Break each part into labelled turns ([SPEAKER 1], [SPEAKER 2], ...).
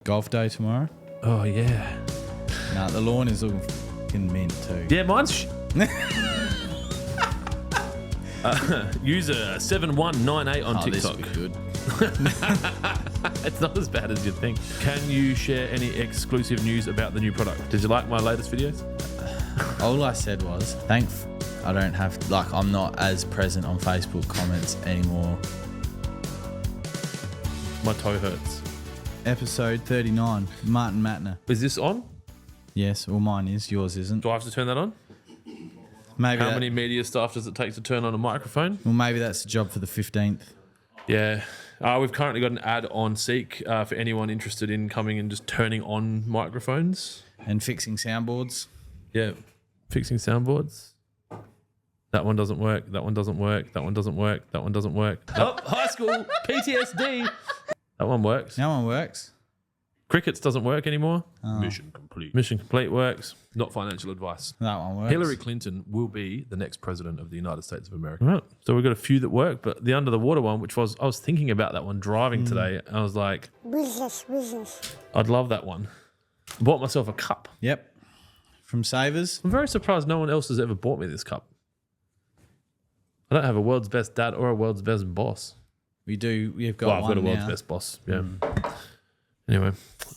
[SPEAKER 1] Golf day tomorrow.
[SPEAKER 2] Oh, yeah.
[SPEAKER 1] Nah, the lawn is looking fucking mint too.
[SPEAKER 2] Yeah, mine's... user 7198 on TikTok.
[SPEAKER 1] This will be good.
[SPEAKER 2] It's not as bad as you'd think. Can you share any exclusive news about the new product? Did you like my latest videos?
[SPEAKER 1] All I said was, I don't have, like, I'm not as present on Facebook comments anymore.
[SPEAKER 2] My toe hurts.
[SPEAKER 1] Episode 39, Martin Matner.
[SPEAKER 2] Is this on?
[SPEAKER 1] Yes, well, mine is. Yours isn't.
[SPEAKER 2] Do I have to turn that on?
[SPEAKER 1] Maybe.
[SPEAKER 2] How many media staff does it take to turn on a microphone?
[SPEAKER 1] Well, maybe that's the job for the 15th.
[SPEAKER 2] Yeah. We've currently got an ad on Seek for anyone interested in coming and just turning on microphones.
[SPEAKER 1] And fixing soundboards.
[SPEAKER 2] Yeah. Fixing soundboards. That one doesn't work. That one doesn't work. That one doesn't work. That one doesn't work. Oh, high school PTSD. That one works.
[SPEAKER 1] That one works.
[SPEAKER 2] Crickets doesn't work anymore.
[SPEAKER 1] Oh.
[SPEAKER 2] Mission complete. Mission complete works. Not financial advice.
[SPEAKER 1] That one works.
[SPEAKER 2] Hillary Clinton will be the next president of the United States of America. Right. So we've got a few that work, but the under the water one, which was, I was thinking about that one driving today. And I was like, I'd love that one. I bought myself a cup.
[SPEAKER 1] Yep. From Savers.
[SPEAKER 2] I'm very surprised no one else has ever bought me this cup. I don't have a world's best dad or a world's best boss.
[SPEAKER 1] We do. We've got
[SPEAKER 2] I've
[SPEAKER 1] one
[SPEAKER 2] got a world's
[SPEAKER 1] now.
[SPEAKER 2] best boss. Yeah. Anyway,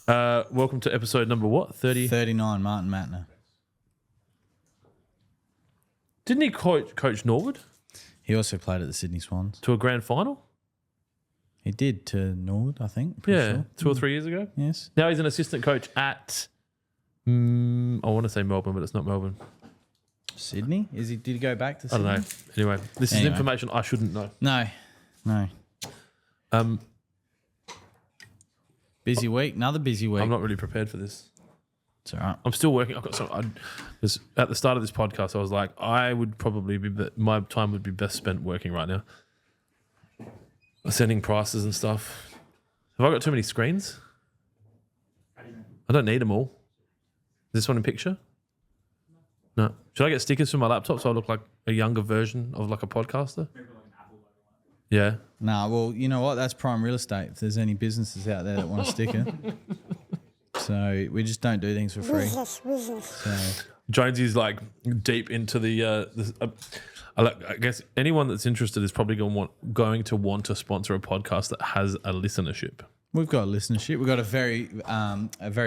[SPEAKER 2] welcome to episode number what? 30?
[SPEAKER 1] 39, Martin Matner.
[SPEAKER 2] Didn't he coach Norwood
[SPEAKER 1] He also played at the Sydney Swans.
[SPEAKER 2] to a grand final?
[SPEAKER 1] He did to Norwood, I think. Pretty
[SPEAKER 2] Yeah,
[SPEAKER 1] sure.
[SPEAKER 2] 2 or 3 years ago.
[SPEAKER 1] Yes.
[SPEAKER 2] Now he's an assistant coach at, I want to say Melbourne, but it's not Melbourne.
[SPEAKER 1] Sydney? Did he go back to
[SPEAKER 2] I
[SPEAKER 1] Sydney?
[SPEAKER 2] don't know. Anyway, this is information I shouldn't know.
[SPEAKER 1] No. Busy week. Another busy week.
[SPEAKER 2] I'm not really prepared for this.
[SPEAKER 1] It's all right.
[SPEAKER 2] I'm still working. I've got some. Because at the start of this podcast, I was like, I would probably my time would be best spent working right now. Sending prices and stuff. Have I got too many screens? I don't need them all. Is this one in picture? No. Should I get stickers for my laptop so I look like a younger version of like a podcaster? Yeah.
[SPEAKER 1] Nah, well, you know what? That's prime real estate. If there's any businesses out there that want a sticker. So we just don't do things for free. So
[SPEAKER 2] Jonesy's like deep into I guess anyone that's interested is probably going to want to sponsor a podcast that has a listenership.
[SPEAKER 1] we've got a listenership. We've got a very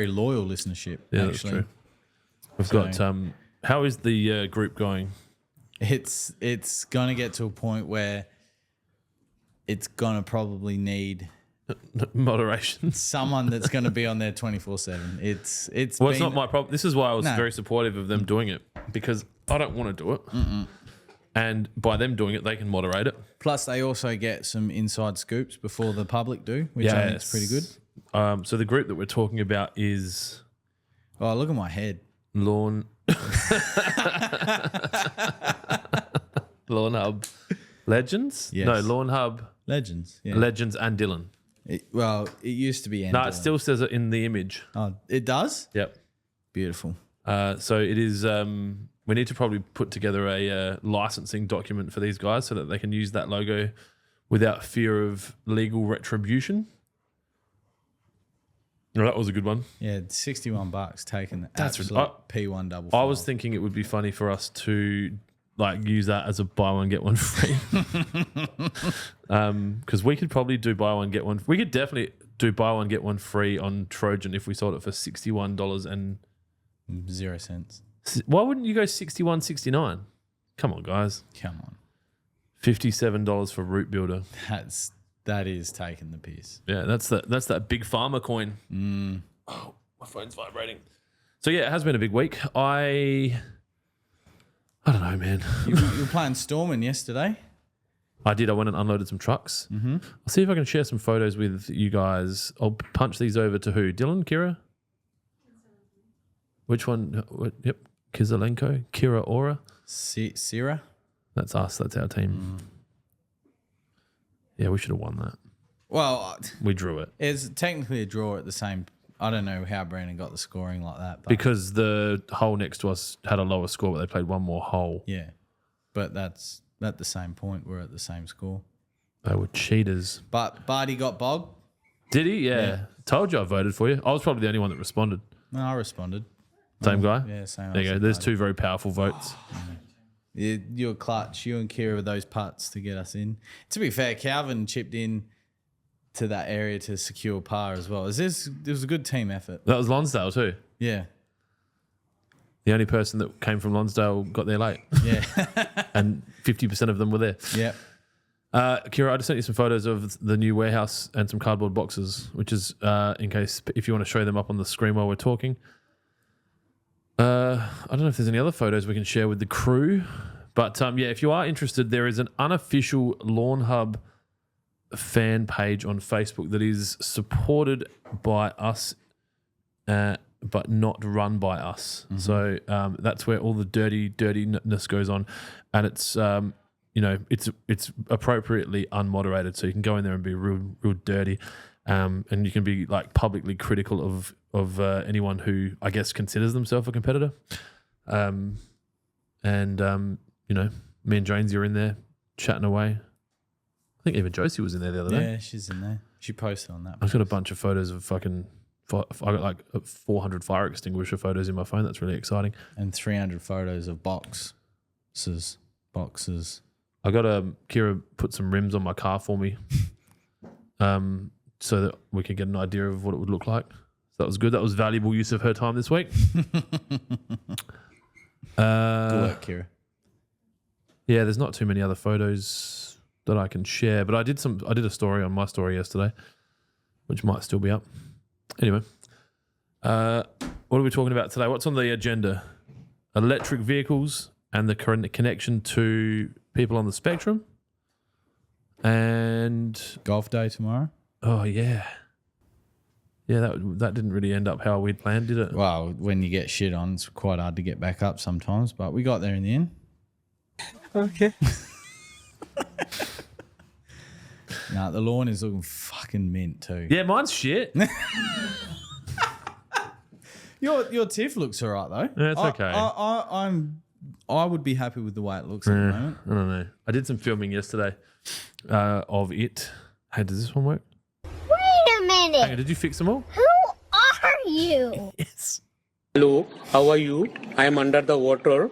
[SPEAKER 1] loyal listenership.
[SPEAKER 2] Yeah,
[SPEAKER 1] actually.
[SPEAKER 2] That's true. We've got how is the group going?
[SPEAKER 1] It's gonna get to a point where it's gonna probably need
[SPEAKER 2] Moderation.
[SPEAKER 1] someone that's gonna be on there 24/7. It's
[SPEAKER 2] Well, it's not my problem. This is why I was very supportive of them doing it, because I don't want to do it. And by them doing it, they can moderate it.
[SPEAKER 1] Plus, they also get some inside scoops before the public do, which I think is pretty good.
[SPEAKER 2] So the group that we're talking about is
[SPEAKER 1] Oh, look at my head.
[SPEAKER 2] Lawnhub Legends?
[SPEAKER 1] Yes.
[SPEAKER 2] No, Lawnhub
[SPEAKER 1] Legends. Yeah.
[SPEAKER 2] Legends and Dylan.
[SPEAKER 1] It used to be.
[SPEAKER 2] No, it still says it in the image.
[SPEAKER 1] Oh, it does?
[SPEAKER 2] Yep.
[SPEAKER 1] Beautiful.
[SPEAKER 2] So it is. We need to probably put together a licensing document for these guys so that they can use that logo without fear of legal retribution. Oh, that was a good one.
[SPEAKER 1] Yeah, $61 taking the
[SPEAKER 2] That's
[SPEAKER 1] absolute P1 double.
[SPEAKER 2] I was thinking it would be funny for us to like use that as a buy one get one free. Because we could probably do buy one get one. We could definitely do buy one get one free on Trojan if we sold it for $61 and
[SPEAKER 1] 0 cents.
[SPEAKER 2] Why wouldn't you go $61.69? Come on, guys.
[SPEAKER 1] Come on,
[SPEAKER 2] $57 for Root Builder.
[SPEAKER 1] that is taking the piss.
[SPEAKER 2] Yeah, that's that big farmer coin. Oh, my phone's vibrating. So yeah, it has been a big week. I don't know, man.
[SPEAKER 1] You were playing Storming yesterday.
[SPEAKER 2] I did. I went and unloaded some trucks. I'll see if I can share some photos with you guys. I'll punch these over to who? Dylan? Kira? Which one? Yep. Kizalenko? Kira Ora?
[SPEAKER 1] Sierra?
[SPEAKER 2] That's us. That's our team. Yeah, we should have won that.
[SPEAKER 1] Well,
[SPEAKER 2] We drew it.
[SPEAKER 1] it's technically a draw at the same. I don't know how Brandon got the scoring like that. But
[SPEAKER 2] Because the hole next to us had a lower score, but they played one more hole.
[SPEAKER 1] yeah, but that's at the same point. We're at the same score.
[SPEAKER 2] They were cheaters.
[SPEAKER 1] But Barty got bogged.
[SPEAKER 2] Did he? Yeah. Told you I voted for you. I was probably the only one that responded.
[SPEAKER 1] No, I responded.
[SPEAKER 2] Same guy?
[SPEAKER 1] Yeah, same.
[SPEAKER 2] There you go. There's 2 very powerful votes.
[SPEAKER 1] Yeah, you're clutch. You and Kira with those putts to get us in. To be fair, Calvin chipped in to that area to secure par as well. It was a good team effort.
[SPEAKER 2] That was Lonsdale too.
[SPEAKER 1] Yeah.
[SPEAKER 2] The only person that came from Lonsdale got there late.
[SPEAKER 1] Yeah.
[SPEAKER 2] And 50% of them were there.
[SPEAKER 1] Yeah.
[SPEAKER 2] Kira, I just sent you some photos of the new warehouse and some cardboard boxes, which is in case if you want to show them up on the screen while we're talking. I don't know if there's any other photos we can share with the crew, but yeah, if you are interested, there is an unofficial Lawnhub fan page on Facebook that is supported by us, but not run by us. Mm-hmm. So that's where all the dirtiness goes on, and it's it's appropriately unmoderated, so you can go in there and be real dirty, and you can be like publicly critical of anyone who I guess considers themselves a competitor, me and Jonesy are in there chatting away. I think even Josie was in there the other day.
[SPEAKER 1] Yeah, she's in there. She posted on that.
[SPEAKER 2] I've got a bunch of photos of I got like 400 fire extinguisher photos in my phone. That's really exciting.
[SPEAKER 1] And 300 photos of boxes.
[SPEAKER 2] I got Kira put some rims on my car for me, so that we could get an idea of what it would look like. So that was good. That was valuable use of her time this week.
[SPEAKER 1] Good work, Kira.
[SPEAKER 2] Yeah, there's not too many other photos that I can share, but I did a story on my story yesterday, which might still be up. Anyway, what are we talking about today? What's on the agenda? Electric vehicles and the current connection to people on the spectrum, and
[SPEAKER 1] golf day tomorrow.
[SPEAKER 2] Oh yeah, that didn't really end up how we'd planned, did it?
[SPEAKER 1] Well, when you get shit on, it's quite hard to get back up sometimes, but we got there in the end.
[SPEAKER 3] Okay.
[SPEAKER 1] Nah, the lawn is looking fucking mint too.
[SPEAKER 2] Yeah, mine's shit.
[SPEAKER 1] Your tiff looks all right though.
[SPEAKER 2] Yeah, it's okay.
[SPEAKER 1] I would be happy with the way it looks at the moment.
[SPEAKER 2] I don't know. I did some filming yesterday of it. Hey, does this one work?
[SPEAKER 4] Wait a minute.
[SPEAKER 2] Hang on, did you fix them all?
[SPEAKER 4] Who are you?
[SPEAKER 2] Yes.
[SPEAKER 3] Hello, how are you? I am under the water.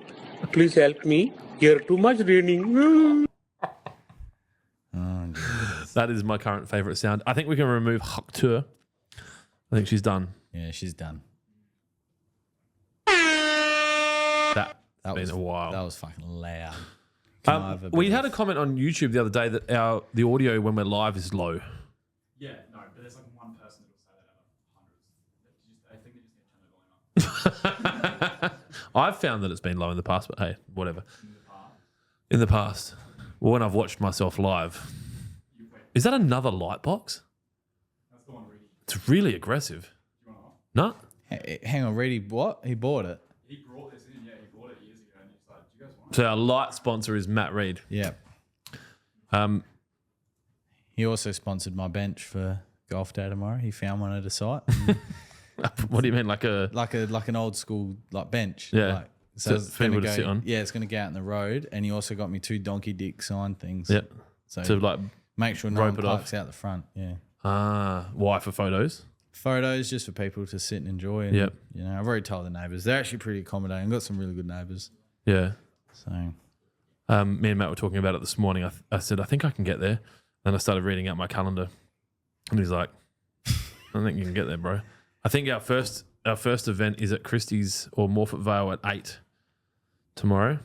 [SPEAKER 3] Please help me. Here too much raining.
[SPEAKER 2] That is my current favourite sound. I think we can remove Haktur. I think she's done.
[SPEAKER 1] Yeah, she's done.
[SPEAKER 2] That's been a while.
[SPEAKER 1] That was fucking loud.
[SPEAKER 2] We had a comment on YouTube the other day that the audio when we're live is low.
[SPEAKER 5] Yeah, no, but there's like one person that will say that out of hundreds. I think they just need to turn the volume up.
[SPEAKER 2] I've found that it's been low in the past, but hey, whatever. In the past. Well, when I've watched myself live. Is that another light box?
[SPEAKER 5] That's the one Reedy.
[SPEAKER 2] It's really aggressive.
[SPEAKER 5] Do you want to
[SPEAKER 2] No?
[SPEAKER 1] Hang on, Reedy, what? He bought it.
[SPEAKER 5] He brought this in, yeah, he bought it years ago and he's like, do you guys want it?
[SPEAKER 2] So our light sponsor is Matt Reed.
[SPEAKER 1] Yeah. He also sponsored my bench for golf day tomorrow. He found one at a site.
[SPEAKER 2] What do you mean, like
[SPEAKER 1] an old school bench.
[SPEAKER 2] Yeah.
[SPEAKER 1] Like,
[SPEAKER 2] So
[SPEAKER 1] it's
[SPEAKER 2] for people
[SPEAKER 1] gonna
[SPEAKER 2] to sit on?
[SPEAKER 1] Yeah, it's going to go out in the road. And he also got me 2 donkey dick sign things.
[SPEAKER 2] Yep.
[SPEAKER 1] So
[SPEAKER 2] To like
[SPEAKER 1] make sure no one
[SPEAKER 2] rope it
[SPEAKER 1] parks
[SPEAKER 2] off.
[SPEAKER 1] out the front. Yeah.
[SPEAKER 2] Why for photos?
[SPEAKER 1] Photos just for people to sit and enjoy. And,
[SPEAKER 2] Yep.
[SPEAKER 1] You know, I've already told the neighbours. They're actually pretty accommodating. I've got some really good neighbours.
[SPEAKER 2] Yeah.
[SPEAKER 1] So
[SPEAKER 2] Me and Matt were talking about it this morning. I said, I think I can get there. Then I started reading out my calendar. And he's like, I don't think you can get there, bro. I think our first event is at Christie's or Morfett Vale at 8 tomorrow.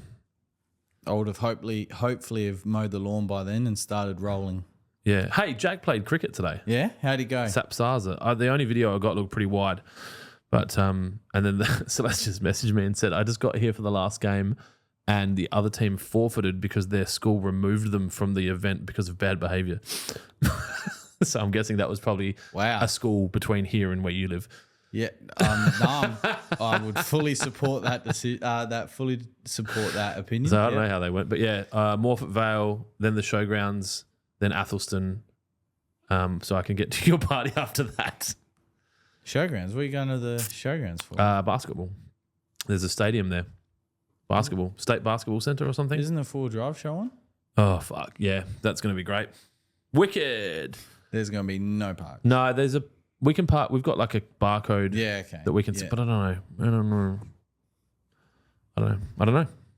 [SPEAKER 1] I would have hopefully have mowed the lawn by then and started rolling.
[SPEAKER 2] Yeah. Hey, Jack played cricket today.
[SPEAKER 1] Yeah? How'd he go?
[SPEAKER 2] Sapsaza. The only video I got looked pretty wide. But and then Celeste just messaged me and said, I just got here for the last game and the other team forfeited because their school removed them from the event because of bad behaviour. So I'm guessing that was probably a school between here and where you live.
[SPEAKER 1] Yeah, I would fully support that opinion.
[SPEAKER 2] So I don't know how they went, but yeah, Morfett Vale, then the Showgrounds, then Athelston. So I can get to your party after that.
[SPEAKER 1] Showgrounds? What are you going to the showgrounds for?
[SPEAKER 2] Basketball. There's a stadium there. Basketball, State Basketball Centre or something.
[SPEAKER 1] Isn't the 4 drive show on?
[SPEAKER 2] Oh fuck yeah, that's going to be great. Wicked.
[SPEAKER 1] There's going to be no park.
[SPEAKER 2] No, we can park. We've got like a barcode.
[SPEAKER 1] Yeah, okay.
[SPEAKER 2] That we can.
[SPEAKER 1] Yeah.
[SPEAKER 2] But I don't know.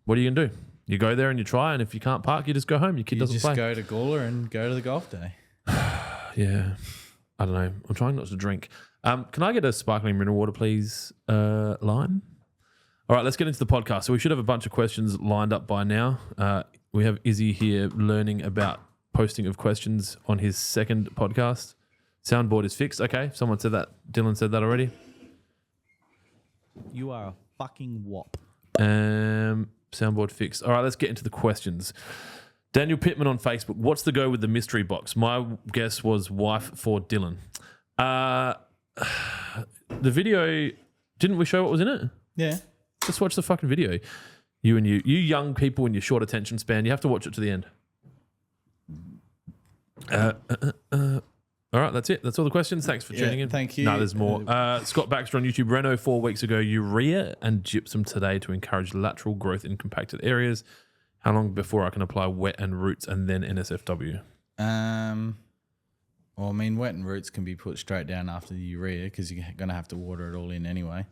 [SPEAKER 2] What are you gonna do? You go there and you try, and if you can't park, you just go home. Your kid doesn't
[SPEAKER 1] just
[SPEAKER 2] play.
[SPEAKER 1] go to Gawler and go to the golf day.
[SPEAKER 2] Yeah, I don't know. I'm trying not to drink. Can I get a sparkling mineral water, please? Lime. All right, let's get into the podcast. So we should have a bunch of questions lined up by now. We have Izzy here learning about posting of questions on his second podcast. Soundboard is fixed. Okay, someone said that. Dylan said that already.
[SPEAKER 1] You are a fucking wop.
[SPEAKER 2] Soundboard fixed. All right, let's get into the questions. Daniel Pittman on Facebook. What's the go with the mystery box? My guess was wife for Dylan. The video, didn't we show what was in it?
[SPEAKER 1] Yeah.
[SPEAKER 2] Just watch the fucking video. You young people in your short attention span, you have to watch it to the end. All right, that's it. That's all the questions. Thanks for tuning in.
[SPEAKER 1] Thank you.
[SPEAKER 2] No, there's more. Scott Baxter on YouTube. Renault 4 weeks ago. Urea and gypsum today to encourage lateral growth in compacted areas. How long before I can apply wet and roots and then NSFW?
[SPEAKER 1] Well, I mean, wet and roots can be put straight down after the urea because you're going to have to water it all in anyway.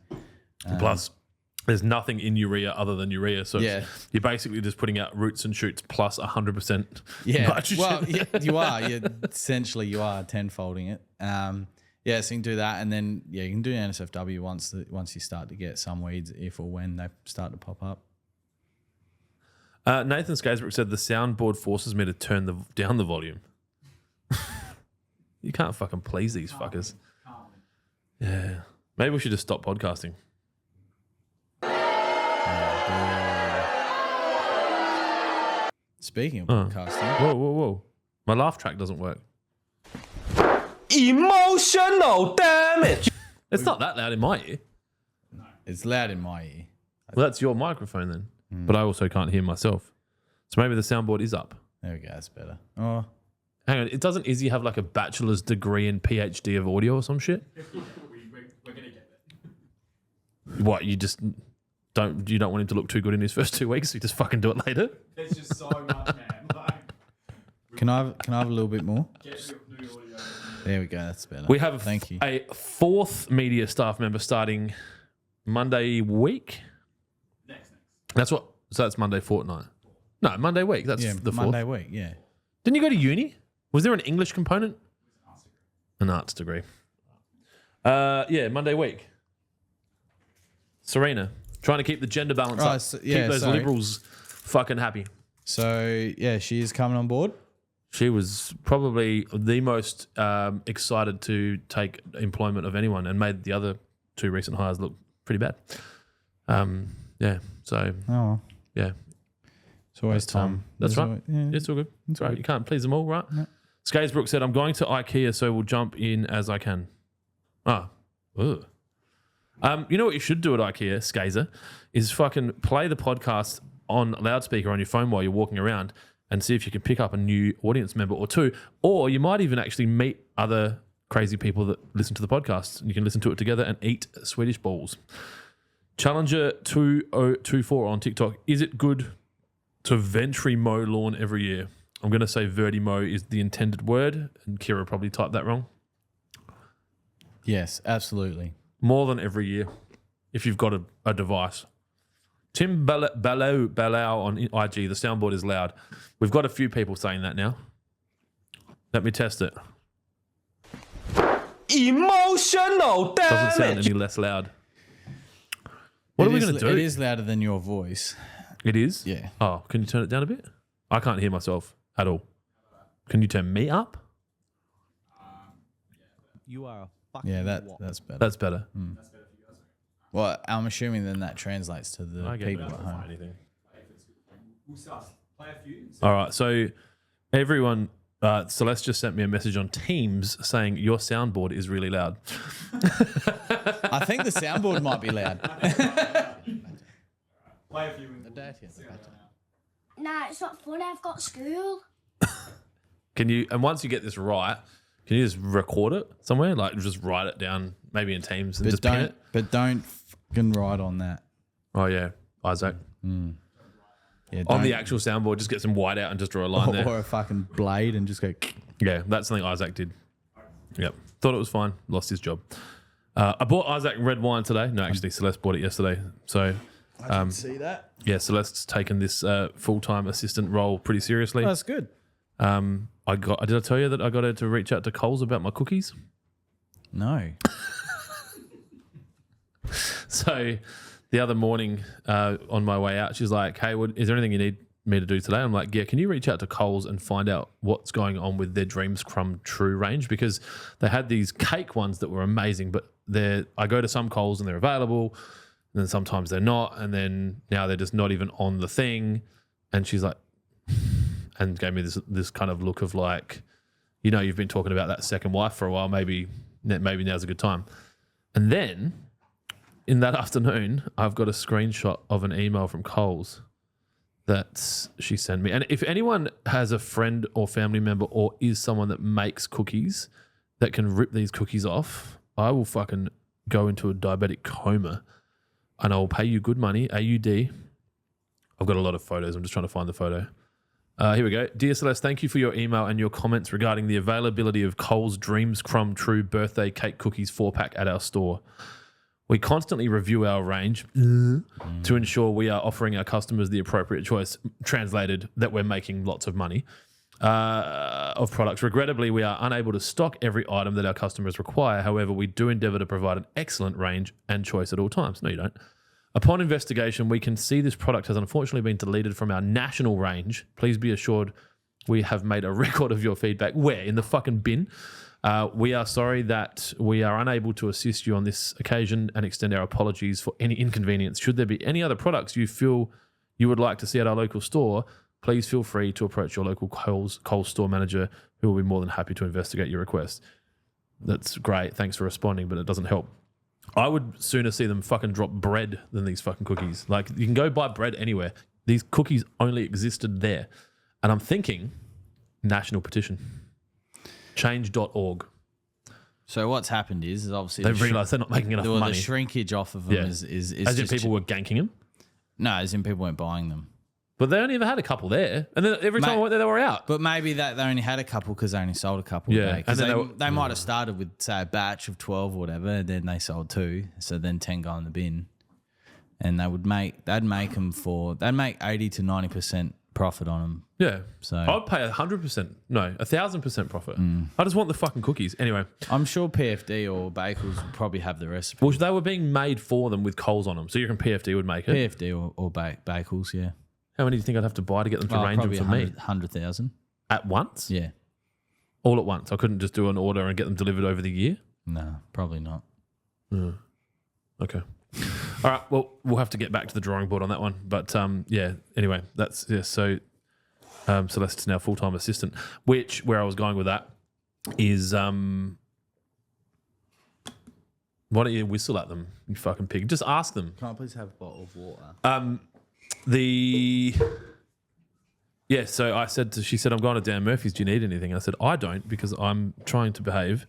[SPEAKER 2] Plus, there's nothing in urea other than urea. So
[SPEAKER 1] Yeah.
[SPEAKER 2] you're basically just putting out roots and shoots plus 100%
[SPEAKER 1] Yeah.
[SPEAKER 2] nitrogen.
[SPEAKER 1] Well, yeah, you are. Essentially, you are tenfolding it. So you can do that. And then, you can do NSFW once you start to get some weeds, if or when they start to pop up.
[SPEAKER 2] Nathan Scasebrook said the soundboard forces me to turn down the volume. You can't fucking please these fuckers. Yeah. Maybe we should just stop podcasting.
[SPEAKER 1] Speaking of podcasting.
[SPEAKER 2] Whoa. My laugh track doesn't work.
[SPEAKER 6] Emotional damage.
[SPEAKER 2] It's not that loud in my ear.
[SPEAKER 1] It's loud in my ear.
[SPEAKER 2] Well, that's your microphone then. But I also can't hear myself. So maybe the soundboard is up.
[SPEAKER 1] There we go. That's better. Oh,
[SPEAKER 2] Hang on. It doesn't Izzy have like a bachelor's degree and PhD of audio or some shit?
[SPEAKER 5] We're going to get there.
[SPEAKER 2] What, you don't want him to look too good in his first 2 weeks, so you just fucking do it later?
[SPEAKER 5] There's just so much, man. Like,
[SPEAKER 1] can I have a little bit more?
[SPEAKER 5] get new audio.
[SPEAKER 1] There we go. That's better.
[SPEAKER 2] We have
[SPEAKER 1] Thank you.
[SPEAKER 2] a fourth media staff member starting Monday week.
[SPEAKER 5] Next.
[SPEAKER 2] So that's Monday fortnight. No, Monday week. That's the fourth.
[SPEAKER 1] Monday week. Yeah.
[SPEAKER 2] Didn't you go to uni? Was there an English component? An arts degree. Monday week. Serena, trying to keep the gender balance up.
[SPEAKER 1] So,
[SPEAKER 2] keep those liberals fucking happy.
[SPEAKER 1] So she is coming on board.
[SPEAKER 2] She was probably the most excited to take employment of anyone and made the other two recent hires look pretty bad. So
[SPEAKER 1] Oh,
[SPEAKER 2] yeah,
[SPEAKER 1] it's always Tom.
[SPEAKER 2] That's
[SPEAKER 1] There's
[SPEAKER 2] right.
[SPEAKER 1] always- yeah.
[SPEAKER 2] It's all good. It's right. You can't please them all, right? No. Scasebrook said, I'm going to IKEA, so we'll jump in as I can. Ugh. You know what you should do at IKEA, Skazer, is fucking play the podcast on loudspeaker on your phone while you're walking around and see if you can pick up a new audience member or two. Or you might even actually meet other crazy people that listen to the podcast and you can listen to it together and eat Swedish balls. Challenger2024 on TikTok. Is it good to ventry mow lawn every year? I'm going to say verti-mow is the intended word, and Kira probably typed that wrong.
[SPEAKER 1] Yes, absolutely.
[SPEAKER 2] More than every year, if you've got a device. Tim Balao on IG, the soundboard is loud. We've got a few people saying that now. Let me test it.
[SPEAKER 6] Emotional
[SPEAKER 2] Doesn't sound
[SPEAKER 6] damage.
[SPEAKER 2] any less loud. What are we going to do?
[SPEAKER 1] It is louder than your voice.
[SPEAKER 2] It is?
[SPEAKER 1] Yeah.
[SPEAKER 2] Oh, can you turn it down a bit? I can't hear myself at all. Can you turn me up?
[SPEAKER 7] You are a fucking
[SPEAKER 1] Yeah, that's better.
[SPEAKER 2] That's better.
[SPEAKER 1] Well, I'm assuming then that translates to the
[SPEAKER 2] I get
[SPEAKER 1] people
[SPEAKER 2] that.
[SPEAKER 1] at home.
[SPEAKER 2] Anything.
[SPEAKER 5] We'll start. Play a few.
[SPEAKER 2] All right, so everyone, Celeste just sent me a message on Teams saying your soundboard is really loud.
[SPEAKER 1] I think the soundboard might be loud.
[SPEAKER 5] Play a few.
[SPEAKER 4] Nah, it's not fun. I've got school.
[SPEAKER 2] Can you? And once you get this right, can you just record it somewhere? Like just write it down, maybe in Teams, and just pin it.
[SPEAKER 1] But don't fucking write on that.
[SPEAKER 2] Oh yeah, Isaac.
[SPEAKER 1] Yeah,
[SPEAKER 2] On the
[SPEAKER 1] don't-
[SPEAKER 2] actual soundboard, just get some white out and just draw a line there.
[SPEAKER 1] or a fucking blade and just go.
[SPEAKER 2] Yeah, that's something Isaac did. Yep. Thought it was fine. Lost his job. I bought Isaac red wine today. No, actually, Celeste bought it yesterday. So,
[SPEAKER 1] I didn't see that.
[SPEAKER 2] yeah, Celeste's taken this full-time assistant role pretty seriously.
[SPEAKER 1] That's good.
[SPEAKER 2] Did I tell you that I got her to reach out to Coles about my cookies?
[SPEAKER 1] No.
[SPEAKER 2] So the other morning on my way out, she's like, hey, is there anything you need me to do today? I'm like, yeah, can you reach out to Coles and find out what's going on with their Dreams Crumb True range? Because they had these cake ones that were amazing, but I go to some Coles and they're available, and then sometimes they're not, and then now they're just not even on the thing. And she's like, and gave me this kind of look of like, you've been talking about that second wife for a while, maybe now's a good time. And then in that afternoon, I've got a screenshot of an email from Coles that she sent me. And if anyone has a friend or family member or is someone that makes cookies that can rip these cookies off, I will fucking go into a diabetic coma and I will pay you good money, AUD. I've got a lot of photos. I'm just trying to find the photo. Here we go. Dear Celeste, thank you for your email and your comments regarding the availability of Coles Dreams Crumb True birthday cake cookies 4-pack at our store. We constantly review our range to ensure we are offering our customers the appropriate choice, translated that we're making lots of money, of products. Regrettably, we are unable to stock every item that our customers require. However, we do endeavour to provide an excellent range and choice at all times. No, you don't. Upon investigation, we can see this product has unfortunately been deleted from our national range. Please be assured we have made a record of your feedback. Where? In the fucking bin? We are sorry that we are unable to assist you on this occasion and extend our apologies for any inconvenience. Should there be any other products you feel you would like to see at our local store, please feel free to approach your local Coles store manager, who will be more than happy to investigate your request. That's great. Thanks for responding, but it doesn't help. I would sooner see them fucking drop bread than these fucking cookies. Like, you can go buy bread anywhere. These cookies only existed there. And I'm thinking national petition. Change.org.
[SPEAKER 1] So what's happened is obviously
[SPEAKER 2] they've realised they're not making enough money.
[SPEAKER 1] The shrinkage off of them is
[SPEAKER 2] as in
[SPEAKER 1] just,
[SPEAKER 2] people were ganking them?
[SPEAKER 1] No, as in people weren't buying them.
[SPEAKER 2] But they only ever had a couple there. And then every time I went there, they were out.
[SPEAKER 1] But maybe that they only had a couple because they only sold a couple.
[SPEAKER 2] Yeah.
[SPEAKER 1] And then they might have started with, say, a batch of 12 or whatever, and then they sold 2. So then 10 go in the bin. And they'd make 80 to 90% profit on them.
[SPEAKER 2] Yeah.
[SPEAKER 1] So
[SPEAKER 2] I'd pay 100%. No, 1,000% profit. I just want the fucking cookies. Anyway.
[SPEAKER 1] I'm sure PFD or Bakers will probably have the recipe.
[SPEAKER 2] Well, they were being made for them with Coles on them. So you reckon PFD would make it?
[SPEAKER 1] PFD or Bakers, yeah.
[SPEAKER 2] How many do you think I'd have to buy to get them to range them for me?
[SPEAKER 1] 100,000.
[SPEAKER 2] At once?
[SPEAKER 1] Yeah.
[SPEAKER 2] All at once? I couldn't just do an order and get them delivered over the year?
[SPEAKER 1] No, probably not.
[SPEAKER 2] Okay. All right. Well, we'll have to get back to the drawing board on that one. But yeah, anyway, so Celeste's now full-time assistant, where I was going with that is why don't you whistle at them, you fucking pig? Just ask them.
[SPEAKER 1] Can I please have a bottle of water?
[SPEAKER 2] So she said, I'm going to Dan Murphy's. Do you need anything? I said, I don't, because I'm trying to behave.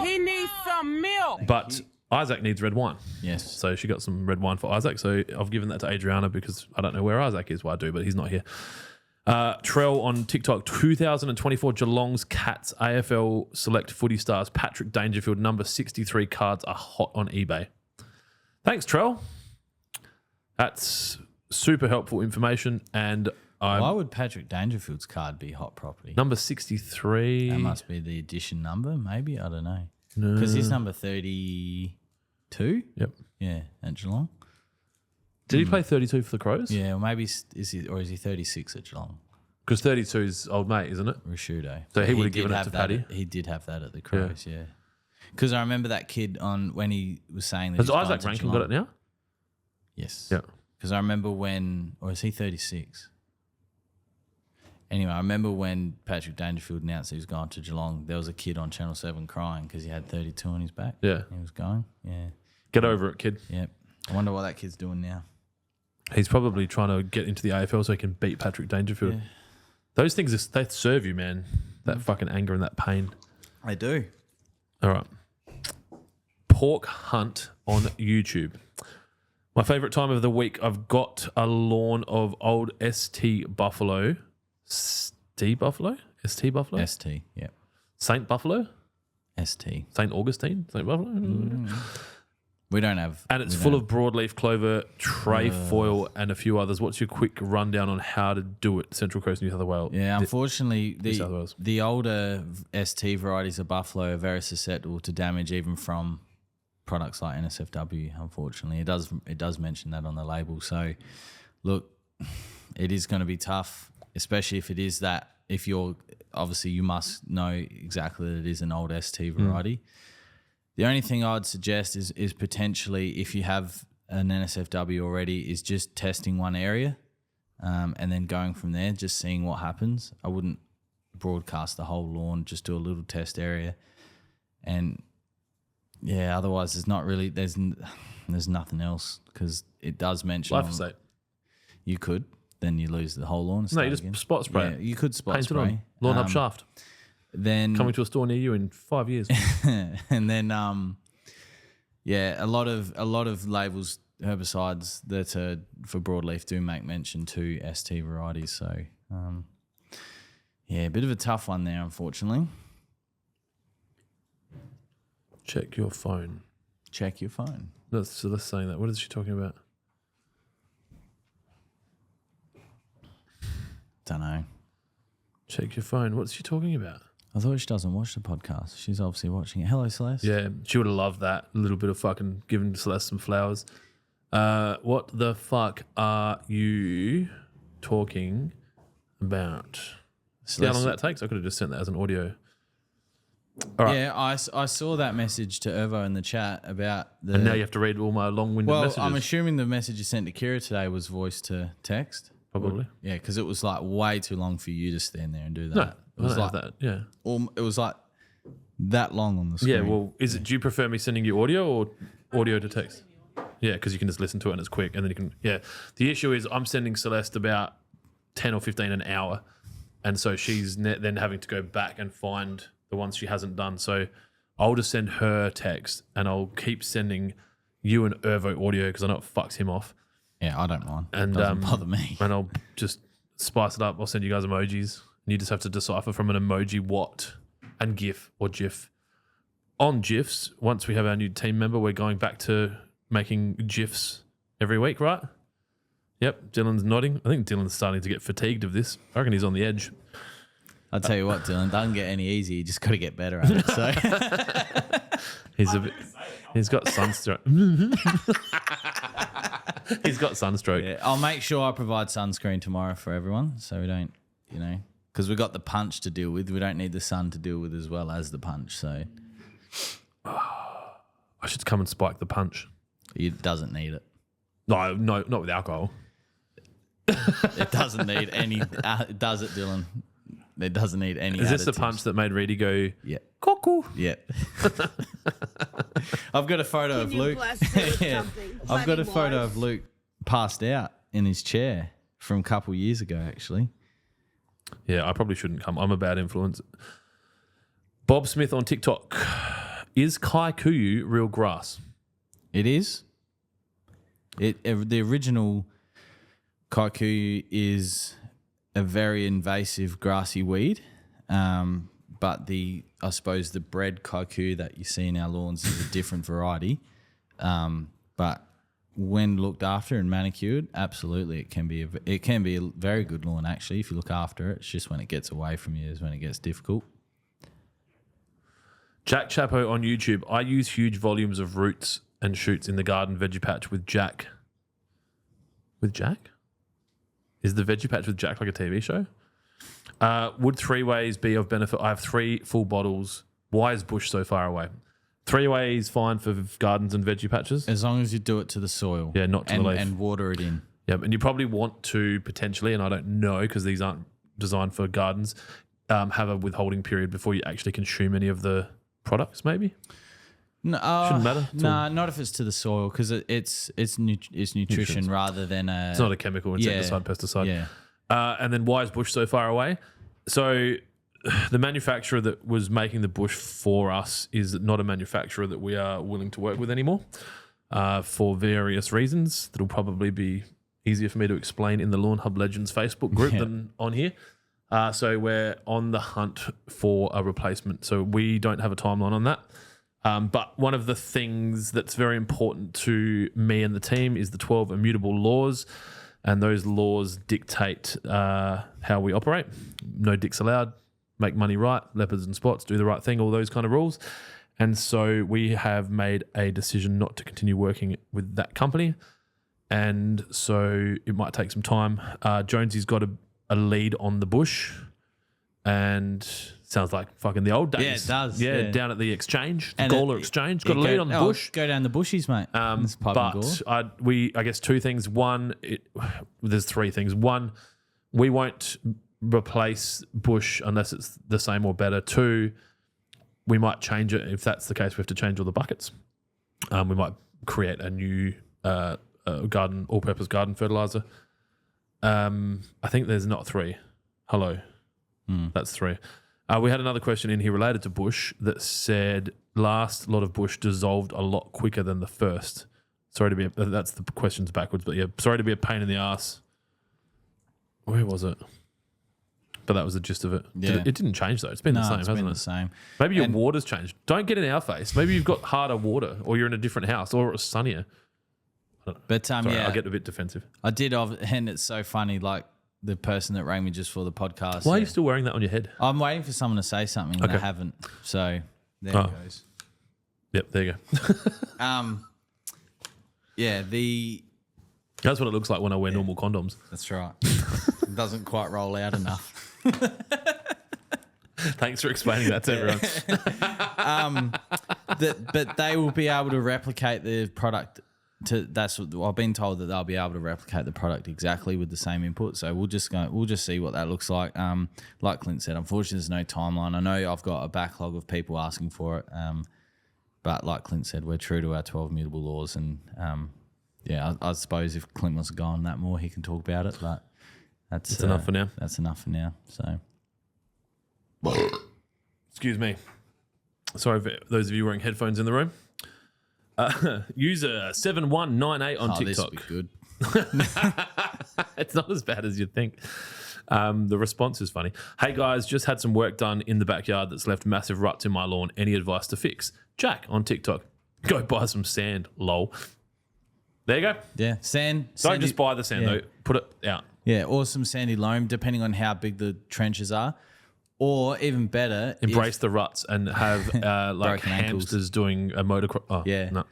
[SPEAKER 7] He needs some milk.
[SPEAKER 2] But Isaac needs red wine.
[SPEAKER 1] Yes.
[SPEAKER 2] So she got some red wine for Isaac. So I've given that to Adriana because I don't know where Isaac is. Well, I do, but he's not here. Trell on TikTok, 2024 Geelong's Cats AFL Select Footy Stars Patrick Dangerfield number 63 cards are hot on eBay. Thanks, Trell. That's super helpful information. And
[SPEAKER 1] why would Patrick Dangerfield's card be hot property?
[SPEAKER 2] Number 63.
[SPEAKER 1] That must be the edition number, maybe. I don't know.
[SPEAKER 2] No.
[SPEAKER 1] Because he's number 32.
[SPEAKER 2] Yep.
[SPEAKER 1] Yeah, at Geelong.
[SPEAKER 2] Did he play 32 for the Crows?
[SPEAKER 1] Yeah, or maybe is he 36 at Geelong?
[SPEAKER 2] Because 32 is old mate, isn't it?
[SPEAKER 1] Rashudo.
[SPEAKER 2] So he would have given it to Paddy.
[SPEAKER 1] He did have that at the Crows, yeah. Because I remember that kid when he was saying that.
[SPEAKER 2] Has Isaac Rankin got it now?
[SPEAKER 1] Yes.
[SPEAKER 2] Yeah.
[SPEAKER 1] Because I remember or is he 36? Anyway, I remember when Patrick Dangerfield announced he was going to Geelong, there was a kid on Channel 7 crying because he had 32 on his back.
[SPEAKER 2] Yeah.
[SPEAKER 1] He was going. Yeah.
[SPEAKER 2] Get over it, kid.
[SPEAKER 1] Yep. I wonder what that kid's doing now.
[SPEAKER 2] He's probably trying to get into the AFL so he can beat Patrick Dangerfield. Yeah. Those things, they serve you, man. That fucking anger and that pain.
[SPEAKER 1] They do.
[SPEAKER 2] All right. Pork Hunt on YouTube. My favourite time of the week, I've got a lawn of old ST Buffalo. ST Buffalo? ST Buffalo?
[SPEAKER 1] ST, yep.
[SPEAKER 2] Saint Buffalo?
[SPEAKER 1] ST.
[SPEAKER 2] St. Augustine? St. Buffalo?
[SPEAKER 1] We don't have.
[SPEAKER 2] And it's full of broadleaf clover, trefoil, and a few others. What's your quick rundown on how to do it, Central Coast, New South Wales?
[SPEAKER 1] Yeah, unfortunately,
[SPEAKER 2] New South Wales.
[SPEAKER 1] the older ST varieties of buffalo are very susceptible to damage, even from products like NSFW. Unfortunately, it does mention that on the label. So, look, it is going to be tough, especially if it is that. If you're obviously, you must know exactly that it is an old ST variety. The only thing I'd suggest is potentially, if you have an NSFW already, is just testing one area and then going from there, just seeing what happens. I wouldn't broadcast the whole lawn, just do a little test area. And, yeah, otherwise there's not really – there's nothing else, because it does mention –
[SPEAKER 2] Glyphosate.
[SPEAKER 1] You could. Then you lose the whole lawn.
[SPEAKER 2] No, you just spot spray.
[SPEAKER 1] Yeah, you could spot
[SPEAKER 2] Paint
[SPEAKER 1] spray.
[SPEAKER 2] it on. Lawnhub shaft.
[SPEAKER 1] Then
[SPEAKER 2] Coming to a store near you in 5 years.
[SPEAKER 1] and then yeah, a lot of labels, herbicides that are for broadleaf do make mention to ST varieties. So yeah, a bit of a tough one there, unfortunately.
[SPEAKER 2] Check your phone.
[SPEAKER 1] Check your phone.
[SPEAKER 2] That's saying that. What is she talking about?
[SPEAKER 1] Don't know.
[SPEAKER 2] Check your phone. What's she talking about?
[SPEAKER 1] I thought she doesn't watch the podcast. She's obviously watching it. Hello, Celeste.
[SPEAKER 2] Yeah, she would have loved that. A little bit of fucking giving Celeste some flowers. What the fuck are you talking about? See how long that takes? I could have just sent that as an audio. All right.
[SPEAKER 1] Yeah, I saw that message to Ervo in the chat about the...
[SPEAKER 2] And now you have to read all my long-winded messages.
[SPEAKER 1] Well, I'm assuming the message you sent to Kira today was voice to text.
[SPEAKER 2] Probably.
[SPEAKER 1] Yeah, because it was like way too long for you to stand there and do that.
[SPEAKER 2] No,
[SPEAKER 1] it was
[SPEAKER 2] I don't
[SPEAKER 1] like
[SPEAKER 2] have that. Yeah.
[SPEAKER 1] It was like that long on the screen.
[SPEAKER 2] Yeah, well, do you prefer me sending you audio or audio to text? Yeah, because you can just listen to it and it's quick. And then you can, yeah. The issue is I'm sending Celeste about 10 or 15 an hour. And so she's then having to go back and find the ones she hasn't done. So I'll just send her text and I'll keep sending you an Ervo audio because I know it fucks him off.
[SPEAKER 1] Yeah, I don't mind.
[SPEAKER 2] And
[SPEAKER 1] doesn't bother me.
[SPEAKER 2] And I'll just spice it up. I'll send you guys emojis. And you just have to decipher from an emoji what and GIF or GIF. On GIFs, once we have our new team member, we're going back to making GIFs every week, right? Yep, Dylan's nodding. I think Dylan's starting to get fatigued of this. I reckon he's on the edge.
[SPEAKER 1] I'll tell you what, Dylan, doesn't get any easier. You just got to get better at it. So
[SPEAKER 2] He's got sunstroke. He's got sunstroke.
[SPEAKER 1] yeah, I'll make sure I provide sunscreen tomorrow for everyone, so we don't, because we've got the punch to deal with. We don't need the sun to deal with as well as the punch. So
[SPEAKER 2] I should come and spike the punch.
[SPEAKER 1] it doesn't need it.
[SPEAKER 2] No, not with alcohol.
[SPEAKER 1] It doesn't need any. Does it, Dylan? It doesn't need any.
[SPEAKER 2] Is this the
[SPEAKER 1] additives.
[SPEAKER 2] punch that made Reedy go?
[SPEAKER 1] Yeah.
[SPEAKER 2] Cuckoo.
[SPEAKER 1] Yeah. I've got a photo of Luke. Yeah. I've got a photo of Luke passed out in his chair from a couple of years ago, actually.
[SPEAKER 2] Yeah, I probably shouldn't come. I'm a bad influence. Bob Smith on TikTok. Is Kaikuyu real grass?
[SPEAKER 1] It is. The original Kaikuyu is a very invasive grassy weed, but I suppose the bred Kaikuyu that you see in our lawns is a different variety. But when looked after and manicured, absolutely, it can be a very good lawn actually if you look after it. It's just when it gets away from you is when it gets difficult.
[SPEAKER 2] Jack Chapo on YouTube. I use huge volumes of roots and shoots in the garden veggie patch with Jack. With Jack? Is the veggie patch with Jack like a TV show? Would 3 ways be of benefit? I have 3 full bottles. Why is bush so far away? 3 ways fine for gardens and veggie patches.
[SPEAKER 1] As long as you do it to the soil.
[SPEAKER 2] Yeah, not to the leaf.
[SPEAKER 1] And water it in.
[SPEAKER 2] Yeah, and you probably want to potentially, and I don't know because these aren't designed for gardens, have a withholding period before you actually consume any of the products, maybe?
[SPEAKER 1] No,
[SPEAKER 2] Shouldn't matter.
[SPEAKER 1] No, not if it's to the soil because it's nutrition rather than a...
[SPEAKER 2] It's not a chemical insecticide, pesticide.
[SPEAKER 1] Yeah.
[SPEAKER 2] And then why is bush so far away? So the manufacturer that was making the bush for us is not a manufacturer that we are willing to work with anymore for various reasons. That'll probably be easier for me to explain in the Lawnhub Legends Facebook group than on here. So we're on the hunt for a replacement. So we don't have a timeline on that. But one of the things that's very important to me and the team is the 12 immutable laws. And those laws dictate how we operate. No dicks allowed, make money right, leopards and spots, do the right thing, all those kind of rules. And so we have made a decision not to continue working with that company. And so it might take some time. Jonesy's got a lead on the bush, and sounds like fucking the old days.
[SPEAKER 1] Yeah, it does.
[SPEAKER 2] Yeah, down at the exchange, the
[SPEAKER 1] And
[SPEAKER 2] Gawler exchange. Got a lead on the bush.
[SPEAKER 1] Go down the bushies, mate. It's pipe and gore.
[SPEAKER 2] But I guess two things. One, there's three things. One, we won't replace bush unless it's the same or better. Two, we might change it. If that's the case, we have to change all the buckets. We might create a new garden, all-purpose garden fertilizer. I think there's not three. Hello. That's three. We had another question in here related to bush that said last lot of bush dissolved a lot quicker than the first. Sorry to be, that's the questions backwards, but yeah, sorry to be a pain in the ass. Where was it? But that was the gist of it.
[SPEAKER 1] Yeah.
[SPEAKER 2] It didn't change though. It's been the same, hasn't
[SPEAKER 1] been
[SPEAKER 2] it?
[SPEAKER 1] the same.
[SPEAKER 2] Maybe your water's changed. Don't get in our face. Maybe you've got harder water, or you're in a different house, or it's sunnier.
[SPEAKER 1] But
[SPEAKER 2] Sorry,
[SPEAKER 1] yeah,
[SPEAKER 2] I'll get a bit defensive.
[SPEAKER 1] I did, and it's so funny. Like the person that rang me just for the podcast.
[SPEAKER 2] Why are you still wearing that on your head?
[SPEAKER 1] I'm waiting for someone to say something, and
[SPEAKER 2] Okay.
[SPEAKER 1] they haven't. So there it goes.
[SPEAKER 2] Yep, there you go.
[SPEAKER 1] Yeah,
[SPEAKER 2] That's what it looks like when I wear normal condoms.
[SPEAKER 1] that's right. It doesn't quite roll out enough.
[SPEAKER 2] Thanks for explaining that to everyone.
[SPEAKER 1] But they will be able to replicate the product. That's what I've been told, that they'll be able to replicate the product exactly with the same input. So we'll just see what that looks like. Like Clint said, unfortunately, there's no timeline. I know I've got a backlog of people asking for it, but like Clint said, we're true to our 12 mutable laws. And yeah, I suppose if Clint wants to go on that more, he can talk about it. But that's
[SPEAKER 2] enough for now.
[SPEAKER 1] That's enough for now. So
[SPEAKER 2] Excuse me. Sorry for those of you wearing headphones in the room. User 7198 on
[SPEAKER 1] this
[SPEAKER 2] TikTok.
[SPEAKER 1] would be good.
[SPEAKER 2] It's not as bad as you'd think. The response is funny. Hey guys, just had some work done in the backyard that's left massive ruts in my lawn. Any advice to fix? Jack on TikTok. Go buy some sand, lol. There you go.
[SPEAKER 1] Yeah,
[SPEAKER 2] Don't just buy the sand though. Put it out.
[SPEAKER 1] Yeah, or some sandy loam, depending on how big the trenches are. Or even better,
[SPEAKER 2] Embrace the ruts and have like
[SPEAKER 1] Broken ankles.
[SPEAKER 2] hamsters doing a motocross. Oh,
[SPEAKER 1] Yeah.
[SPEAKER 2] No.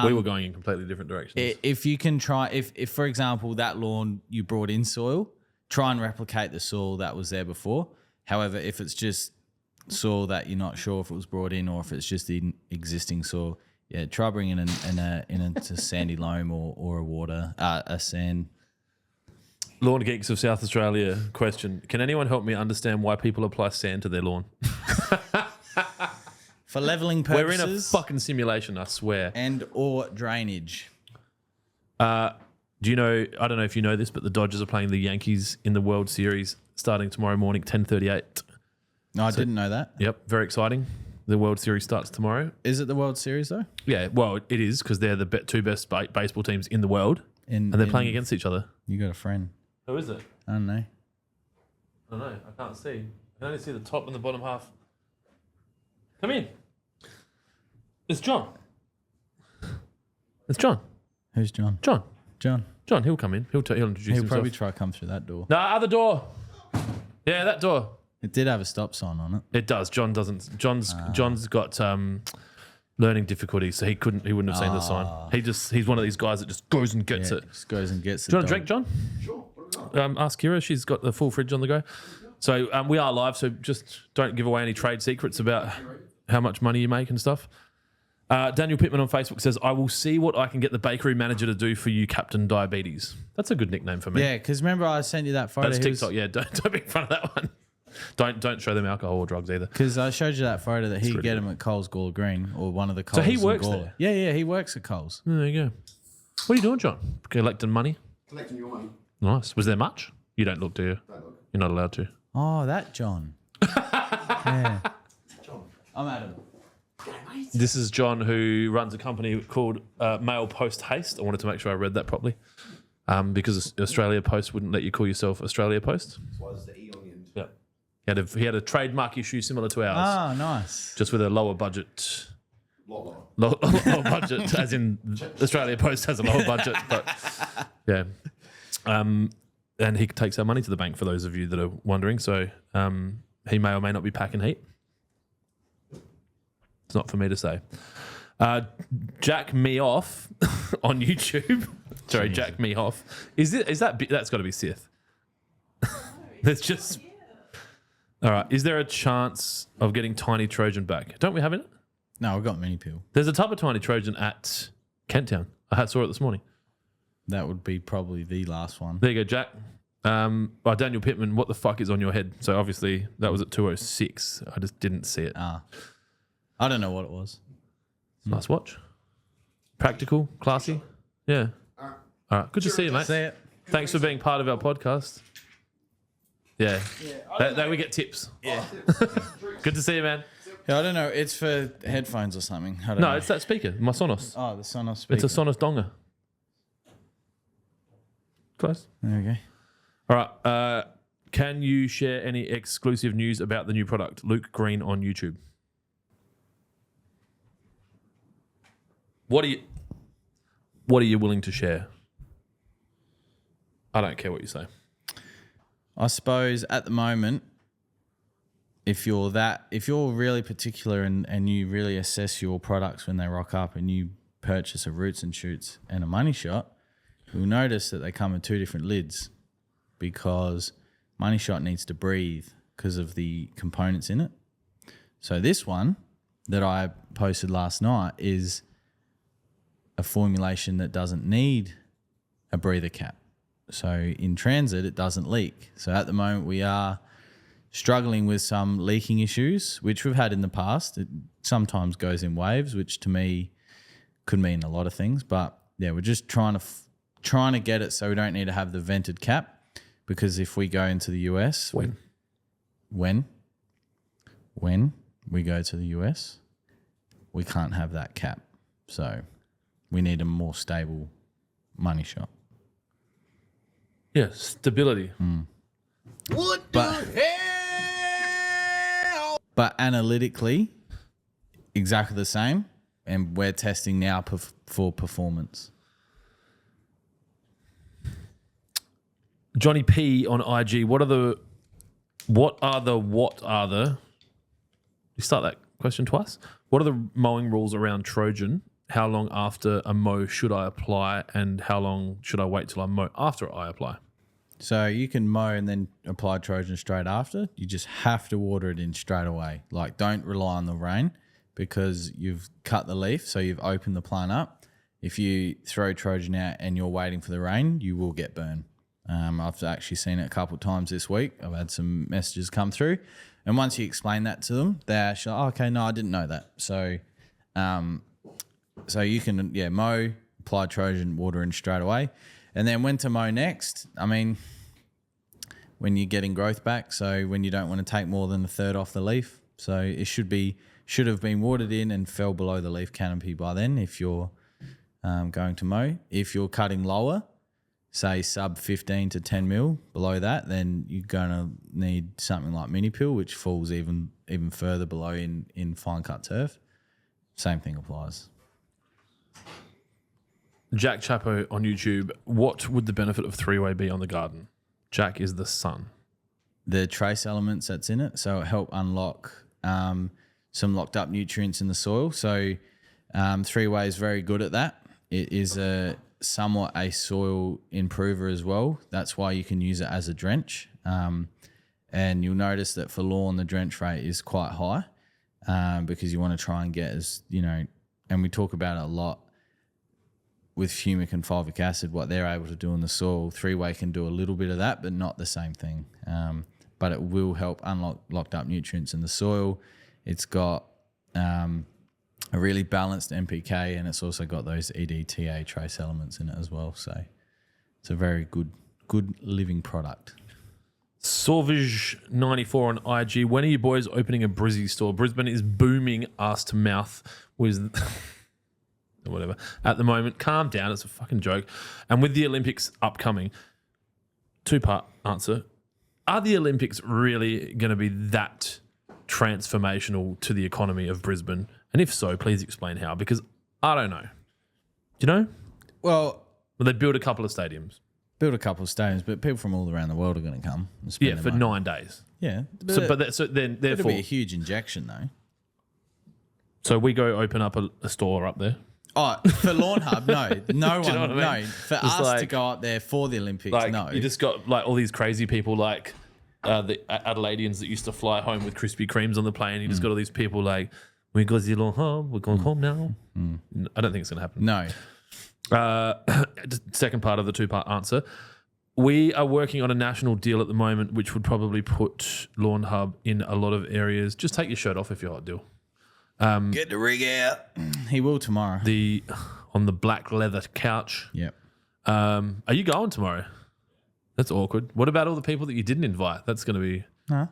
[SPEAKER 2] We were going in completely different directions.
[SPEAKER 1] if you can try, if for example that lawn you brought in soil, try and replicate the soil that was there before. However, if it's just soil that you're not sure if it was brought in or if it's just the existing soil, yeah, try bringing in a sandy loam or a sand.
[SPEAKER 2] Lawn Geeks of South Australia question. Can anyone help me understand why people apply sand to their lawn?
[SPEAKER 1] For leveling
[SPEAKER 2] We're
[SPEAKER 1] purposes.
[SPEAKER 2] in a fucking simulation, I swear.
[SPEAKER 1] and or drainage.
[SPEAKER 2] Do you know, I don't know if you know this, but the Dodgers are playing the Yankees in the World Series starting tomorrow morning, 10:38.
[SPEAKER 1] No, I didn't know that.
[SPEAKER 2] Yep, very exciting. The World Series starts tomorrow.
[SPEAKER 1] Is it the World Series though?
[SPEAKER 2] Yeah, well, it is because they're the two best baseball teams in the world, and they're playing against each other.
[SPEAKER 1] You got a friend.
[SPEAKER 2] Who is it?
[SPEAKER 1] I don't know.
[SPEAKER 2] I don't know. I can't see. I can only see the top and the bottom half. Come in. It's John. It's John.
[SPEAKER 1] Who's John?
[SPEAKER 2] John.
[SPEAKER 1] John.
[SPEAKER 2] He'll come in. He'll introduce
[SPEAKER 1] He'll
[SPEAKER 2] himself.
[SPEAKER 1] probably try to come through that door.
[SPEAKER 2] No, other door. Yeah, that door.
[SPEAKER 1] It did have a stop sign on it.
[SPEAKER 2] It does. John doesn't. John's got learning difficulties, so he wouldn't have seen the sign. He's one of these guys that just goes and gets it.
[SPEAKER 1] Just goes and gets it.
[SPEAKER 2] Do you want a drink, John? Sure. Ask Kira. She's got the full fridge on the go. So we are live, so just don't give away any trade secrets about how much money you make and stuff. Daniel Pittman on Facebook says, I will see what I can get the bakery manager to do for you, Captain Diabetes. That's a good nickname for me.
[SPEAKER 1] Yeah, because remember I sent you that photo.
[SPEAKER 2] That's TikTok. Yeah, don't be in front of that one. Don't show them alcohol or drugs either.
[SPEAKER 1] Because I showed you that photo that he'd
[SPEAKER 2] really
[SPEAKER 1] get him at Coles Gawler Green or one of the Coles.
[SPEAKER 2] So he
[SPEAKER 1] in
[SPEAKER 2] works
[SPEAKER 1] Gawler.
[SPEAKER 2] there?
[SPEAKER 1] Yeah, he works at Coles.
[SPEAKER 2] There you go. What are you doing, John? Collecting money?
[SPEAKER 8] Collecting your money.
[SPEAKER 2] Nice. Was there much? You don't look, do you?
[SPEAKER 8] Don't look.
[SPEAKER 2] You're not allowed to.
[SPEAKER 1] Oh, that John. Yeah.
[SPEAKER 8] John.
[SPEAKER 1] I'm Adam.
[SPEAKER 2] This is John, who runs a company called Mail Post Haste. I wanted to make sure I read that properly because Australia Post wouldn't let you call yourself Australia Post.
[SPEAKER 8] That's why there's the E on the end.
[SPEAKER 2] Yeah. He had a trademark issue similar to ours,
[SPEAKER 1] Ah, nice.
[SPEAKER 2] just with a lower budget. Lower budget, as in Australia Post has a lower budget, but yeah. And he takes our money to the bank, for those of you that are wondering. So he may or may not be packing heat. It's not for me to say. Jack Me Off on YouTube. Sorry, Jack Me Off. Is that that's got to be Sith? That's just. All right. Is there a chance of getting Tiny Trojan back? Don't we have it?
[SPEAKER 1] No, I've got mini peel.
[SPEAKER 2] There's a type of Tiny Trojan at Kent Town. I saw it this morning.
[SPEAKER 1] That would be probably the last one.
[SPEAKER 2] There you go, Jack. By Daniel Pittman, what the fuck is on your head? So obviously that was at 2:06. I just didn't see it.
[SPEAKER 1] I don't know what it was.
[SPEAKER 2] Nice watch. Practical, classy. Yeah. All right. Good to see you, mate.
[SPEAKER 1] See it.
[SPEAKER 2] Thanks for being part of our podcast. Yeah. That we get tips.
[SPEAKER 1] Yeah.
[SPEAKER 2] Good to see you, man.
[SPEAKER 1] Yeah, I don't know. It's for headphones or something. I don't know.
[SPEAKER 2] No, it's that speaker, my Sonos.
[SPEAKER 1] Oh, the Sonos speaker.
[SPEAKER 2] It's a Sonos donger. Close.
[SPEAKER 1] There we go.
[SPEAKER 2] All right. Can you share any exclusive news about the new product? Luke Green on YouTube. What are you willing to share? I don't care what you say.
[SPEAKER 1] I suppose at the moment, if you're really particular and you really assess your products when they rock up and you purchase a Roots and Shoots and a Money Shot, you'll notice that they come in two different lids because Money Shot needs to breathe because of the components in it. So this one that I posted last night is a formulation that doesn't need a breather cap. So in transit, it doesn't leak. So at the moment, we are struggling with some leaking issues, which we've had in the past. It sometimes goes in waves, which to me could mean a lot of things. But yeah, we're just trying to get it so we don't need to have the vented cap, because if we go into the US, when we go to the US, we can't have that cap. So we need a more stable Money Shot.
[SPEAKER 2] Yeah, stability.
[SPEAKER 1] What the hell? But analytically, exactly the same. And we're testing now for performance.
[SPEAKER 2] Johnny P on IG. What are the? You start that question twice. What are the mowing rules around Trojan? How long after a mow should I apply, and how long should I wait till I mow after I apply?
[SPEAKER 1] So you can mow and then apply Trojan straight after. You just have to water it in straight away. Like, don't rely on the rain because you've cut the leaf, so you've opened the plant up. If you throw Trojan out and you're waiting for the rain, you will get burned. I've actually seen it a couple of times this week. I've had some messages come through, and once you explain that to them, they're actually like, oh, okay, no, I didn't know that. So you can, mow, apply Trojan, water in straight away. And then when to mow next, I mean, when you're getting growth back, so when you don't want to take more than a third off the leaf. So it should have been watered in and fell below the leaf canopy by then if you're going to mow. If you're cutting lower, say sub 15 to 10 mil below that, then you're going to need something like mini peel, which falls even further below in fine cut turf. Same thing applies.
[SPEAKER 2] Jack Chapo on YouTube. What would the benefit of three-way be on the garden? Jack is the sun.
[SPEAKER 1] The trace elements that's in it, so it help unlock some locked up nutrients in the soil. So three-way is very good at that. It is somewhat a soil improver as well. That's why you can use it as a drench. And you'll notice that for lawn, the drench rate is quite high because you want to try and get and we talk about it a lot with humic and fulvic acid, what they're able to do in the soil. Three-way can do a little bit of that, but not the same thing. But it will help unlock locked up nutrients in the soil. It's got a really balanced NPK, and it's also got those EDTA trace elements in it as well. So it's a very good living product.
[SPEAKER 2] Salvage94 on IG. When are you boys opening a Brizzy store? Brisbane is booming ass to mouth with whatever at the moment. Calm down, it's a fucking joke. And with the Olympics upcoming, two-part answer. are the Olympics really going to be that transformational to the economy of Brisbane? And if so, please explain how, because I don't know. Do you know?
[SPEAKER 1] Well,
[SPEAKER 2] They build a couple of stadiums.
[SPEAKER 1] build a couple of stadiums, but people from all around the world are going to come. And spend
[SPEAKER 2] Yeah,
[SPEAKER 1] their
[SPEAKER 2] for
[SPEAKER 1] money.
[SPEAKER 2] 9 days.
[SPEAKER 1] Yeah,
[SPEAKER 2] So then
[SPEAKER 1] it'll
[SPEAKER 2] therefore,
[SPEAKER 1] be a huge injection though.
[SPEAKER 2] so we go open up a store up there.
[SPEAKER 1] Oh, for Lawnhub, no
[SPEAKER 2] Do you know
[SPEAKER 1] one,
[SPEAKER 2] what I mean?
[SPEAKER 1] no. For
[SPEAKER 2] It's
[SPEAKER 1] us to
[SPEAKER 2] like-
[SPEAKER 1] go up there for the Olympics,
[SPEAKER 2] Like
[SPEAKER 1] no.
[SPEAKER 2] you just got like all these crazy people like the Adelaideans that used to fly home with Krispy Kremes on the plane. You just got all these people like, we go to the Lawnhub, we're going home now. I don't think it's going to happen.
[SPEAKER 1] no.
[SPEAKER 2] Second part of the 2-part answer. We are working on a national deal at the moment, which would probably put Lawnhub in a lot of areas. Just take your shirt off if you're hot, deal.
[SPEAKER 1] Get the rig out. He will tomorrow.
[SPEAKER 2] On the black leather couch.
[SPEAKER 1] Yep.
[SPEAKER 2] Are you going tomorrow? That's awkward. What about all the people that you didn't invite? That's going to be.
[SPEAKER 1] Huh?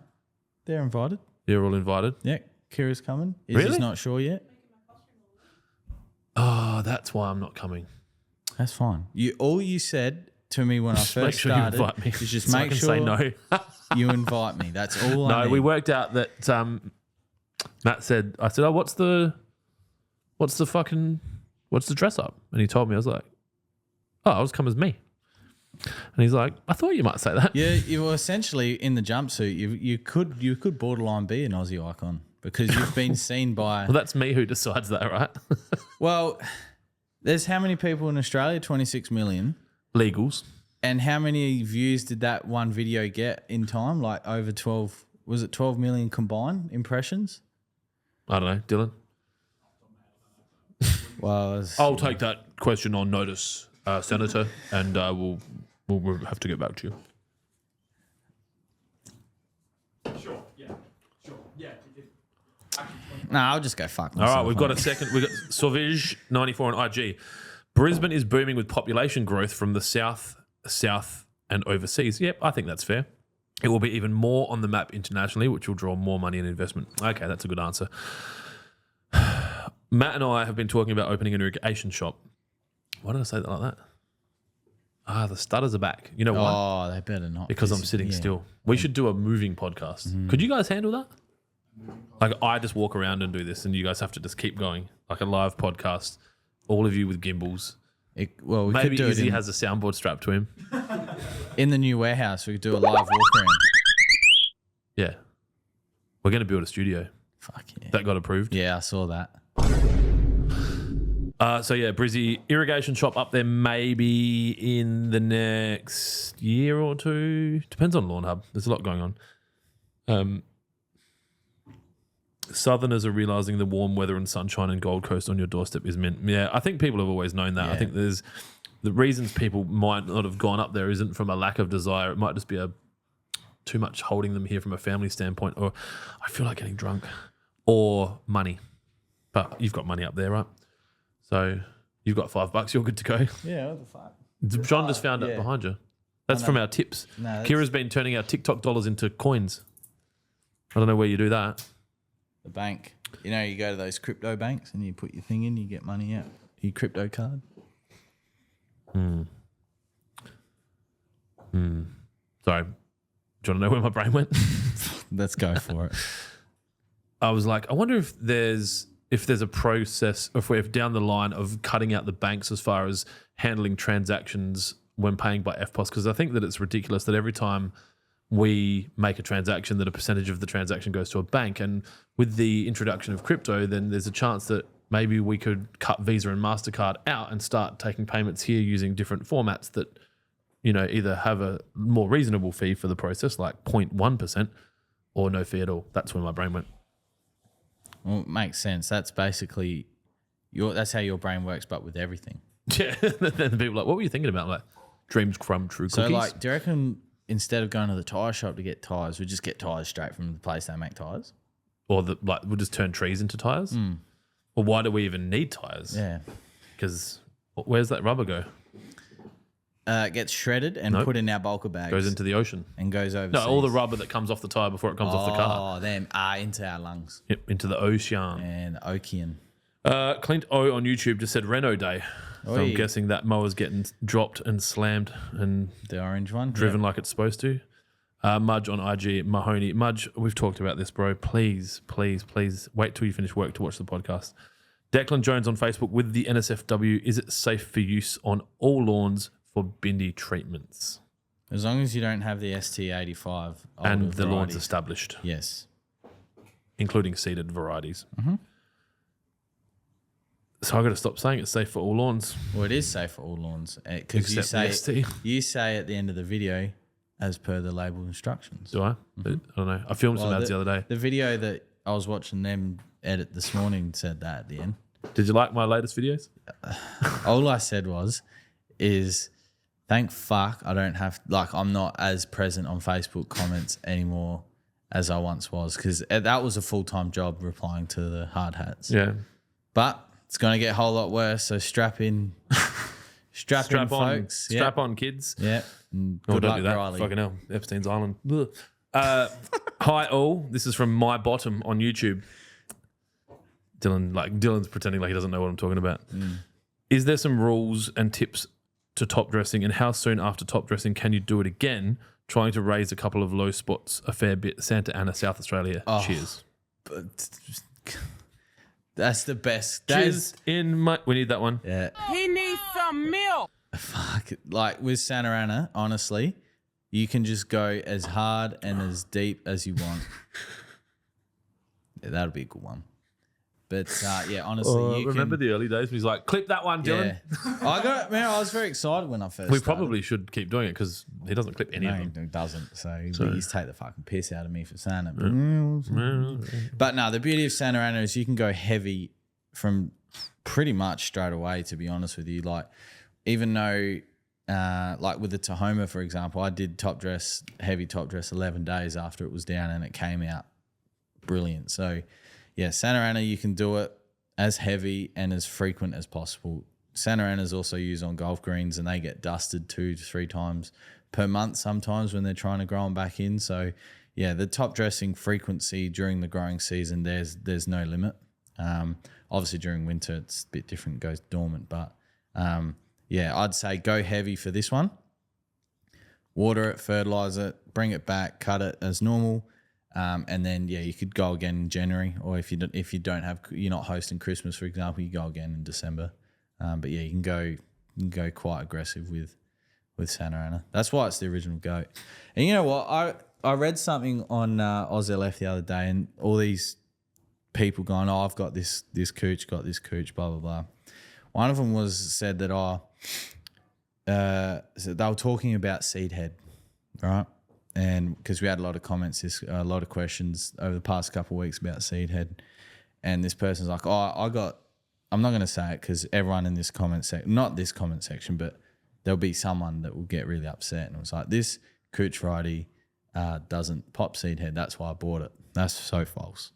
[SPEAKER 1] They're invited.
[SPEAKER 2] You're all invited.
[SPEAKER 1] Yeah. Kira's coming.
[SPEAKER 2] Really?
[SPEAKER 1] He's not sure yet.
[SPEAKER 2] Oh, that's why I'm not coming.
[SPEAKER 1] That's fine. All you said to me when I
[SPEAKER 2] Just make
[SPEAKER 1] first
[SPEAKER 2] sure
[SPEAKER 1] started
[SPEAKER 2] you invite me.
[SPEAKER 1] is just
[SPEAKER 2] so I
[SPEAKER 1] make
[SPEAKER 2] can
[SPEAKER 1] sure
[SPEAKER 2] say no.
[SPEAKER 1] you invite me. That's all I
[SPEAKER 2] No,
[SPEAKER 1] need.
[SPEAKER 2] we worked out that Matt said, I said, oh, what's the dress up? And he told me, I was like, oh, I'll just come as me. And he's like, I thought you might say that.
[SPEAKER 1] Yeah, you were essentially in the jumpsuit. You could borderline be an Aussie icon because you've been seen by.
[SPEAKER 2] Well, that's me who decides that, right?
[SPEAKER 1] Well, there's how many people in Australia? 26 million.
[SPEAKER 2] Legals.
[SPEAKER 1] And how many views did that one video get in time? Like over 12. Was it 12 million combined impressions?
[SPEAKER 2] I don't know, Dylan.
[SPEAKER 1] Well, it was-
[SPEAKER 2] I'll take that question on notice, Senator, and we'll have to get back to you.
[SPEAKER 5] Sure. Yeah. Sure. Yeah.
[SPEAKER 1] Nah, I'll just go fuck
[SPEAKER 2] All
[SPEAKER 1] myself.
[SPEAKER 2] right, we've got a second. We've got Sauvage94 on IG. Brisbane is booming with population growth from the south, and overseas. Yep, I think that's fair. It will be even more on the map internationally, which will draw more money and investment. Okay, that's a good answer. Matt and I have been talking about opening an irrigation shop. Why did I say that like that? The stutters are back. You know why?
[SPEAKER 1] Oh, they better not.
[SPEAKER 2] Because I'm sitting still. We should do a moving podcast. Could you guys handle that? Like I just walk around and do this and you guys have to just keep going. Like a live podcast. All of you with gimbals.
[SPEAKER 1] We
[SPEAKER 2] Maybe
[SPEAKER 1] could do it
[SPEAKER 2] Izzy has a soundboard strapped to him.
[SPEAKER 1] in the new warehouse. We could do a live walk around.
[SPEAKER 2] Yeah. We're going to build a studio.
[SPEAKER 1] Fuck yeah.
[SPEAKER 2] That got approved.
[SPEAKER 1] Yeah, I saw that.
[SPEAKER 2] So yeah, Brizzy, irrigation shop up there maybe in the next year or two. Depends on Lawnhub. There's a lot going on. Southerners are realising the warm weather and sunshine and Gold Coast on your doorstep is mint. Yeah, I think people have always known that.
[SPEAKER 1] Yeah.
[SPEAKER 2] I think there's the reasons people might not have gone up there isn't from a lack of desire. It might just be too much holding them here from a family standpoint, or I feel like getting drunk, or money. But you've got money up there, right? So you've got $5. You're good to go.
[SPEAKER 1] Yeah, what the fuck?
[SPEAKER 2] John just found it behind you. That's from our tips.
[SPEAKER 1] No, that's-
[SPEAKER 2] Kira's been turning our TikTok dollars into coins. I don't know where you do that.
[SPEAKER 1] The bank. You know, you go to those crypto banks and you put your thing in, you get money out. Your crypto card.
[SPEAKER 2] Sorry. Do you want to know where my brain went?
[SPEAKER 1] Let's go for it.
[SPEAKER 2] I was like, I wonder if there's a process, if we're down the line of cutting out the banks as far as handling transactions when paying by FPOS, because I think that it's ridiculous that every time we make a transaction that a percentage of the transaction goes to a bank. And with the introduction of crypto, then there's a chance that maybe we could cut Visa and MasterCard out and start taking payments here using different formats that, you know, either have a more reasonable fee for the process, like 0.1%, or no fee at all. That's where my brain went.
[SPEAKER 1] Well, it makes sense. That's basically that's how your brain works, but with everything.
[SPEAKER 2] Yeah. Then the people are like, what were you thinking about? Like, dreams come true
[SPEAKER 1] So,
[SPEAKER 2] cookies?
[SPEAKER 1] like, do you reckon instead of going to the tyre shop to get tyres, we just get tyres straight from the place they make tyres?
[SPEAKER 2] Or we'll just turn trees into tyres? Or why do we even need tyres?
[SPEAKER 1] Yeah.
[SPEAKER 2] Because where's that rubber go?
[SPEAKER 1] It gets shredded and put in our bulker bags.
[SPEAKER 2] Goes into the ocean.
[SPEAKER 1] and goes overseas.
[SPEAKER 2] No, all the rubber that comes off the tyre before it comes off the car.
[SPEAKER 1] Oh, them are into our lungs.
[SPEAKER 2] Yep, into the ocean.
[SPEAKER 1] And the ocean.
[SPEAKER 2] Clint O on YouTube just said Renault Day. So I'm
[SPEAKER 1] Oi.
[SPEAKER 2] guessing that mower's getting dropped and slammed and
[SPEAKER 1] The orange one.
[SPEAKER 2] driven like it's supposed to. Mudge on IG, Mahoney. Mudge, we've talked about this, bro. Please wait till you finish work to watch the podcast. Declan Jones on Facebook with the NSFW. Is it safe for use on all lawns for bindi treatments?
[SPEAKER 1] As long as you don't have the ST85
[SPEAKER 2] And the lawn's
[SPEAKER 1] varieties.
[SPEAKER 2] established,
[SPEAKER 1] Yes.
[SPEAKER 2] including seeded varieties. Mm-hmm. So I got to stop saying it's safe for all lawns.
[SPEAKER 1] Well, it is safe for all lawns because
[SPEAKER 2] Except the ST.
[SPEAKER 1] you say at the end of the video, as per the label instructions.
[SPEAKER 2] Do I? I don't know. I filmed some ads the other day.
[SPEAKER 1] The video that I was watching them edit this morning said that at the end.
[SPEAKER 2] Did you like my latest videos?
[SPEAKER 1] All I said is thank fuck I don't have, like, I'm not as present on Facebook comments anymore as I once was, because that was a full-time job replying to the hard hats.
[SPEAKER 2] Yeah.
[SPEAKER 1] But it's going to get a whole lot worse, so strap in. Strap in,
[SPEAKER 2] on,
[SPEAKER 1] folks.
[SPEAKER 2] Strap on, kids.
[SPEAKER 1] Yeah.
[SPEAKER 2] Oh,
[SPEAKER 1] Good
[SPEAKER 2] don't
[SPEAKER 1] luck,
[SPEAKER 2] do that.
[SPEAKER 1] Riley.
[SPEAKER 2] Fucking hell. Epstein's Island. Hi all. This is from My Bottom on YouTube. Dylan's pretending like he doesn't know what I'm talking about. Is there some rules and tips to top dressing, and how soon after top dressing can you do it again? Trying to raise a couple of low spots a fair bit. Santa Ana, South Australia. Cheers.
[SPEAKER 1] That's the best.
[SPEAKER 2] Cheers we need that one.
[SPEAKER 1] Yeah.
[SPEAKER 7] He needs some milk.
[SPEAKER 1] Fuck. Like with Santa Ana, honestly, you can just go as hard and as deep as you want. Yeah, that'll be a good one. But yeah, honestly, you
[SPEAKER 2] remember
[SPEAKER 1] can,
[SPEAKER 2] the early days when he's like, clip that one, Dylan.
[SPEAKER 1] Yeah. I was very excited when I first
[SPEAKER 2] We
[SPEAKER 1] started.
[SPEAKER 2] probably should keep doing it because he doesn't clip any of them.
[SPEAKER 1] No, he doesn't. So he's take the fucking piss out of me for saying it. But no, the beauty of Santa Ana is you can go heavy from pretty much straight away, to be honest with you. Like, even though, like with the Tahoma, for example, I did heavy top dress 11 days after it was down, and it came out brilliant. So yeah, Santa Ana, you can do it as heavy and as frequent as possible. Santa Ana is also used on golf greens, and they get dusted 2 to 3 times per month sometimes when they're trying to grow them back in. So yeah, the top dressing frequency during the growing season, there's no limit. Obviously during winter it's a bit different, it goes dormant, but yeah, I'd say go heavy for this one. Water it, fertilize it, bring it back, cut it as normal. And then yeah, you could go again in January, or if you're not hosting Christmas, for example, you go again in December. But yeah, you can go quite aggressive with Santa Ana. That's why it's the original goat. And you know what? I read something on OzLF the other day, and all these people going, "Oh, I've got this cooch, blah blah blah." One of them said that so they were talking about seed head, right? And because we had a lot of comments, a lot of questions over the past couple of weeks about seed head, and this person's like, "Oh, I'm not going to say it because everyone in this comment section, not this comment section, but there'll be someone that will get really upset." And it was like, this cooch variety doesn't pop seed head. That's why I bought it. That's so false.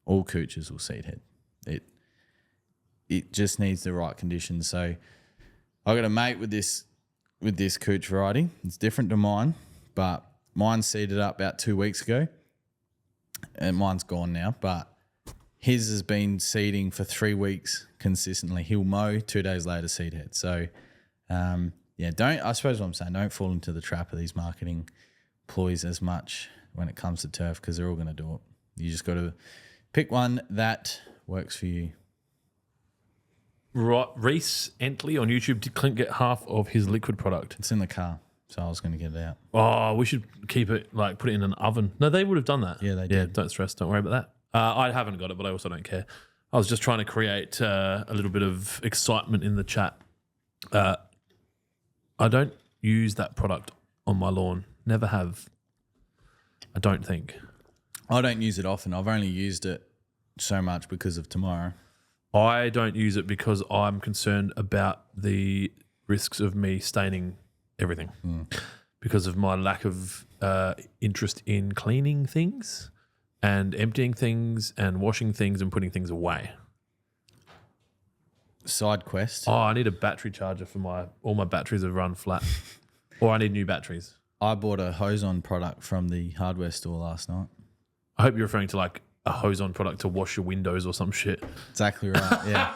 [SPEAKER 1] All cooches will seed head. It just needs the right conditions. So I got a mate with this cooch variety. It's different to mine, but mine seeded up about 2 weeks ago, and mine's gone now, but his has been seeding for 3 weeks consistently. He'll mow, 2 days later seed head. So yeah, I suppose what I'm saying, don't fall into the trap of these marketing ploys as much when it comes to turf, because they're all going to do it. You just got to pick one that works for you.
[SPEAKER 2] Right, Reese Entley on YouTube, did Clint get half of his liquid product?
[SPEAKER 1] It's in the car, so I was going to get it out.
[SPEAKER 2] Oh, we should keep it, like put it in an oven. No, they would have done that.
[SPEAKER 1] Yeah, they
[SPEAKER 2] Yeah,
[SPEAKER 1] did.
[SPEAKER 2] don't stress. Don't worry about that. I haven't got it, but I also don't care. I was just trying to create a little bit of excitement in the chat. I don't use that product on my lawn. Never have. I don't think.
[SPEAKER 1] I don't use it often. I've only used it so much because of tomorrow.
[SPEAKER 2] I don't use it because I'm concerned about the risks of me staining everything because of my lack of interest in cleaning things and emptying things and washing things and putting things away.
[SPEAKER 1] Side quest.
[SPEAKER 2] Oh, I need a battery charger for all my batteries have run flat, or I need new batteries.
[SPEAKER 1] I bought a hose-on product from the hardware store last night.
[SPEAKER 2] I hope you're referring to like a hose-on product to wash your windows or some shit.
[SPEAKER 1] Exactly right, yeah.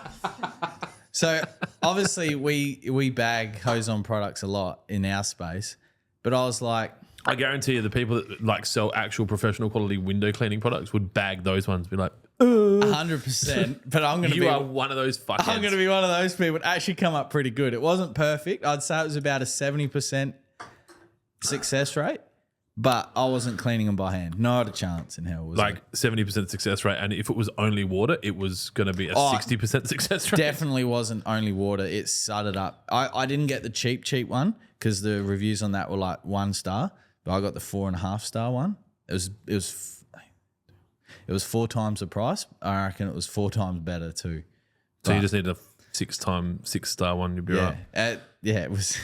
[SPEAKER 1] So obviously we bag hose-on products a lot in our space, but I was like,
[SPEAKER 2] I guarantee you the people that like sell actual professional quality window cleaning products would bag those ones, be like,
[SPEAKER 1] 100%. But I'm going to be
[SPEAKER 2] you are one of those fuckheads.
[SPEAKER 1] I'm going to be one of those people. It actually come up pretty good. It wasn't perfect. I'd say it was about a 70% success rate, but I wasn't cleaning them by hand. Not a chance in hell. Was
[SPEAKER 2] like
[SPEAKER 1] it?
[SPEAKER 2] 70% success rate. And if it was only water, it was going to be a 60% success rate.
[SPEAKER 1] Definitely wasn't only water. It sudded up. I didn't get the cheap one because the reviews on that were like 1 star, but I got the 4.5 star one. It was 4 times the price. I reckon it was 4 times better too.
[SPEAKER 2] So you just need a 6 star one. You'll be right.
[SPEAKER 1] It was.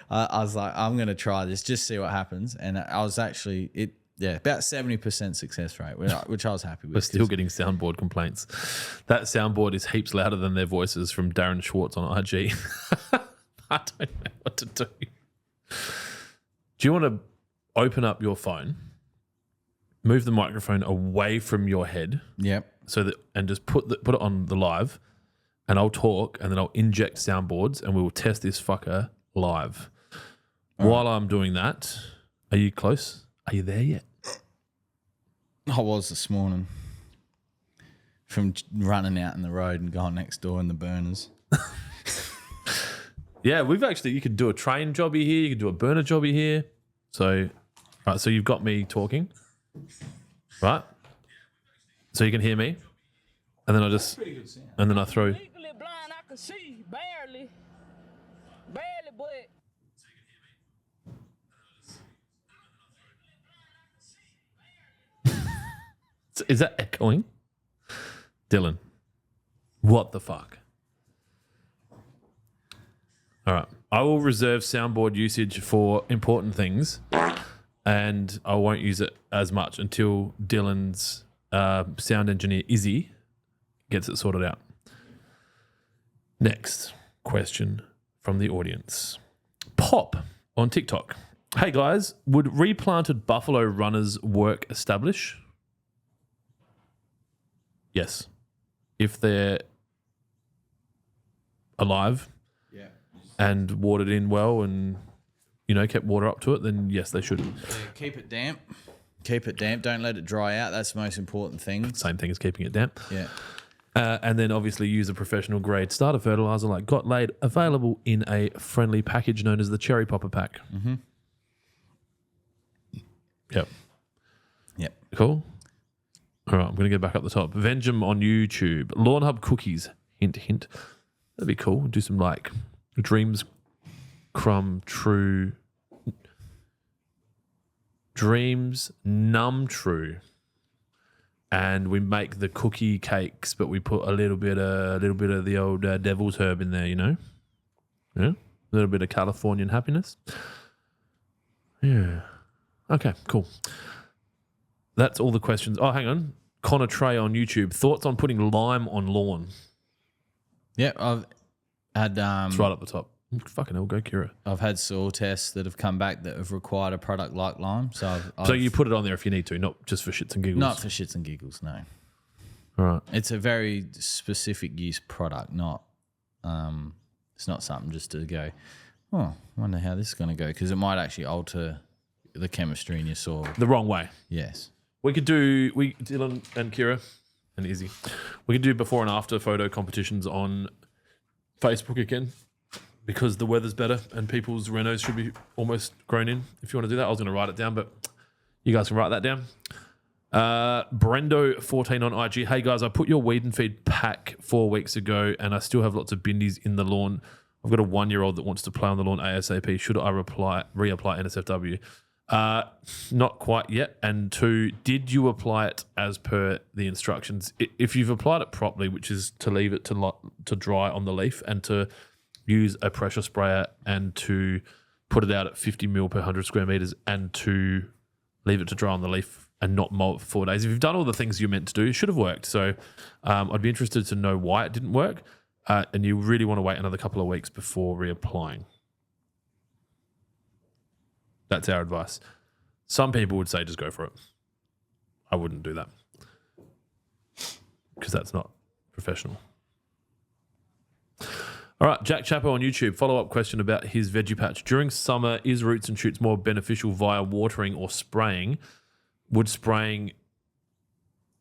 [SPEAKER 1] I was like, I'm going to try this, just see what happens. And I was actually, about 70% success rate, which I was happy with.
[SPEAKER 2] We're still getting soundboard complaints. That soundboard is heaps louder than their voices from Darren Schwartz on IG. I don't know what to do. Do you want to open up your phone, move the microphone away from your head?
[SPEAKER 1] Yep.
[SPEAKER 2] And just put it on the live, and I'll talk, and then I'll inject soundboards, and we will test this fucker live. While I'm doing that, are you close? Are you there yet?
[SPEAKER 1] I was this morning from running out in the road and going next door in the burners.
[SPEAKER 2] Yeah, you could do a train jobby here. You could do a burner jobby here. So, right, so you've got me talking, right? So you can hear me, and then I throw.
[SPEAKER 7] Legally blind, I can see barely, but.
[SPEAKER 2] Is that echoing? Dylan, what the fuck? All right. I will reserve soundboard usage for important things, and I won't use it as much until Dylan's sound engineer, Izzy, gets it sorted out. Next question from the audience. Pop on TikTok. Hey guys, would replanted buffalo runners work establish? Yes. If they're alive and watered in well and, kept water up to it, then yes, they should.
[SPEAKER 1] Yeah, keep it damp. Keep it damp. Don't let it dry out. That's the most important thing.
[SPEAKER 2] Same thing as keeping it damp.
[SPEAKER 1] Yeah.
[SPEAKER 2] And then obviously use a professional grade starter fertilizer like Got Laid, available in a friendly package known as the Cherry Popper Pack.
[SPEAKER 1] Mm-hmm.
[SPEAKER 2] Yep. Cool. All right, I'm going to go back up the top. Vengeum on YouTube. Lawnhub cookies. Hint, hint. That'd be cool. Do some like Dreams Crumb True. Dreams Numb True. And we make the cookie cakes, but we put a little bit of the old devil's herb in there, Yeah? A little bit of Californian happiness. Yeah. Okay, cool. That's all the questions. Oh, hang on. Connor Trey on YouTube. Thoughts on putting lime on lawn?
[SPEAKER 1] Yeah, I've had
[SPEAKER 2] It's right up the top. Fucking hell, go Kira.
[SPEAKER 1] I've had soil tests that have come back that have required a product like lime. So
[SPEAKER 2] So you put it on there if you need to, not just for shits and giggles.
[SPEAKER 1] not for shits and giggles, no.
[SPEAKER 2] All right.
[SPEAKER 1] It's a very specific use product, not it's not something just to go, oh, I wonder how this is going to go, because it might actually alter the chemistry in your soil.
[SPEAKER 2] The wrong way.
[SPEAKER 1] Yes.
[SPEAKER 2] We could do Dylan and Kira and Izzy. We could do before and after photo competitions on Facebook again, because the weather's better and people's renos should be almost grown in. If you want to do that, I was going to write it down, but you guys can write that down. Brendo14 on IG. Hey guys, I put your weed and feed pack 4 weeks ago, and I still have lots of bindies in the lawn. I've got a 1-year-old that wants to play on the lawn ASAP. Should I reapply NSFW? Not quite yet. And 2, did you apply it as per the instructions? If you've applied it properly, which is to leave it to dry on the leaf and to use a pressure sprayer and to put it out at 50 mil per 100 square meters and to leave it to dry on the leaf and not mow it for 4 days. If you've done all the things you're meant to do, it should have worked. So I'd be interested to know why it didn't work. And you really want to wait another couple of weeks before reapplying. That's our advice. Some people would say just go for it. I wouldn't do that because that's not professional. All right, Jack Chapo on YouTube. Follow-up question about his veggie patch. During summer, is roots and shoots more beneficial via watering or spraying? Would spraying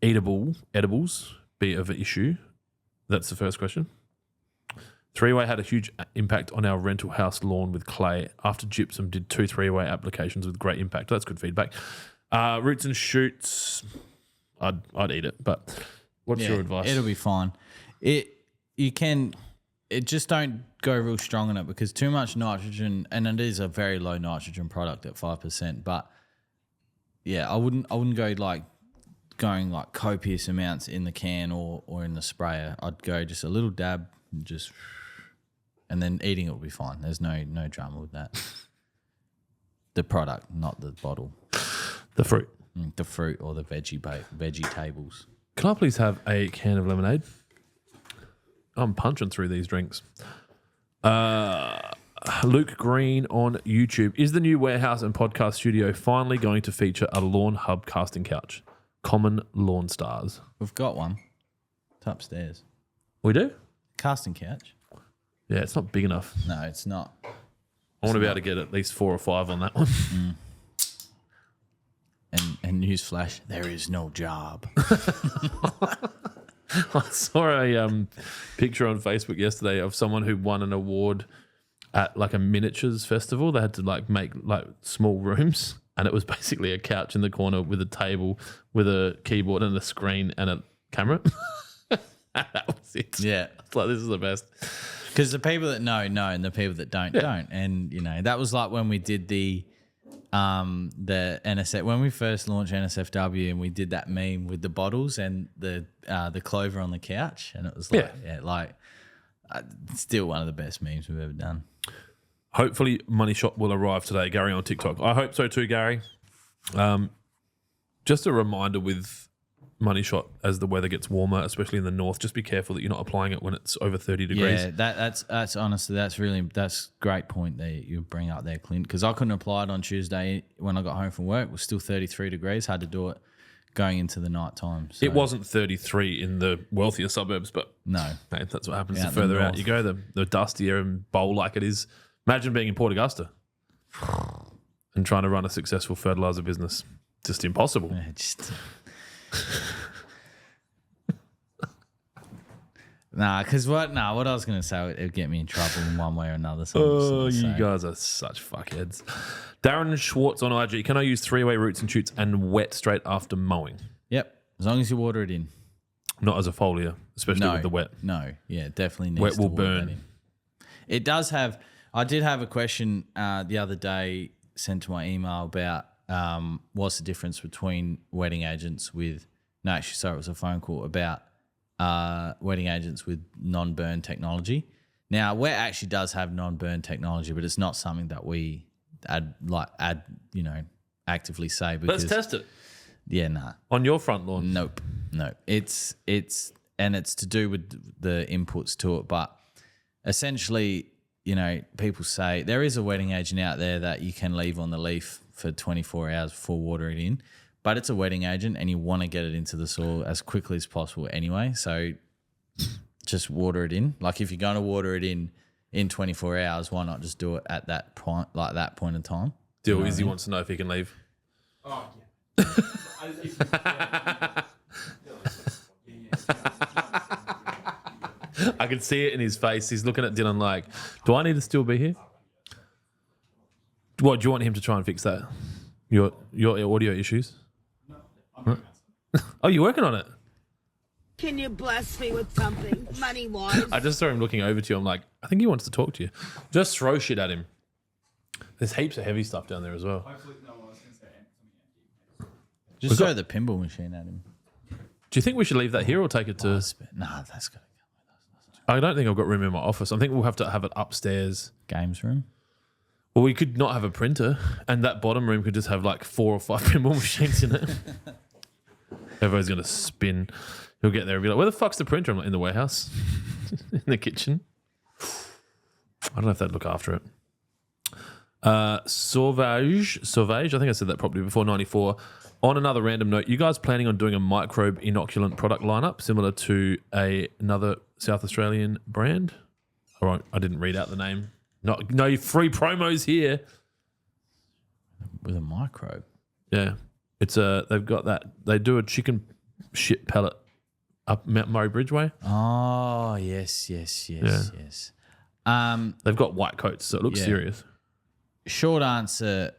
[SPEAKER 2] edibles be of an issue? That's the first question. Three-way had a huge impact on our rental house lawn with clay. After gypsum, did 2 three-way applications with great impact. That's good feedback. Roots and shoots, I'd eat it. But what's your advice?
[SPEAKER 1] It'll be fine. It just don't go real strong on it because too much nitrogen, and it is a very low nitrogen product at 5%. But yeah, I wouldn't go like going like copious amounts in the can or in the sprayer. I'd go just a little dab, and then eating it will be fine. There's no drama with that. The product, not the bottle.
[SPEAKER 2] The fruit.
[SPEAKER 1] The fruit or the vegetables.
[SPEAKER 2] Can I please have a can of lemonade? I'm punching through these drinks. Luke Green on YouTube. Is the new warehouse and podcast studio finally going to feature a Lawnhub casting couch? Common lawn stars.
[SPEAKER 1] We've got one. It's upstairs.
[SPEAKER 2] We do?
[SPEAKER 1] Casting couch?
[SPEAKER 2] Yeah, it's not big enough.
[SPEAKER 1] No, it's not.
[SPEAKER 2] I want to be able to get at least 4 or 5 on that one.
[SPEAKER 1] And newsflash, there is no job.
[SPEAKER 2] I saw a picture on Facebook yesterday of someone who won an award at like a miniatures festival. They had to like make like small rooms, and it was basically a couch in the corner with a table with a keyboard and a screen and a camera. That was it.
[SPEAKER 1] Yeah.
[SPEAKER 2] It's like, this is the best.
[SPEAKER 1] Because the people that know, and the people that don't. And, you know, that was like when we did the NSF, when we first launched NSFW and we did that meme with the bottles and the clover on the couch. And it was like, still one of the best memes we've ever done.
[SPEAKER 2] Hopefully Money Shot will arrive today, Gary, on TikTok. I hope so too, Gary. Just a reminder with Money Shot, as the weather gets warmer, especially in the north, just be careful that you're not applying it when it's over 30 degrees.
[SPEAKER 1] Yeah, that's honestly, that's a great point that you bring up there, Clint, because I couldn't apply it on Tuesday when I got home from work. It was still 33 degrees. Had to do it going into the night time. So.
[SPEAKER 2] It wasn't 33 in the wealthier suburbs, but
[SPEAKER 1] no,
[SPEAKER 2] mate, that's what happens
[SPEAKER 1] Out
[SPEAKER 2] the further
[SPEAKER 1] in the
[SPEAKER 2] out you go, the dustier and bowl like it is. Imagine being in Port Augusta and trying to run a successful fertilizer business. Just impossible.
[SPEAKER 1] Yeah, just... what I was going to say, it would get me in trouble in one way or another. So
[SPEAKER 2] Oh, you guys are such fuckheads. Darren Schwartz on IG. Can I use 3-way roots and shoots and wet straight after mowing?
[SPEAKER 1] Yep, as long as you water it in.
[SPEAKER 2] Not as a foliar, especially with the wet.
[SPEAKER 1] No, yeah, definitely needs
[SPEAKER 2] Wet
[SPEAKER 1] to
[SPEAKER 2] will
[SPEAKER 1] water that
[SPEAKER 2] burn.
[SPEAKER 1] in. It does have... I did have a question the other day sent to my email about what's the difference between wetting agents with... No, actually, sorry, it was a phone call about wetting agents with non-burn technology. Now, wet actually does have non-burn technology, but it's not something that we actively say. Because,
[SPEAKER 2] Let's test it.
[SPEAKER 1] Yeah, nah.
[SPEAKER 2] On your front lawn?
[SPEAKER 1] Nope. It's to do with the inputs to it, but essentially, people say there is a wetting agent out there that you can leave on the leaf for 24 hours before watering it in, but it's a wetting agent and you want to get it into the soil as quickly as possible anyway. So just water it in. Like if you're going to water it in 24 hours, why not just do it at that point, like that point in time?
[SPEAKER 2] Dill Izzy wants to know if he can leave.
[SPEAKER 5] Oh, yeah.
[SPEAKER 2] I can see it in his face. He's looking at Dylan like, do I need to still be here? What, do you want him to try and fix that? Your audio issues?
[SPEAKER 5] No, I'm doing that.
[SPEAKER 2] Oh, you're working on it?
[SPEAKER 8] Can you bless me with something, money-wise?
[SPEAKER 2] I just saw him looking over to you. I'm like, I think he wants to talk to you. Just throw shit at him. There's heaps of heavy stuff down there as well.
[SPEAKER 5] Hopefully, no, I was going to say something empty.
[SPEAKER 1] Just throw the pinball machine at him.
[SPEAKER 2] Do you think we should leave that here or take it to...
[SPEAKER 1] Nah, that's got to
[SPEAKER 2] I don't think I've got room in my office. I think we'll have to have it upstairs.
[SPEAKER 1] games room.
[SPEAKER 2] Well, we could not have a printer, and that bottom room could just have like 4 or 5 pinball machines in it. Everyone's going to spin. He'll get there and be like, where the fuck's the printer? I'm like, in the warehouse, in the kitchen. I don't know if they'd look after it. Sauvage, I think I said that properly before, 94. On another random note, you guys planning on doing a microbe inoculant product lineup similar to another South Australian brand? All right, I didn't read out the name. No free promos here.
[SPEAKER 1] With a microbe.
[SPEAKER 2] Yeah, they've got that. They do a chicken shit pellet up Mount Murray Bridgeway.
[SPEAKER 1] Oh, yes. Yes.
[SPEAKER 2] They've got white coats, so it looks serious.
[SPEAKER 1] Short answer,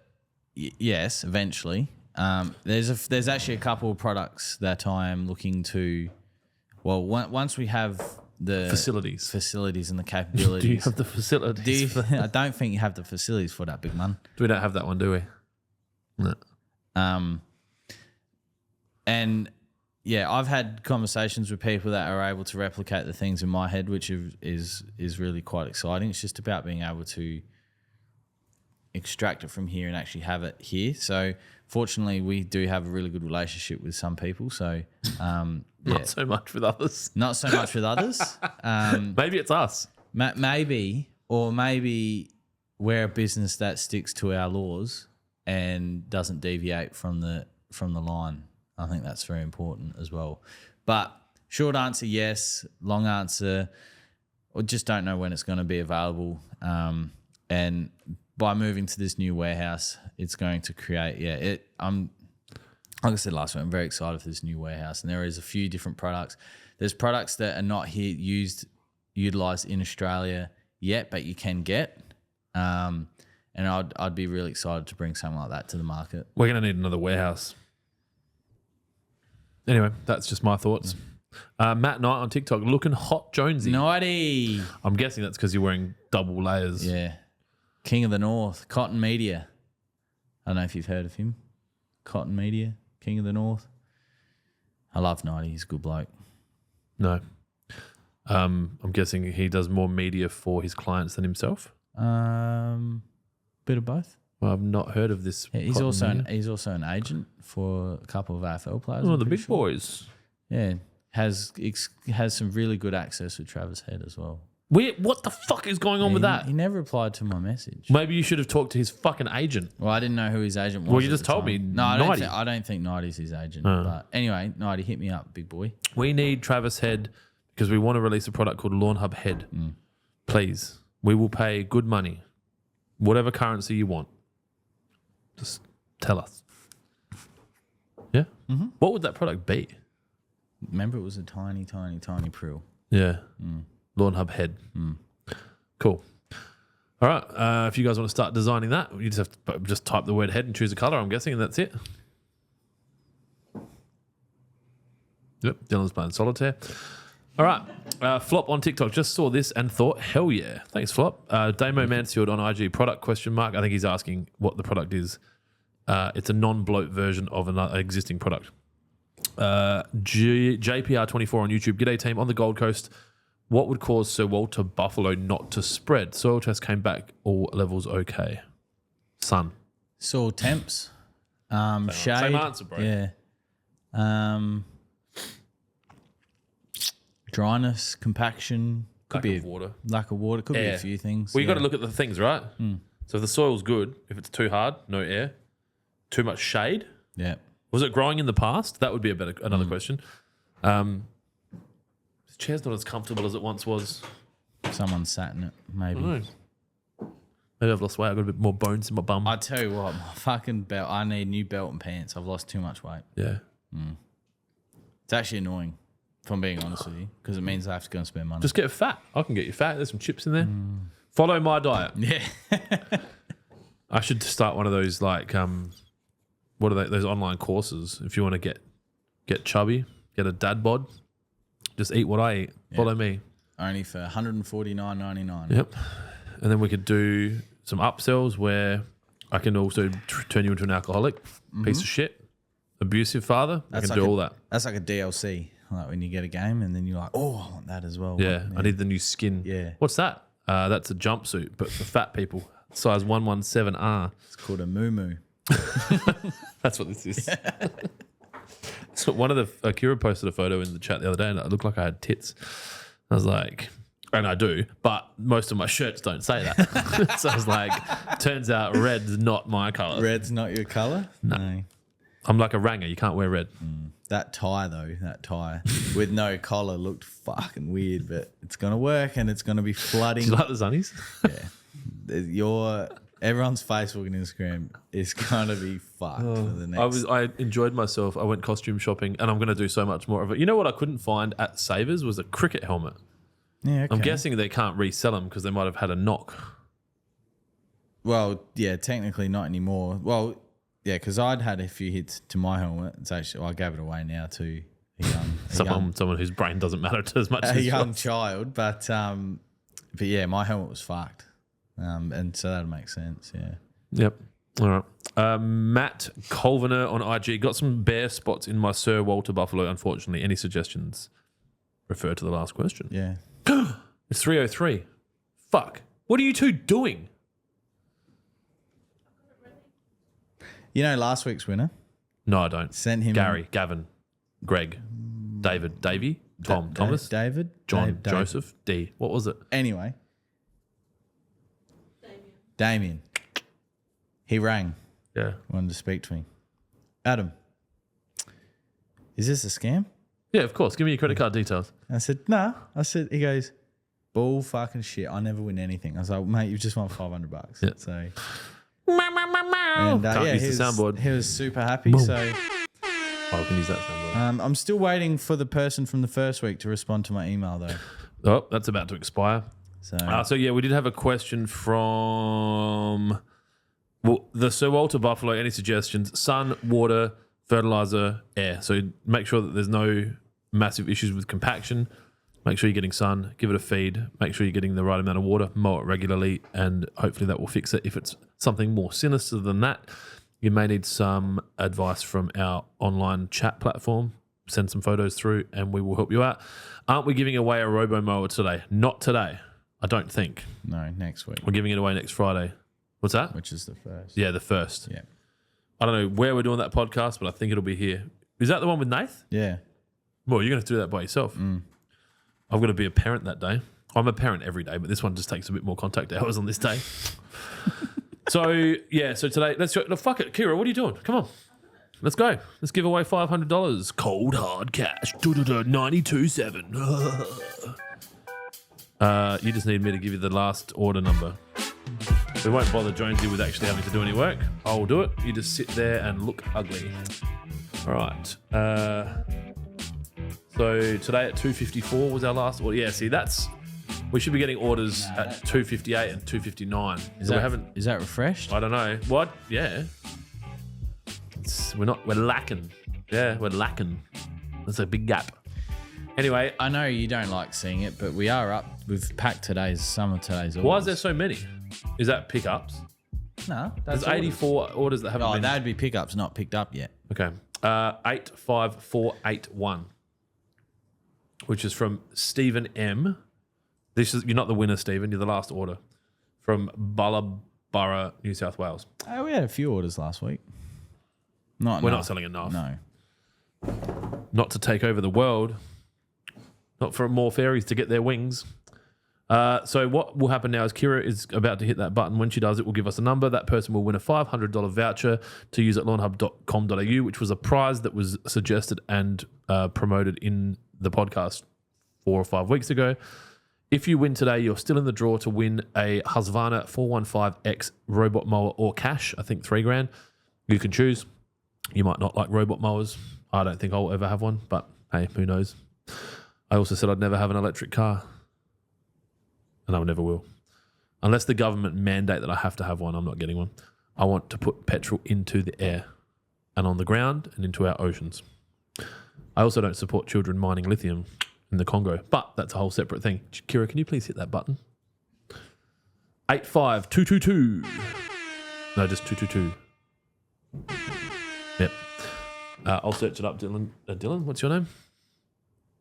[SPEAKER 1] yes, eventually. There's actually a couple of products that I am looking to. Well, once we have the facilities and the capabilities.
[SPEAKER 2] Do you have the facilities?
[SPEAKER 1] I don't think you have the facilities for that, big man.
[SPEAKER 2] We don't have that one, do we? No.
[SPEAKER 1] And yeah, I've had conversations with people that are able to replicate the things in my head, which is really quite exciting. It's just about being able to extract it from here and actually have it here. So fortunately, we do have a really good relationship with some people. So
[SPEAKER 2] Not so much with others.
[SPEAKER 1] Not so much with others.
[SPEAKER 2] Maybe it's us.
[SPEAKER 1] Maybe we're a business that sticks to our laws and doesn't deviate from the line. I think that's very important as well. But short answer, yes. Long answer, I just don't know when it's going to be available. And by moving to this new warehouse, it's going to create, like I said last week, I'm very excited for this new warehouse. And there is a few different products. There's products that are not here utilized in Australia yet, but you can get. And I'd be really excited to bring something like that to the market.
[SPEAKER 2] We're going to need another warehouse. Anyway, that's just my thoughts. Matt Knight on TikTok, looking hot Jonesy.
[SPEAKER 1] Nighty.
[SPEAKER 2] I'm guessing that's because you're wearing double layers.
[SPEAKER 1] Yeah. King of the North, Cotton Media. I don't know if you've heard of him. Cotton Media, King of the North. I love Nighty. He's a good bloke.
[SPEAKER 2] No. I'm guessing he does more media for his clients than himself.
[SPEAKER 1] Bit of both.
[SPEAKER 2] Well, I've not heard of this.
[SPEAKER 1] Yeah, he's also an agent for a couple of AFL players.
[SPEAKER 2] Oh, the big boys.
[SPEAKER 1] Yeah, has some really good access with Travis Head as well.
[SPEAKER 2] What the fuck is going on with that?
[SPEAKER 1] He never replied to my message.
[SPEAKER 2] Maybe you should have talked to his fucking agent.
[SPEAKER 1] Well, I didn't know who his agent was.
[SPEAKER 2] Well, you just told me.
[SPEAKER 1] No, I don't think Nighty's his agent. But anyway, Nighty, hit me up, big boy.
[SPEAKER 2] We need Travis Head because we want to release a product called Lawnhub Head. Please, we will pay good money, whatever currency you want. Just tell us. Yeah? Mm-hmm. What would that product be?
[SPEAKER 1] Remember, it was a tiny, tiny, tiny prill.
[SPEAKER 2] Yeah. Lawnhub Head. Cool. All right. If you guys want to start designing that, you just have to type the word head and choose a color, I'm guessing, and that's it. Yep. Dylan's playing solitaire. All right. Flop on TikTok. Just saw this and thought, hell yeah. Thanks, Flop. Damo Mansfield on IG. Product ? I think he's asking what the product is. It's a non-bloat version of an existing product. JPR24 on YouTube. G'day team. On the Gold Coast, what would cause Sir Walter Buffalo not to spread? Soil test came back. All levels okay. Sun.
[SPEAKER 1] Soil temps. Shade.
[SPEAKER 2] Same answer, bro.
[SPEAKER 1] Yeah. Dryness, compaction. Could be
[SPEAKER 2] water.
[SPEAKER 1] Lack of water. Could be a few things.
[SPEAKER 2] Well, you got to look at the things, right? So if the soil's good, if it's too hard, no air, too much shade.
[SPEAKER 1] Yeah.
[SPEAKER 2] Was it growing in the past? That would be another question. This chair's not as comfortable as it once was.
[SPEAKER 1] Someone sat in it, maybe.
[SPEAKER 2] I don't know. Maybe I've lost weight. I've got a bit more bones in my bum.
[SPEAKER 1] I tell you what, my fucking belt. I need new belt and pants. I've lost too much weight.
[SPEAKER 2] Yeah.
[SPEAKER 1] It's actually annoying, if I'm being honest with you, because it means I have to go and spend money.
[SPEAKER 2] Just get fat. I can get you fat. There's some chips in there. Follow my diet.
[SPEAKER 1] Yeah.
[SPEAKER 2] I should start one of those what are they? Those online courses. If you want to get chubby, get a dad bod, just eat what I eat. Follow me.
[SPEAKER 1] Only for $149.99.
[SPEAKER 2] Yep. And then we could do some upsells where I can also turn you into an alcoholic, piece of shit, abusive father. I can do all that.
[SPEAKER 1] That's like a DLC. Like when you get a game and then you're like, oh, I want that as well.
[SPEAKER 2] Yeah, I need the new skin.
[SPEAKER 1] Yeah.
[SPEAKER 2] What's that? That's a jumpsuit, but for fat people. Size 117R.
[SPEAKER 1] It's called a moo-moo.
[SPEAKER 2] That's what this is. So one of the Akira posted a photo in the chat the other day and it looked like I had tits. I was like, and I do, but most of my shirts don't say that. So I was like, turns out red's not my colour.
[SPEAKER 1] Red's not your colour? No.
[SPEAKER 2] I'm like a ranger. You can't wear red.
[SPEAKER 1] That tie though, with no collar looked fucking weird, but it's gonna work and it's gonna be flooding.
[SPEAKER 2] Do you like the Zunnies?
[SPEAKER 1] Yeah, everyone's Facebook and Instagram is gonna be fucked for the next.
[SPEAKER 2] I enjoyed myself. I went costume shopping, and I'm going to do so much more of it. You know what I couldn't find at Savers was a cricket helmet.
[SPEAKER 1] Yeah, okay.
[SPEAKER 2] I'm guessing they can't resell them because they might have had a knock.
[SPEAKER 1] Well, yeah, technically not anymore. Well, yeah, because I'd had a few hits to my helmet. It's actually I gave it away now to
[SPEAKER 2] Someone whose brain doesn't matter as much as
[SPEAKER 1] a young
[SPEAKER 2] yours.
[SPEAKER 1] child. But yeah, my helmet was fucked, and so that makes sense. Yeah.
[SPEAKER 2] Yep. All right. Matt Colviner on IG got some bare spots in my Sir Walter Buffalo. Unfortunately, any suggestions? Refer to the last question.
[SPEAKER 1] Yeah.
[SPEAKER 2] It's 3:03. Fuck. What are you two doing?
[SPEAKER 1] You know last week's winner?
[SPEAKER 2] No, I don't.
[SPEAKER 1] Sent him
[SPEAKER 2] Gary, Gavin, Greg, David, Davey, Tom, Thomas,
[SPEAKER 1] David,
[SPEAKER 2] John,
[SPEAKER 1] Dave.
[SPEAKER 2] Joseph, D. What was it?
[SPEAKER 1] Anyway. Damien. He rang.
[SPEAKER 2] Yeah.
[SPEAKER 1] Wanted to speak to me. Adam, is this a scam?
[SPEAKER 2] Yeah, of course. Give me your credit card details.
[SPEAKER 1] I said, nah. He goes, bull fucking shit. I never win anything. I was like, mate, you just won $500.
[SPEAKER 2] Yeah.
[SPEAKER 1] So,
[SPEAKER 2] Can't use the soundboard.
[SPEAKER 1] He was super happy. So,
[SPEAKER 2] Oh, I can use that soundboard.
[SPEAKER 1] I'm still waiting for the person from the first week to respond to my email though.
[SPEAKER 2] Oh, that's about to expire.
[SPEAKER 1] So,
[SPEAKER 2] Yeah, we did have a question from the Sir Walter Buffalo. Any suggestions? Sun, water, fertilizer, air. So make sure that there's no massive issues with compaction. Make sure you're getting sun, give it a feed, make sure you're getting the right amount of water, mow it regularly, and hopefully that will fix it. If it's something more sinister than that, you may need some advice from our online chat platform. Send some photos through and we will help you out. Aren't we giving away a robo mower today? Not today, I don't think.
[SPEAKER 1] no, next week,
[SPEAKER 2] We're giving it away next Friday. What's that?
[SPEAKER 1] which is the first.
[SPEAKER 2] Yeah, the first.
[SPEAKER 1] Yeah.
[SPEAKER 2] I don't know where we're doing that podcast, but I think it'll be here. Is that the one with Nath?
[SPEAKER 1] Yeah.
[SPEAKER 2] Well, you're going to have to do that by yourself. I've got to be a parent that day. I'm a parent every day, but this one just takes a bit more contact hours on this day. So today, let's go. No, fuck it. Kira, what are you doing? Come on. Let's go. Let's give away $500. Cold hard cash. 92.7. You just need me to give you the last order number. We won't bother Jonesy with actually having to do any work. I'll do it. You just sit there and look ugly. All right. So today at 2:54 was our last order. Yeah, see, we should be getting orders at 2:58 and 2:59.
[SPEAKER 1] Is that refreshed?
[SPEAKER 2] I don't know. What? Yeah. We're lacking. Yeah, we're lacking. There's a big gap. Anyway,
[SPEAKER 1] I know you don't like seeing it, but we are up. We've packed some of today's orders.
[SPEAKER 2] why is there so many? Is that pickups?
[SPEAKER 1] No,
[SPEAKER 2] There's 84 orders that haven't
[SPEAKER 1] Oh,
[SPEAKER 2] been.
[SPEAKER 1] that'd be pickups, not picked up yet.
[SPEAKER 2] Okay. 85481, which is from Stephen M. You're not the winner, Stephen. You're the last order from Bullaburra, New South Wales.
[SPEAKER 1] We had a few orders last week.
[SPEAKER 2] We're
[SPEAKER 1] enough.
[SPEAKER 2] not selling enough.
[SPEAKER 1] No.
[SPEAKER 2] Not to take over the world. Not for more fairies to get their wings. So what will happen now is Kira is about to hit that button. When she does, it will give us a number. That person will win a $500 voucher to use at lawnhub.com.au, which was a prize that was suggested and promoted in the podcast 4 or 5 weeks ago. If you win today, you're still in the draw to win a Husqvarna 415X robot mower or cash. I think $3,000. You can choose. You might not like robot mowers. I don't think I'll ever have one, but hey, who knows? I also said I'd never have an electric car. And I never will. Unless the government mandate that I have to have one, I'm not getting one. I want to put petrol into the air and on the ground and into our oceans. I also don't support children mining lithium in the Congo, but that's a whole separate thing. Kira, can you please hit that button? 85222. No, just 222. Yep. I'll search it up, Dylan. Dylan, what's your name?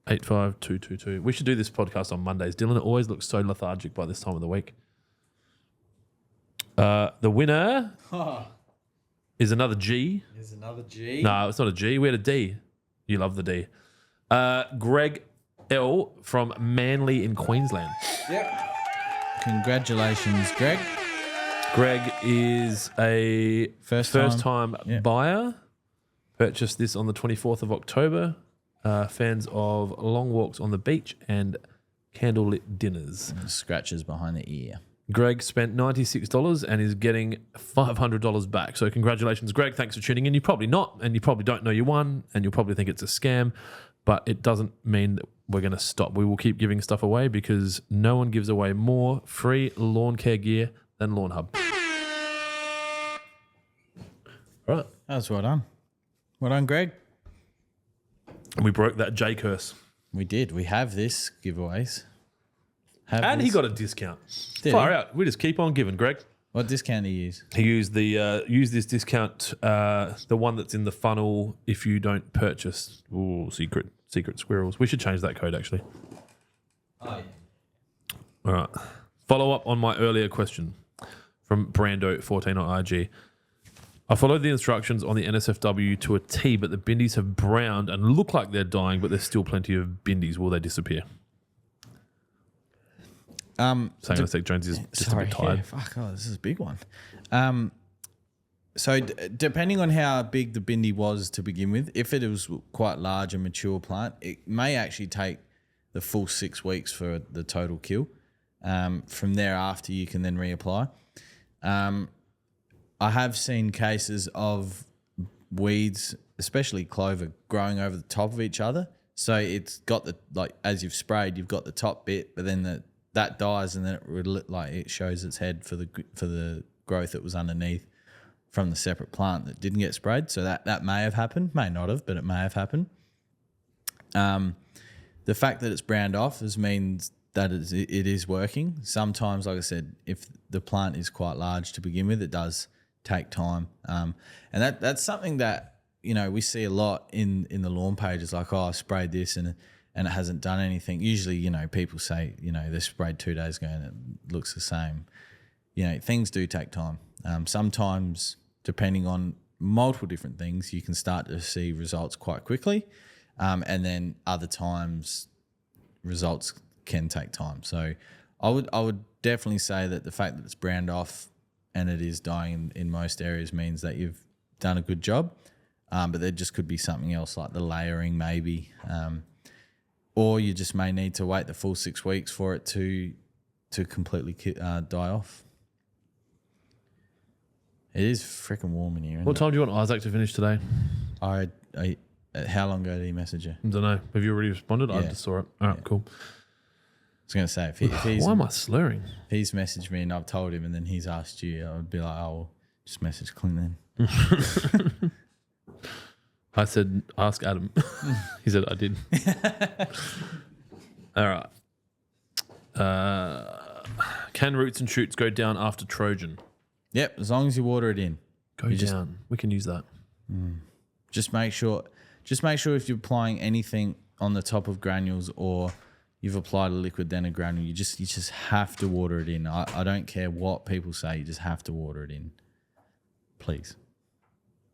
[SPEAKER 2] 85222. We should do this podcast on Mondays. Dylan always looks so lethargic by this time of the week. The winner is another G.
[SPEAKER 1] There's another G.
[SPEAKER 2] No, it's not a G. We had a D. You love the D. Greg L from Manly in Queensland.
[SPEAKER 1] Yep. Congratulations, Greg.
[SPEAKER 2] Greg is a first time
[SPEAKER 1] Yeah.
[SPEAKER 2] buyer. Purchased this on the 24th of October. Fans of long walks on the beach and candlelit dinners.
[SPEAKER 1] Scratches behind the ear.
[SPEAKER 2] Greg spent $96 and is getting $500 back. So congratulations, Greg. Thanks for tuning in. You're probably not, and you probably don't know you won, and you'll probably think it's a scam, but it doesn't mean that we're going to stop. We will keep giving stuff away because no one gives away more free lawn care gear than Lawnhub. All right.
[SPEAKER 1] That was well done. Well done, Greg.
[SPEAKER 2] We broke that J curse.
[SPEAKER 1] We did. We have this giveaways.
[SPEAKER 2] And he got a discount.
[SPEAKER 1] Did
[SPEAKER 2] Far
[SPEAKER 1] he?
[SPEAKER 2] out. We just keep on giving, Greg.
[SPEAKER 1] What discount do you use?
[SPEAKER 2] He used this discount, the one that's in the funnel if you don't purchase. Ooh, secret squirrels. We should change that code actually.
[SPEAKER 1] Oh, yeah.
[SPEAKER 2] All right. Follow up on my earlier question from Brando14 on IG. I followed the instructions on the NSFW to a T, but the bindies have browned and look like they're dying, but there's still plenty of bindies. Will they disappear? Sec Jones is just a bit tired.
[SPEAKER 1] Yeah, fuck, this is a big one. So depending on how big the bindi was to begin with, if it was quite large and mature plant, it may actually take the full 6 weeks for the total kill. From thereafter, you can then reapply. I have seen cases of weeds, especially clover, growing over the top of each other. So it's got the, like, as you've sprayed, you've got the top bit, but then that dies, and then it shows its head for the growth that was underneath from the separate plant that didn't get sprayed. So that may have happened, may not have, but it may have happened. The fact that it's browned off means that it is working. Sometimes, like I said, if the plant is quite large to begin with, it does take time. And that's something that, we see a lot in the lawn pages, like, I sprayed this and it hasn't done anything. Usually, people say, they sprayed 2 days ago and it looks the same. Things do take time. Sometimes, depending on multiple different things, you can start to see results quite quickly. And then other times, results can take time. So I would definitely say that the fact that it's browned off and it is dying in most areas means that you've done a good job. But there just could be something else, like the layering maybe. Or you just may need to wait the full 6 weeks for it to completely die off. It is freaking warm in here.
[SPEAKER 2] What time do you want Isaac to finish today?
[SPEAKER 1] How long ago did he message you?
[SPEAKER 2] I don't know. Have you already responded? I just saw it. All right, cool.
[SPEAKER 1] I was going to say, if he's...
[SPEAKER 2] Why am I slurring?
[SPEAKER 1] If he's messaged me and I've told him and then he's asked you, I would be like, oh, well, just message Clint then.
[SPEAKER 2] I said, ask Adam. He said, I did. All right. Can roots and shoots go down after Trojan?
[SPEAKER 1] Yep, as long as you water it in.
[SPEAKER 2] Go down. We can use that.
[SPEAKER 1] Just make sure if you're applying anything on the top of granules or you've applied a liquid then a granule, you just have to water it in. I don't care what people say, you just have to water it in. Please.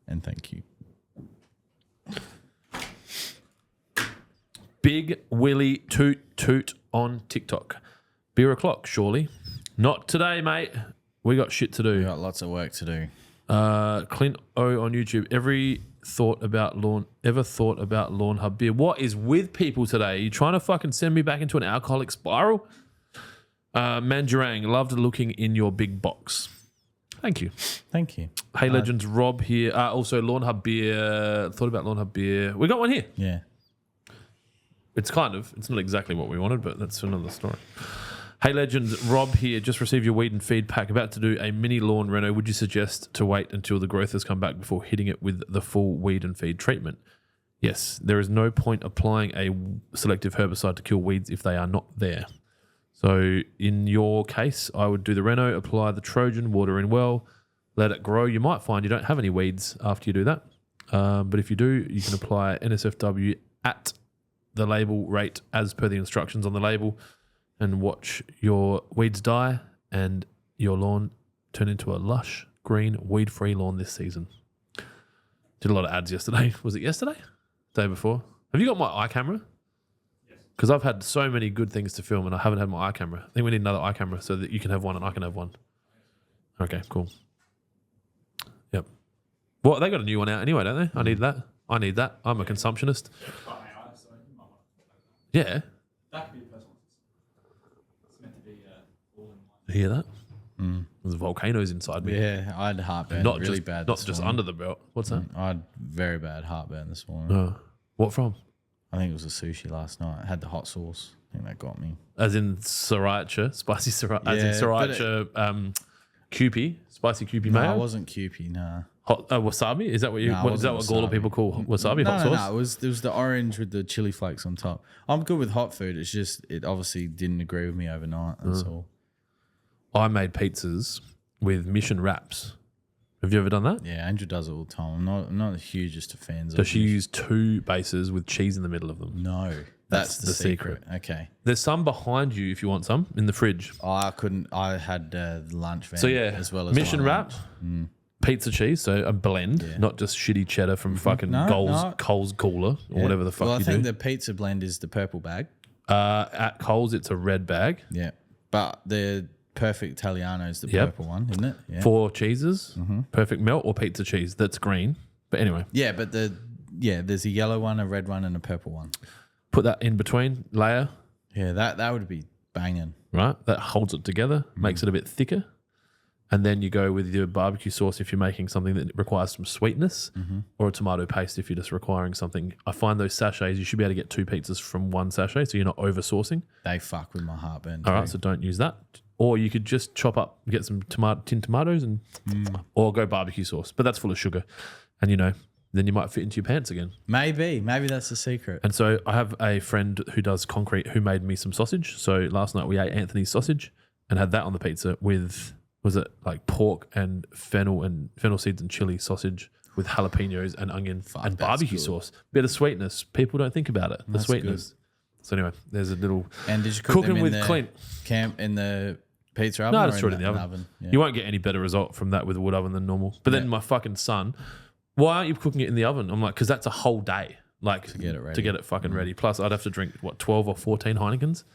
[SPEAKER 1] And thank you.
[SPEAKER 2] Big Willie Toot Toot on TikTok. Beer o'clock, surely. Not today, mate. We got shit to do.
[SPEAKER 1] We got lots of work to do.
[SPEAKER 2] Clint O on YouTube. Ever thought about Lawnhub beer? What is with people today? Are you trying to fucking send me back into an alcoholic spiral? Manjarang, loved looking in your big box. Thank you.
[SPEAKER 1] Thank you.
[SPEAKER 2] Hey Legends, Rob here. Also Lawnhub beer. Thought about Lawnhub beer. We got one here.
[SPEAKER 1] Yeah.
[SPEAKER 2] It's not exactly what we wanted, but that's another story. Hey Legends, Rob here. Just received your weed and feed pack. About to do a mini lawn reno. Would you suggest to wait until the growth has come back before hitting it with the full weed and feed treatment? Yes, there is no point applying a selective herbicide to kill weeds if they are not there. So in your case, I would do the reno, apply the Trojan, water in well, let it grow. You might find you don't have any weeds after you do that. But if you do, you can apply NSFW at the label rate as per the instructions on the label and watch your weeds die and your lawn turn into a lush, green, weed-free lawn this season. Did a lot of ads yesterday. Was it yesterday? Day before? Have you got my eye camera? Yes. Because I've had so many good things to film and I haven't had my eye camera. I think we need another eye camera so that you can have one and I can have one. Okay, cool. Yep. Well, they got a new one out anyway, don't they? I need that. I need that. I'm a consumptionist.
[SPEAKER 5] Got AI, so you might want
[SPEAKER 2] Yeah.
[SPEAKER 5] that could be a personal assistant. It's meant to be all in one.
[SPEAKER 2] You hear that? There's volcanoes inside me.
[SPEAKER 1] Yeah, I had heartburn
[SPEAKER 2] Not
[SPEAKER 1] really
[SPEAKER 2] just,
[SPEAKER 1] bad.
[SPEAKER 2] Not
[SPEAKER 1] this
[SPEAKER 2] just
[SPEAKER 1] morning.
[SPEAKER 2] under the belt. What's that?
[SPEAKER 1] I had very bad heartburn this morning.
[SPEAKER 2] What from?
[SPEAKER 1] I think it was the sushi last night. I had the hot sauce. I think that got me.
[SPEAKER 2] As in sriracha, spicy sriracha. As in
[SPEAKER 1] Yeah, but
[SPEAKER 2] sriracha, Kewpie, spicy Kewpie
[SPEAKER 1] No,
[SPEAKER 2] mayo.
[SPEAKER 1] I wasn't Kewpie, nah.
[SPEAKER 2] Hot wasabi. Is that what you?
[SPEAKER 1] No, it
[SPEAKER 2] What, is that what
[SPEAKER 1] wasn't
[SPEAKER 2] Gawler
[SPEAKER 1] wasabi.
[SPEAKER 2] people call wasabi? Hot sauce.
[SPEAKER 1] No. It was the orange with the chili flakes on top. I'm good with hot food. It's just it obviously didn't agree with me overnight. That's all.
[SPEAKER 2] I made pizzas with mission wraps. Have you ever done that?
[SPEAKER 1] Yeah, Andrew does it all the time. I'm not the hugest of fans
[SPEAKER 2] So
[SPEAKER 1] of
[SPEAKER 2] she
[SPEAKER 1] this.
[SPEAKER 2] used 2 bases with cheese in the middle of them.
[SPEAKER 1] No, that's the secret. Okay.
[SPEAKER 2] There's some behind you if you want some in the fridge.
[SPEAKER 1] Oh, I couldn't. I had the lunch van
[SPEAKER 2] So yeah,
[SPEAKER 1] as well as
[SPEAKER 2] mission
[SPEAKER 1] my
[SPEAKER 2] wrap,
[SPEAKER 1] lunch.
[SPEAKER 2] pizza cheese, so a blend, not just shitty cheddar from fucking
[SPEAKER 1] No.
[SPEAKER 2] Coles Cooler or whatever the fuck
[SPEAKER 1] Well, I
[SPEAKER 2] you
[SPEAKER 1] think
[SPEAKER 2] do.
[SPEAKER 1] the pizza blend is the purple bag.
[SPEAKER 2] At Coles, it's a red bag.
[SPEAKER 1] Yeah, but the perfect Italiano is the
[SPEAKER 2] Yep.
[SPEAKER 1] purple one, isn't it? Yeah.
[SPEAKER 2] 4 cheeses, perfect melt or pizza cheese. That's green. But anyway,
[SPEAKER 1] Yeah, but there's a yellow one, a red one, and a purple one.
[SPEAKER 2] put that in between layer,
[SPEAKER 1] Yeah, that would be banging.
[SPEAKER 2] right? That holds it together, makes it a bit thicker. And then you go with your barbecue sauce if you're making something that requires some sweetness, or a tomato paste if you're just requiring something. I find those sachets, you should be able to get 2 pizzas from 1 sachet, so you're not over saucing.
[SPEAKER 1] They fuck with my heartburn.
[SPEAKER 2] All right,
[SPEAKER 1] too.
[SPEAKER 2] so don't use that. Or you could just chop up, get some tinned tomatoes, and or go barbecue sauce, but that's full of sugar, and then you might fit into your pants again.
[SPEAKER 1] Maybe that's the secret.
[SPEAKER 2] And so I have a friend who does concrete who made me some sausage. So last night we ate Anthony's sausage and had that on the pizza with, was it like pork and fennel seeds and chili sausage with jalapenos and onion and
[SPEAKER 1] that's
[SPEAKER 2] barbecue
[SPEAKER 1] good.
[SPEAKER 2] sauce. Bit of sweetness. People don't think about it. The
[SPEAKER 1] That's
[SPEAKER 2] sweetness. So anyway, there's a little
[SPEAKER 1] And did you cook
[SPEAKER 2] cooking
[SPEAKER 1] them in
[SPEAKER 2] with
[SPEAKER 1] the
[SPEAKER 2] Clint.
[SPEAKER 1] camp in the pizza oven?
[SPEAKER 2] No,
[SPEAKER 1] or
[SPEAKER 2] just throw it in the oven.
[SPEAKER 1] Yeah.
[SPEAKER 2] You won't get any better result from that with a wood oven than normal. But then my fucking son, why aren't you cooking it in the oven? I'm like, because that's a whole day, like to
[SPEAKER 1] get it ready.
[SPEAKER 2] To get it fucking ready. Plus, I'd have to drink 12 or 14 Heinekens,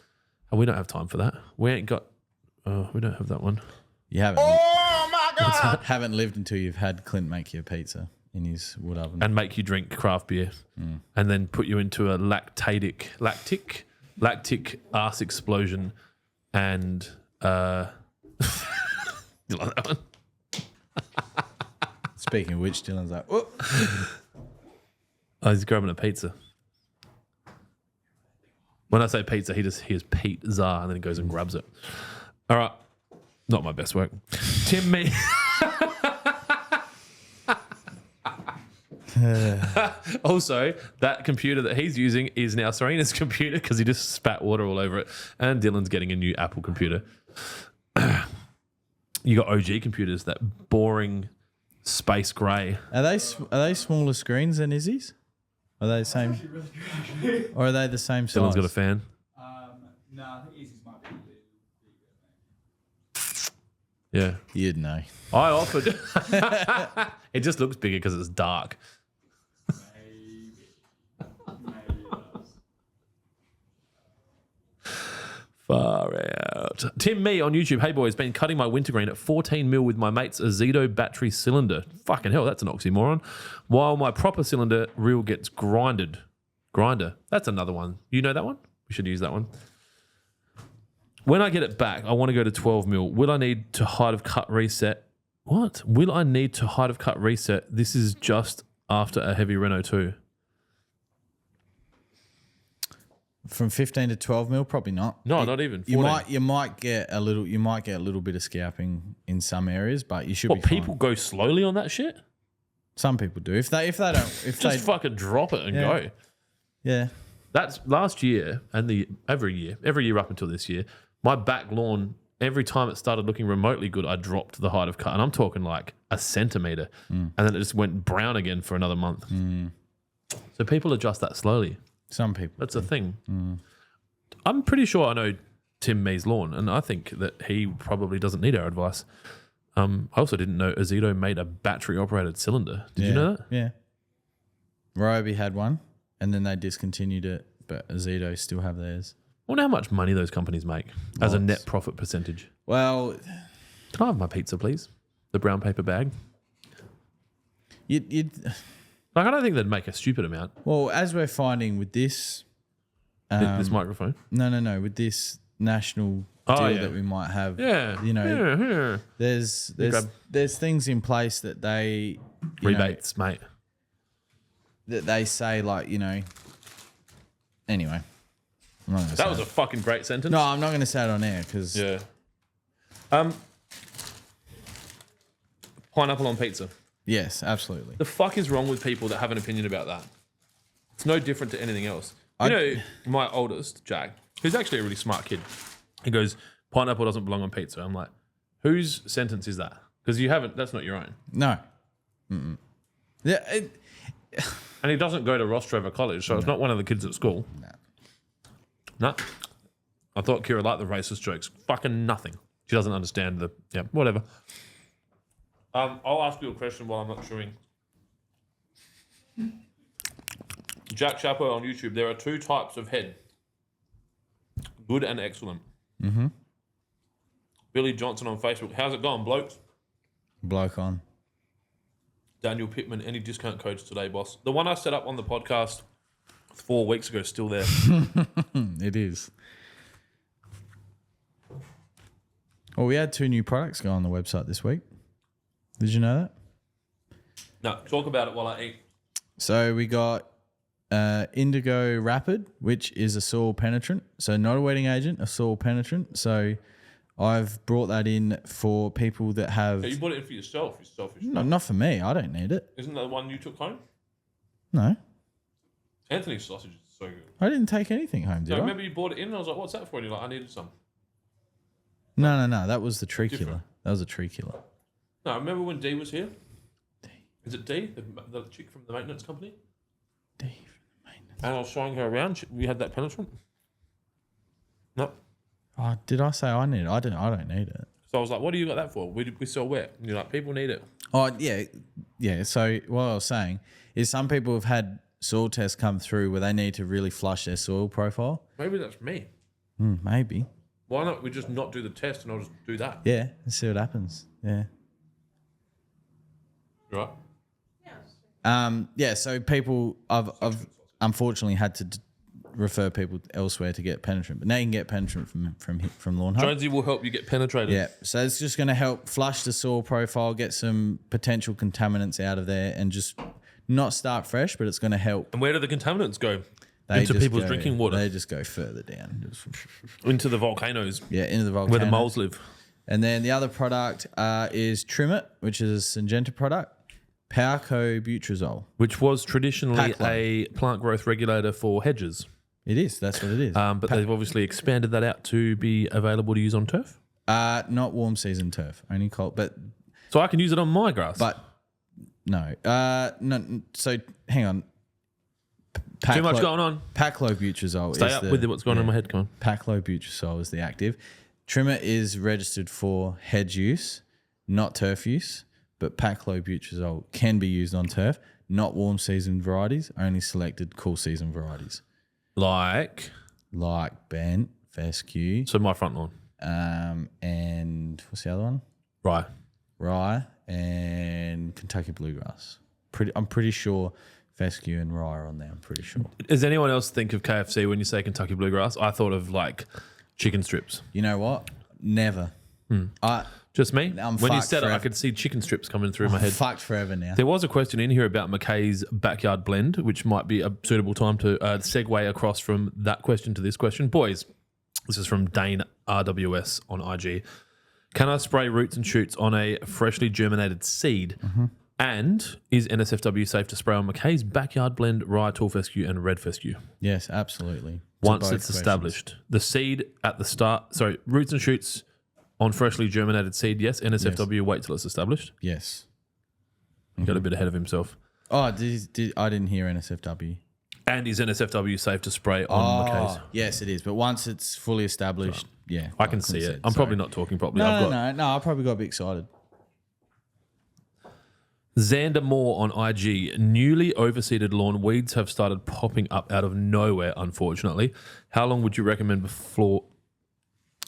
[SPEAKER 2] and we don't have time for that. We ain't got. We don't have that one.
[SPEAKER 1] You haven't. Oh my god! Haven't lived until you've had Clint make you a pizza in his wood oven.
[SPEAKER 2] And make you drink craft beer, and then put you into a lactic ass explosion, and you like that one?
[SPEAKER 1] Speaking of which, Dylan's like, oh.
[SPEAKER 2] Oh, he's grabbing a pizza. When I say pizza, he just hears Pete-za and then he goes and grabs it. All right. Not my best work. Tim me. Also, that computer that he's using is now Serena's computer because he just spat water all over it. And Dylan's getting a new Apple computer. You got OG computers, that boring space grey.
[SPEAKER 1] Are they smaller screens than Izzy's? Are they the same? Or are they the same size?
[SPEAKER 2] Dylan's got a fan.
[SPEAKER 5] No, I think Easy's might be a bit
[SPEAKER 2] Yeah.
[SPEAKER 1] You'd know.
[SPEAKER 2] I offered. It just looks bigger because it's dark.
[SPEAKER 5] maybe it does.
[SPEAKER 2] Far out. Tim Me on YouTube. Hey boys, been cutting my wintergreen at 14 mil with my mate's Azedo battery cylinder. Fucking hell, that's an oxymoron. While my proper cylinder reel gets grinded. Grinder. That's another one. You know that one? We should use that one. When I get it back, I want to go to 12 mil. Will I need to height of cut reset? What? Will I need to height of cut reset? This is just after a heavy Renault 2.
[SPEAKER 1] From 15 to 12 mil, probably not.
[SPEAKER 2] No, not even. 14.
[SPEAKER 1] You might get a little bit of scalping in some areas, but you should
[SPEAKER 2] What,
[SPEAKER 1] be
[SPEAKER 2] people
[SPEAKER 1] fine.
[SPEAKER 2] go slowly on that shit?
[SPEAKER 1] Some people do. If they don't, if
[SPEAKER 2] Just
[SPEAKER 1] they
[SPEAKER 2] fucking drop it and
[SPEAKER 1] Yeah.
[SPEAKER 2] go.
[SPEAKER 1] yeah.
[SPEAKER 2] That's last year and every year up until this year, my back lawn, every time it started looking remotely good, I dropped the height of cut. And I'm talking like a centimetre. And then it just went brown again for another month. So people adjust that slowly.
[SPEAKER 1] Some people.
[SPEAKER 2] That's a thing. I'm pretty sure I know Tim Mee's lawn, and I think that he probably doesn't need our advice. I also didn't know Azedo made a battery-operated cylinder. Did you know that?
[SPEAKER 1] Yeah. Ryobi had one, and then they discontinued it, but Azedo still have theirs.
[SPEAKER 2] I wonder how much money those companies make as a
[SPEAKER 1] Lots.
[SPEAKER 2] net profit percentage.
[SPEAKER 1] Well,
[SPEAKER 2] Can I have my pizza, please? The brown paper bag.
[SPEAKER 1] you'd
[SPEAKER 2] Can Like, I don't think they'd make a stupid amount.
[SPEAKER 1] Well, as we're finding with this,
[SPEAKER 2] This microphone.
[SPEAKER 1] no, with this national deal that we might have, there's things in place that they
[SPEAKER 2] Rebates, mate.
[SPEAKER 1] that they say Anyway, I'm not gonna say
[SPEAKER 2] That was a fucking great sentence.
[SPEAKER 1] no, I'm not going to say it on air because
[SPEAKER 2] Yeah. Pineapple on pizza.
[SPEAKER 1] yes, absolutely.
[SPEAKER 2] The fuck is wrong with people that have an opinion about that? It's no different to anything else. You know, my oldest, Jack, who's actually a really smart kid, he goes, pineapple doesn't belong on pizza. I'm like, whose sentence is that? Because that's not your own.
[SPEAKER 1] No. Yeah,
[SPEAKER 2] And he doesn't go to Rostrevor College, so it's not one of the kids at school. No. I thought Kira liked the racist jokes. Fucking nothing. She doesn't understand whatever. I'll ask you a question while I'm not chewing. Jack Chapo on YouTube, there are 2 types of head. Good and excellent. Mm-hmm. Billy Johnson on Facebook, how's it going, blokes?
[SPEAKER 1] bloke on.
[SPEAKER 2] Daniel Pittman, any discount codes today, boss? The one I set up on the podcast 4 weeks ago is still there.
[SPEAKER 1] It is. Well, we had 2 new products go on the website this week. Did you know that?
[SPEAKER 2] No, talk about it while I eat.
[SPEAKER 1] So we got Indigo Rapid, which is a soil penetrant. So not a wetting agent, a soil penetrant. So I've brought that in for people that have...
[SPEAKER 2] Yeah, you bought it in for yourself, you selfish.
[SPEAKER 1] No, not for me. I don't need it.
[SPEAKER 2] Isn't that the one you took home?
[SPEAKER 1] No.
[SPEAKER 2] Anthony's sausage is so good.
[SPEAKER 1] I didn't take anything home, did
[SPEAKER 2] No,
[SPEAKER 1] I?
[SPEAKER 2] remember you bought it in and I was like, what's that for? And you're like, I needed some.
[SPEAKER 1] No. That was the tree killer.
[SPEAKER 2] Different.
[SPEAKER 1] That was a tree killer.
[SPEAKER 2] No, remember when Dee was here? Is it Dee, the chick from the maintenance company?
[SPEAKER 1] Dee from the maintenance.
[SPEAKER 2] And I was showing her around. We had that penetrant. No.
[SPEAKER 1] Oh, did I say I need it? I don't need it.
[SPEAKER 2] So I was like, what do you got that for? We sell wet. And you're like, people need it.
[SPEAKER 1] Oh, yeah. So what I was saying is some people have had soil tests come through where they need to really flush their soil profile.
[SPEAKER 2] Maybe that's me.
[SPEAKER 1] Maybe.
[SPEAKER 2] Why not we just not do the test and I'll just do that?
[SPEAKER 1] Yeah, let's see what happens. Yeah.
[SPEAKER 2] Right?
[SPEAKER 1] Yeah, so people, I've unfortunately had to refer people elsewhere to get penetrant, but now you can get penetrant from Lawnhub.
[SPEAKER 2] Jonesy will help you get penetrated.
[SPEAKER 1] Yeah, so it's just going to help flush the soil profile, get some potential contaminants out of there, and just not start fresh, but it's going to help.
[SPEAKER 2] And where do the contaminants go?
[SPEAKER 1] They
[SPEAKER 2] Into
[SPEAKER 1] just
[SPEAKER 2] people's
[SPEAKER 1] go-
[SPEAKER 2] drinking water.
[SPEAKER 1] They just go further down.
[SPEAKER 2] Into the volcanoes.
[SPEAKER 1] Yeah, into the volcano.
[SPEAKER 2] Where the moles live.
[SPEAKER 1] And then the other product is Trim It, which is a Syngenta product. Butrazole.
[SPEAKER 2] Which was traditionally
[SPEAKER 1] Paclo.
[SPEAKER 2] a plant growth regulator for hedges.
[SPEAKER 1] It is. That's what it is.
[SPEAKER 2] But they've obviously expanded that out to be available to use on turf.
[SPEAKER 1] Not warm season turf, only cold. But
[SPEAKER 2] So I can use it on my grass.
[SPEAKER 1] no. No. So hang on.
[SPEAKER 2] Too much going on.
[SPEAKER 1] Paclobutrazole.
[SPEAKER 2] Stay up with what's going on in my head, come on.
[SPEAKER 1] Paclobutrazole is the active. Trimmer is registered for hedge use, not turf use. But paclobutrazole can be used on turf, not warm season varieties, only selected cool season varieties.
[SPEAKER 2] Like
[SPEAKER 1] Bent, Fescue,
[SPEAKER 2] so my front lawn.
[SPEAKER 1] and what's the other one?
[SPEAKER 2] Right.
[SPEAKER 1] Rye and Kentucky bluegrass. I'm pretty sure fescue and rye are on there. I'm pretty sure.
[SPEAKER 2] Does anyone else think of KFC when you say Kentucky bluegrass? I thought of like chicken strips.
[SPEAKER 1] You know what? Never.
[SPEAKER 2] Just me?
[SPEAKER 1] I'm
[SPEAKER 2] When you
[SPEAKER 1] fucked
[SPEAKER 2] said it, I
[SPEAKER 1] forever.
[SPEAKER 2] could see chicken strips coming through my head.
[SPEAKER 1] Fucked forever now.
[SPEAKER 2] There was a question in here about McKay's backyard blend, which might be a suitable time to segue across from that question to this question. Boys, this is from Dane RWS on IG. Can I spray roots and shoots on a freshly germinated seed?
[SPEAKER 1] Mm-hmm.
[SPEAKER 2] And is NSFW safe to spray on McKay's backyard blend, rye, tall fescue, and red fescue?
[SPEAKER 1] Yes, absolutely. To
[SPEAKER 2] Once
[SPEAKER 1] both
[SPEAKER 2] it's
[SPEAKER 1] questions.
[SPEAKER 2] established. The seed at the start, roots and shoots on freshly germinated seed, yes. NSFW, wait till it's established.
[SPEAKER 1] Yes.
[SPEAKER 2] He got a bit ahead of himself.
[SPEAKER 1] Oh, I didn't hear NSFW.
[SPEAKER 2] And is NSFW safe to spray on McKay's?
[SPEAKER 1] Yes, it is. But once it's fully established, yeah.
[SPEAKER 2] I can see it. I'm probably not talking properly.
[SPEAKER 1] No, I probably got a bit excited.
[SPEAKER 2] Xander Moore on IG. Newly overseeded lawn weeds have started popping up out of nowhere, unfortunately. How long would you recommend before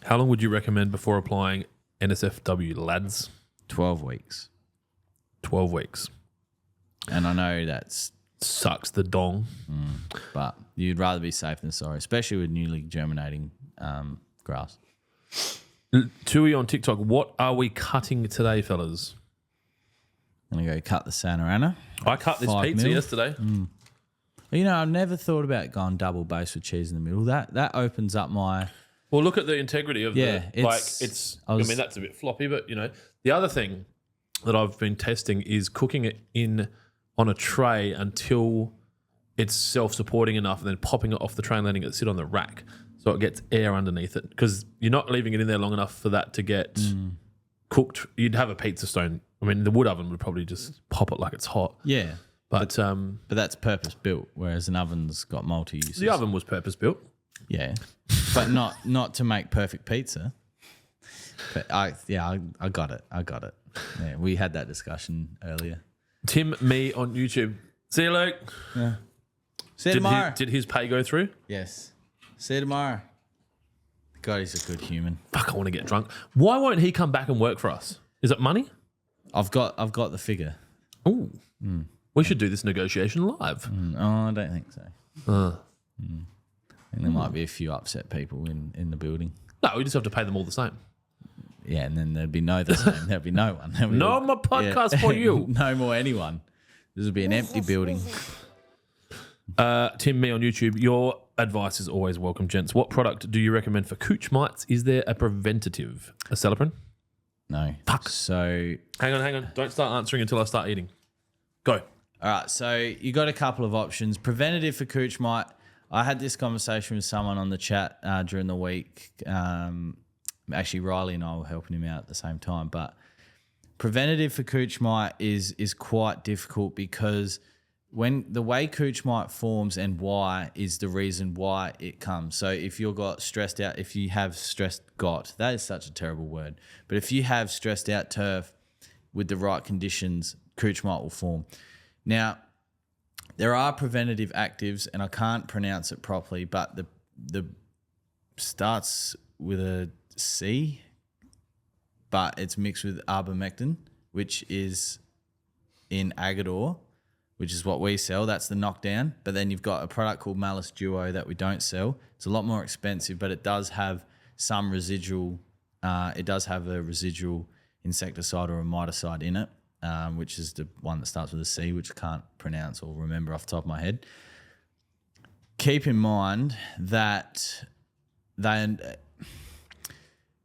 [SPEAKER 2] applying NSFW, lads?
[SPEAKER 1] 12 weeks.
[SPEAKER 2] 12 weeks.
[SPEAKER 1] And I know that's
[SPEAKER 2] sucks the dong.
[SPEAKER 1] But you'd rather be safe than sorry, especially with newly germinating grass.
[SPEAKER 2] Tui on TikTok, what are we cutting today, fellas?
[SPEAKER 1] I'm going to go cut the Santa Ana.
[SPEAKER 2] I cut this
[SPEAKER 1] 5
[SPEAKER 2] pizza
[SPEAKER 1] mil.
[SPEAKER 2] yesterday.
[SPEAKER 1] You know, I've never thought about going double base with cheese in the middle. That opens up my...
[SPEAKER 2] Well, look at the integrity of
[SPEAKER 1] Yeah,
[SPEAKER 2] the... I mean, that's a bit floppy, but, you know. The other thing that I've been testing is cooking it in on a tray until it's self-supporting enough and then popping it off the tray and letting it sit on the rack so it gets air underneath it. Because you're not leaving it in there long enough for that to get cooked. You'd have a pizza stone. I mean, the wood oven would probably just pop it like it's hot.
[SPEAKER 1] Yeah.
[SPEAKER 2] But
[SPEAKER 1] that's purpose built, whereas an oven's got multi-uses.
[SPEAKER 2] the oven was purpose-built.
[SPEAKER 1] Yeah. But not to make perfect pizza. But I got it. Yeah, we had that discussion earlier.
[SPEAKER 2] Tim, me on YouTube. See you, Luke.
[SPEAKER 1] Yeah. See you tomorrow.
[SPEAKER 2] Did his pay go through?
[SPEAKER 1] Yes. See you tomorrow. God, he's a good human.
[SPEAKER 2] Fuck, I want to get drunk. Why won't he come back and work for us? Is it money?
[SPEAKER 1] I've got the figure.
[SPEAKER 2] Oh, we should do this negotiation live.
[SPEAKER 1] Oh, I don't think so. I think there might be a few upset people in the building.
[SPEAKER 2] No, we just have to pay them all the same.
[SPEAKER 1] Yeah, and then there'd be no one.
[SPEAKER 2] No more podcast for you.
[SPEAKER 1] No more anyone. This would be an empty building.
[SPEAKER 2] Tim, me on YouTube. Your advice is always welcome, gents. What product do you recommend for cooch mites? Is there a preventative? A Celiprin?
[SPEAKER 1] No.
[SPEAKER 2] Fuck.
[SPEAKER 1] So
[SPEAKER 2] Hang on. Don't start answering until I start eating. Go.
[SPEAKER 1] all right, so you got a couple of options. Preventative for cooch mite. I had this conversation with someone on the chat during the week. Actually, Riley and I were helping him out at the same time. But preventative for cooch mite is quite difficult because when the way cooch mite forms and why is the reason why it comes. So if you've got stressed out, if you have stressed got, that is such a terrible word. But if you have stressed out turf with the right conditions, cooch mite will form. Now, there are preventative actives, and I can't pronounce it properly, but the starts with a C, but it's mixed with ivermectin, which is in Agador, which is what we sell. That's the knockdown. But then you've got a product called Malice Duo that we don't sell. It's a lot more expensive, but it does have some residual. It does have a residual insecticide or a miticide in it, which is the one that starts with a C, which I can't pronounce or remember off the top of my head. Keep in mind that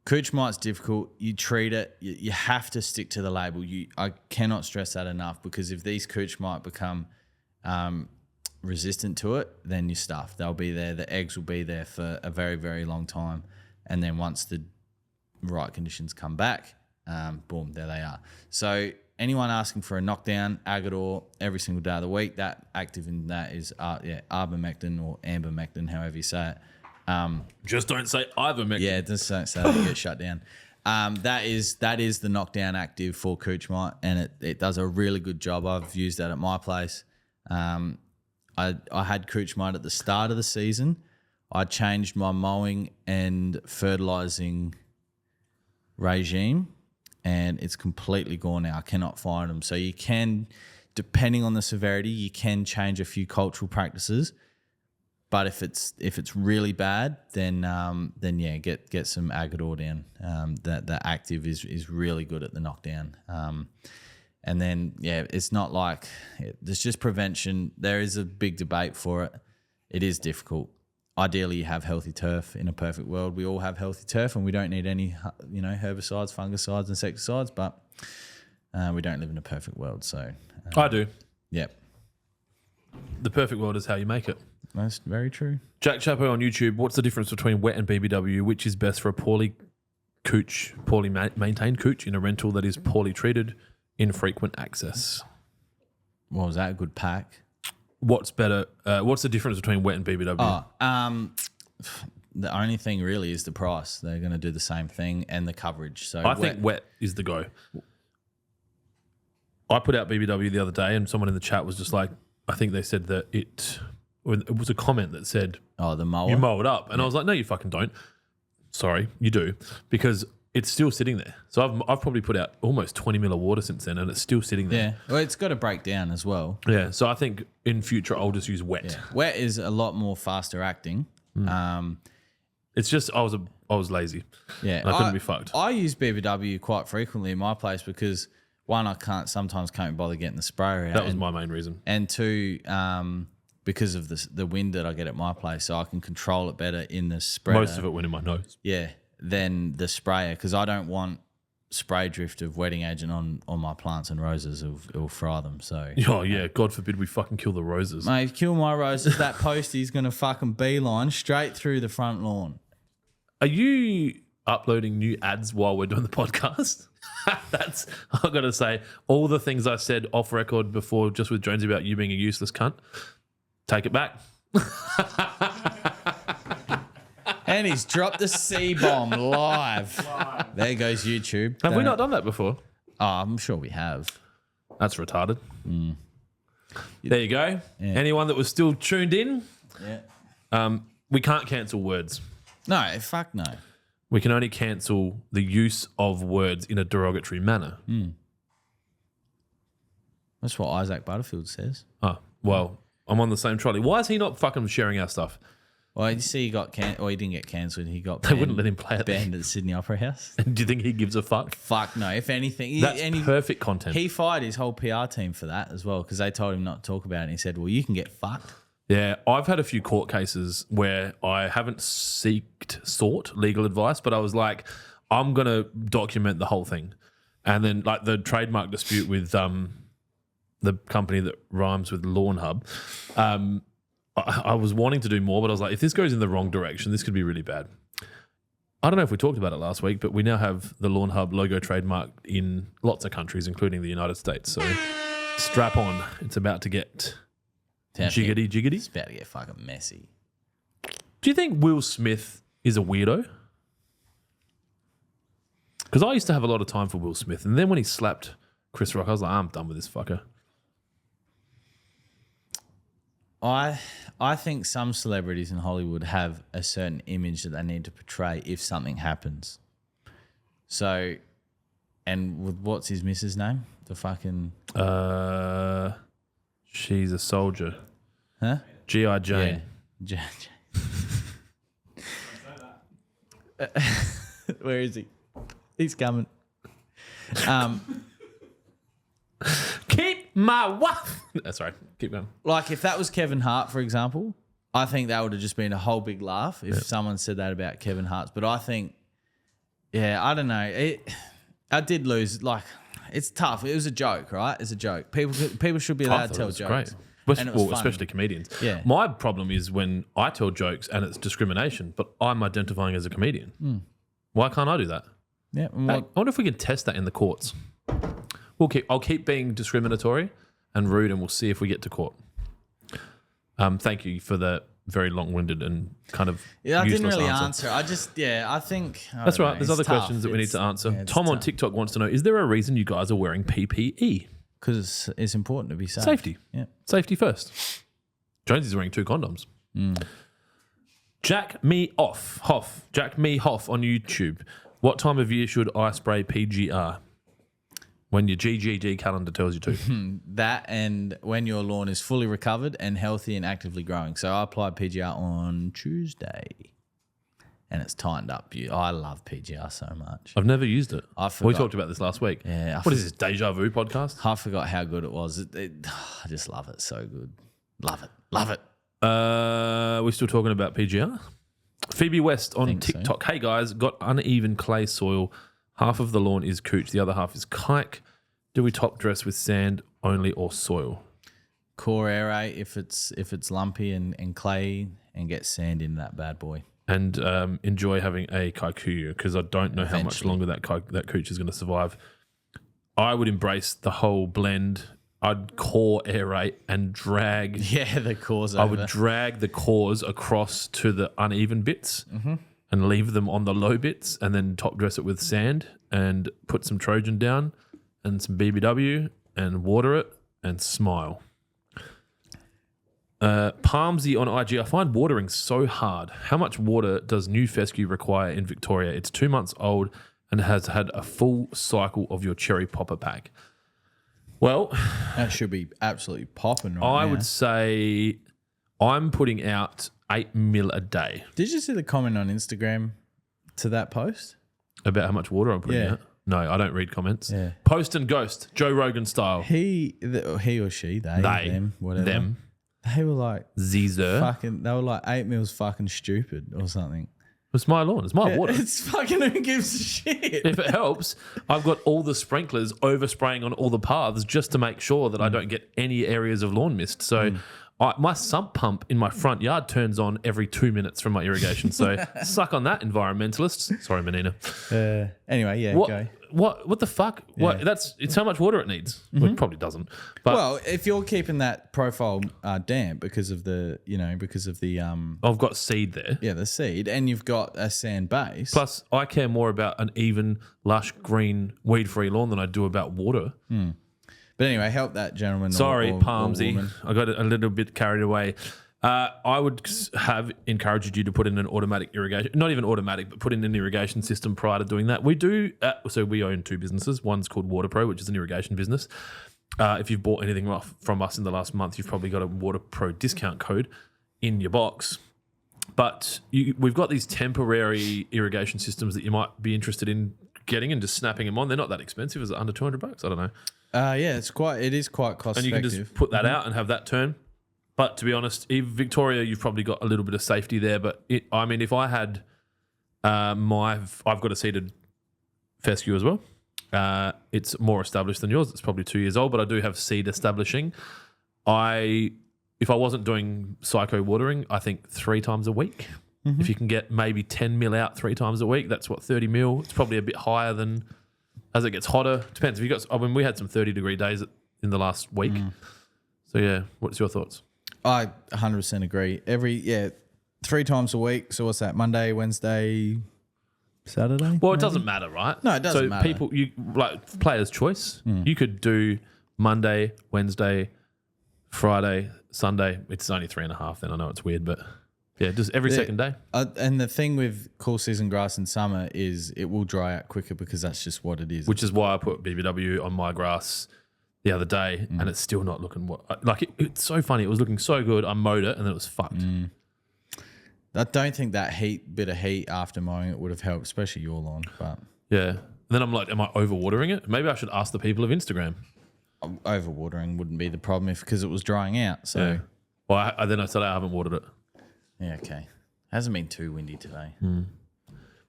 [SPEAKER 1] cooch mite's difficult. You treat it. You have to stick to the label. I cannot stress that enough, because if these cooch mite become resistant to it, then you're stuffed. They'll be there. The eggs will be there for a very, very long time. And then once the right conditions come back, boom, there they are. So anyone asking for a knockdown, Agador, every single day of the week, that active in that is ivermectin or ambermectin, however you say it.
[SPEAKER 2] Just don't say ivermectin.
[SPEAKER 1] Yeah, just don't say that, you get shut down. That is the knockdown active for cooch mite, and it does a really good job. I've used that at my place. I had cooch mite at the start of the season. I changed my mowing and fertilizing regime, and it's completely gone now. I cannot find them. So you can, depending on the severity, you can change a few cultural practices. But if it's really bad, then yeah, get some Agador down. That active is really good at the knockdown. And then yeah, it's not like there's just prevention. There is a big debate for it. It is difficult. Ideally, you have healthy turf. In a perfect world, we all have healthy turf, and we don't need any herbicides, fungicides, insecticides. But we don't live in a perfect world. So
[SPEAKER 2] I do.
[SPEAKER 1] Yep.
[SPEAKER 2] The perfect world is how you make it.
[SPEAKER 1] That's very true.
[SPEAKER 2] Jack Chapo on YouTube. What's the difference between wet and BBW? Which is best for a poorly maintained cooch in a rental that is poorly treated, infrequent access?
[SPEAKER 1] What was that? A good pack?
[SPEAKER 2] What's better? What's the difference between wet and BBW?
[SPEAKER 1] The only thing really is the price. They're going to do the same thing, and the coverage. So
[SPEAKER 2] I think wet is the go. I put out BBW the other day, and someone in the chat was just like, I think they said that it was a comment that said,
[SPEAKER 1] the mower.
[SPEAKER 2] You mow it up. And I was like, no, you fucking don't. Sorry, you do. Because it's still sitting there. So I've probably put out almost 20 mil of water since then, and it's still sitting there.
[SPEAKER 1] Yeah. Well, it's got to break down as well.
[SPEAKER 2] Yeah. So I think in future I'll just use wet.
[SPEAKER 1] Yeah. Wet is a lot more faster acting.
[SPEAKER 2] It's just I was lazy.
[SPEAKER 1] Yeah.
[SPEAKER 2] And I couldn't be fucked.
[SPEAKER 1] I use BBW quite frequently in my place because one, I sometimes can't bother getting the sprayer out.
[SPEAKER 2] That was my main reason.
[SPEAKER 1] And two, because of the wind that I get at my place, so I can control it better in the spreader.
[SPEAKER 2] Most of it went in my nose.
[SPEAKER 1] Yeah, than the sprayer, because I don't want spray drift of wetting agent on my plants and roses. It'll fry them. So
[SPEAKER 2] Oh yeah, God forbid we fucking kill the roses.
[SPEAKER 1] mate, kill my roses. That postie's gonna fucking beeline straight through the front lawn.
[SPEAKER 2] Are you uploading new ads while we're doing the podcast? That's, I've got to say, all the things I said off record before just with Jonesy about you being a useless cunt, take it back.
[SPEAKER 1] And he's dropped the C-bomb live. There goes YouTube.
[SPEAKER 2] Have we not done that before?
[SPEAKER 1] Oh, I'm sure we have.
[SPEAKER 2] That's retarded. There you go.
[SPEAKER 1] Yeah.
[SPEAKER 2] Anyone that was still tuned in,
[SPEAKER 1] Yeah.
[SPEAKER 2] we can't cancel words.
[SPEAKER 1] No, fuck no.
[SPEAKER 2] We can only cancel the use of words in a derogatory manner.
[SPEAKER 1] That's what Isaac Butterfield says.
[SPEAKER 2] Oh, well, I'm on the same trolley. Why is he not fucking sharing our stuff?
[SPEAKER 1] Well, you see, he got he didn't get cancelled. He got
[SPEAKER 2] They wouldn't let him play it there.
[SPEAKER 1] banned at the Sydney Opera House.
[SPEAKER 2] Do you think he gives a fuck?
[SPEAKER 1] Fuck no. If anything,
[SPEAKER 2] That's perfect content.
[SPEAKER 1] He fired his whole PR team for that as well because they told him not to talk about it. And he said, "Well, you can get fucked."
[SPEAKER 2] Yeah, I've had a few court cases where I haven't sought legal advice, but I was like, I'm going to document the whole thing. And then like the trademark dispute with the company that rhymes with Lawnhub, I was wanting to do more, but I was like, if this goes in the wrong direction, this could be really bad. I don't know if we talked about it last week, but we now have the Lawnhub logo trademarked in lots of countries, including the United States. So strap on. It's about to get jiggity.
[SPEAKER 1] It's about to get fucking messy.
[SPEAKER 2] Do you think Will Smith is a weirdo? Because I used to have a lot of time for Will Smith, and then when he slapped Chris Rock, I was like, I'm done with this fucker.
[SPEAKER 1] I think some celebrities in Hollywood have a certain image that they need to portray if something happens. So, and with what's his missus' name? The fucking
[SPEAKER 2] She's a soldier.
[SPEAKER 1] huh?
[SPEAKER 2] G.I. Jane.
[SPEAKER 1] Yeah. Where is he? He's coming.
[SPEAKER 2] Keep my wife. That's right. Keep going.
[SPEAKER 1] Like if that was Kevin Hart, for example, I think that would have just been a whole big laugh if someone said that about Kevin Hart's. But I think, yeah, I don't know. I did lose. Like, it's tough. It was a joke, right? It's a joke. People should be allowed to tell jokes.
[SPEAKER 2] Great.
[SPEAKER 1] And it was funny.
[SPEAKER 2] Especially comedians.
[SPEAKER 1] Yeah.
[SPEAKER 2] My problem is when I tell jokes and it's discrimination, but I'm identifying as a comedian. Why can't I do that?
[SPEAKER 1] Yeah.
[SPEAKER 2] I wonder if we can test that in the courts. I'll keep being discriminatory and rude, and we'll see if we get to court. Thank you for the very long-winded and kind of
[SPEAKER 1] I didn't
[SPEAKER 2] useless
[SPEAKER 1] really
[SPEAKER 2] answer.
[SPEAKER 1] I think
[SPEAKER 2] That's right. There's other questions that we need to answer. Tom on TikTok wants to know: is there a reason you guys are wearing PPE?
[SPEAKER 1] Because it's important to be safe.
[SPEAKER 2] Safety.
[SPEAKER 1] Yeah.
[SPEAKER 2] Safety first. Jonesy's wearing 2 condoms. Jack Me Hoff. Jack Me Hoff on YouTube. What time of year should I spray PGR? When your GGG calendar tells you to.
[SPEAKER 1] That and when your lawn is fully recovered and healthy and actively growing. So I applied PGR on Tuesday and it's tightened up. I love PGR so much.
[SPEAKER 2] I've never used it.
[SPEAKER 1] I
[SPEAKER 2] We
[SPEAKER 1] forgot.
[SPEAKER 2] talked about this last week.
[SPEAKER 1] Yeah,
[SPEAKER 2] What is this, Deja Vu podcast?
[SPEAKER 1] I forgot how good it was. I just love it. So good. Love it. Love it.
[SPEAKER 2] We're still talking about PGR. Phoebe West on
[SPEAKER 1] Think so.
[SPEAKER 2] TikTok. Hey guys, got uneven clay soil. Half of the lawn is cooch, the other half is kike. Do we top dress with sand only or soil?
[SPEAKER 1] Core aerate if it's lumpy and clay, and get sand in that bad boy.
[SPEAKER 2] And enjoy having a kikuyu, because I don't know how much
[SPEAKER 1] Eventually.
[SPEAKER 2] longer that cooch is going to survive. I would embrace the whole blend. I'd core aerate and drag.
[SPEAKER 1] Yeah, the cores
[SPEAKER 2] I
[SPEAKER 1] over.
[SPEAKER 2] would drag the cores across to the uneven bits and leave them on the low bits, and then top dress it with sand and put some Trojan down and some BBW and water it and smile. Palmsy on IG. I find watering so hard. How much water does new fescue require in Victoria? It's 2 months old and has had a full cycle of your cherry popper pack. Well,
[SPEAKER 1] That should be absolutely popping right
[SPEAKER 2] I
[SPEAKER 1] now.
[SPEAKER 2] would say I'm putting out 8 mil a day.
[SPEAKER 1] Did you see the comment on Instagram to that post?
[SPEAKER 2] About how much water I'm putting
[SPEAKER 1] Yeah.
[SPEAKER 2] out? No, I don't read comments.
[SPEAKER 1] Yeah.
[SPEAKER 2] Post and ghost, Joe Rogan style.
[SPEAKER 1] He or she, they, them, whatever.
[SPEAKER 2] them,
[SPEAKER 1] They were like
[SPEAKER 2] Caesar.
[SPEAKER 1] fucking. They were like 8 mils fucking stupid or something.
[SPEAKER 2] It's my lawn. It's my water.
[SPEAKER 1] It's fucking who gives a shit.
[SPEAKER 2] If it helps, I've got all the sprinklers overspraying on all the paths just to make sure that I don't get any areas of lawn mist. So my sump pump in my front yard turns on every 2 minutes from my irrigation. So suck on that, environmentalists. Sorry, Menina.
[SPEAKER 1] Anyway, yeah,
[SPEAKER 2] What?
[SPEAKER 1] go.
[SPEAKER 2] What the fuck? What? It's how much water it needs. Well, it probably doesn't. But
[SPEAKER 1] Well, if you're keeping that profile damp because of the
[SPEAKER 2] I've got seed there.
[SPEAKER 1] the seed, and you've got a sand base.
[SPEAKER 2] Plus, I care more about an even, lush, green, weed-free lawn than I do about water.
[SPEAKER 1] But anyway, help that gentleman.
[SPEAKER 2] Sorry,
[SPEAKER 1] or
[SPEAKER 2] Palmsy.
[SPEAKER 1] woman.
[SPEAKER 2] I got a little bit carried away. I would have encouraged you to put in an automatic irrigation, not even automatic, but put in an irrigation system prior to doing that. We do, so we own 2 businesses. One's called Water Pro, which is an irrigation business. If you've bought anything from us in the last month, you've probably got a Water Pro discount code in your box. But we've got these temporary irrigation systems that you might be interested in getting and just snapping them on. They're not that expensive. Is it under $200? I don't know.
[SPEAKER 1] Yeah, it is quite cost
[SPEAKER 2] And you
[SPEAKER 1] effective.
[SPEAKER 2] can just put that out and have that turn. But to be honest, Victoria, you've probably got a little bit of safety there. But if I had I've got a seeded fescue as well. It's more established than yours. It's probably 2 years old, but I do have seed establishing. If I wasn't doing psycho watering, I think 3 times a week. If you can get maybe 10 mil out 3 times a week, that's what, 30 mil. It's probably a bit higher than as it gets hotter. Depends. If you got, we had some 30-degree days in the last week. So yeah, what's your thoughts?
[SPEAKER 1] I 100% agree. 3 times a week. So what's that? Monday, Wednesday, Saturday?
[SPEAKER 2] Well, it doesn't matter, right?
[SPEAKER 1] No, it doesn't matter.
[SPEAKER 2] People, players' choice. You could do Monday, Wednesday, Friday, Sunday. It's only 3.5. Then I know it's weird, but yeah, just every second day.
[SPEAKER 1] And the thing with cool season grass in summer is it will dry out quicker because that's just what it is.
[SPEAKER 2] Which is why I put BBW on my grass the other day, and it's still not looking it's so funny. It was looking so good. I mowed it, and then it was fucked.
[SPEAKER 1] I don't think that bit of heat after mowing it would have helped, especially your lawn. But
[SPEAKER 2] Yeah. Then I'm like, am I overwatering it? Maybe I should ask the people of Instagram.
[SPEAKER 1] overwatering wouldn't be the problem because it was drying out. So
[SPEAKER 2] Yeah. Well, then I said I haven't watered it.
[SPEAKER 1] yeah, okay. Hasn't been too windy today.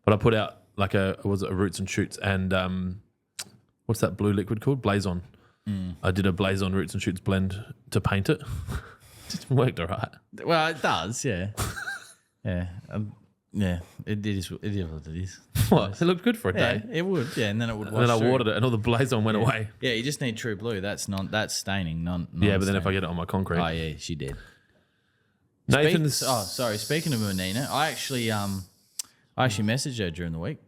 [SPEAKER 2] But I put out like a roots and shoots and what's that blue liquid called? Blaze-On. I did a Blaze-On roots and shoots blend to paint it. It worked all right.
[SPEAKER 1] Well, it does, yeah. Yeah. It is what it is.
[SPEAKER 2] What? It looked good for a
[SPEAKER 1] Yeah,
[SPEAKER 2] day.
[SPEAKER 1] it would. Yeah, and then it would wash
[SPEAKER 2] And then I
[SPEAKER 1] through.
[SPEAKER 2] watered it and all the Blaze-On went away.
[SPEAKER 1] Yeah, you just need true blue. That's staining,
[SPEAKER 2] Yeah, but then if I get it on my concrete.
[SPEAKER 1] Oh yeah, she did.
[SPEAKER 2] Nathan's...
[SPEAKER 1] Speaking of Menina, I actually messaged her during the week.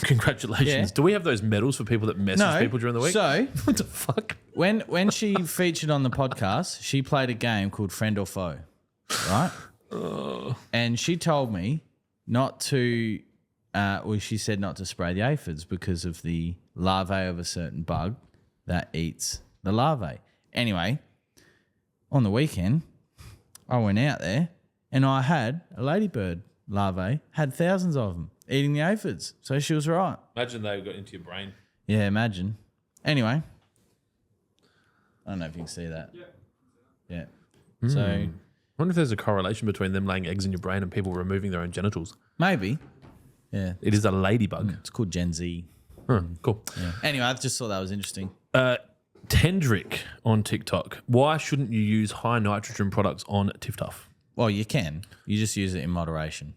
[SPEAKER 2] Congratulations.
[SPEAKER 1] Yeah.
[SPEAKER 2] Do we have those medals for people that message people during the week?
[SPEAKER 1] So
[SPEAKER 2] What the fuck?
[SPEAKER 1] when she featured on the podcast, she played a game called Friend or Foe, right? And she told me not to. She said not to spray the aphids because of the larvae of a certain bug that eats the larvae. Anyway, on the weekend, I went out there and I had a ladybird larvae, had thousands of them eating the aphids. So she was right.
[SPEAKER 2] Imagine they got into your brain.
[SPEAKER 1] Yeah, imagine. Anyway, I don't know if you can see that. Yeah. So
[SPEAKER 2] I wonder if there's a correlation between them laying eggs in your brain and people removing their own genitals.
[SPEAKER 1] maybe. Yeah.
[SPEAKER 2] It is a ladybug.
[SPEAKER 1] It's called Gen Z.
[SPEAKER 2] Cool.
[SPEAKER 1] Yeah. Anyway, I just thought that was interesting.
[SPEAKER 2] Tendrick on TikTok. Why shouldn't you use high nitrogen products on TifTuff?
[SPEAKER 1] Well, you can. You just use it in moderation.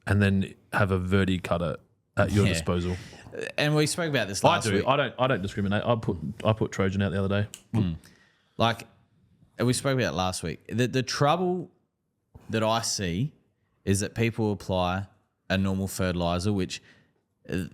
[SPEAKER 2] And then have a verti cutter at your
[SPEAKER 1] Yeah.
[SPEAKER 2] disposal.
[SPEAKER 1] And we spoke about this
[SPEAKER 2] I
[SPEAKER 1] last
[SPEAKER 2] do.
[SPEAKER 1] week.
[SPEAKER 2] I don't discriminate. I put Trojan out the other day.
[SPEAKER 1] Like, we spoke about it last week. The trouble that I see is that people apply a normal fertilizer, which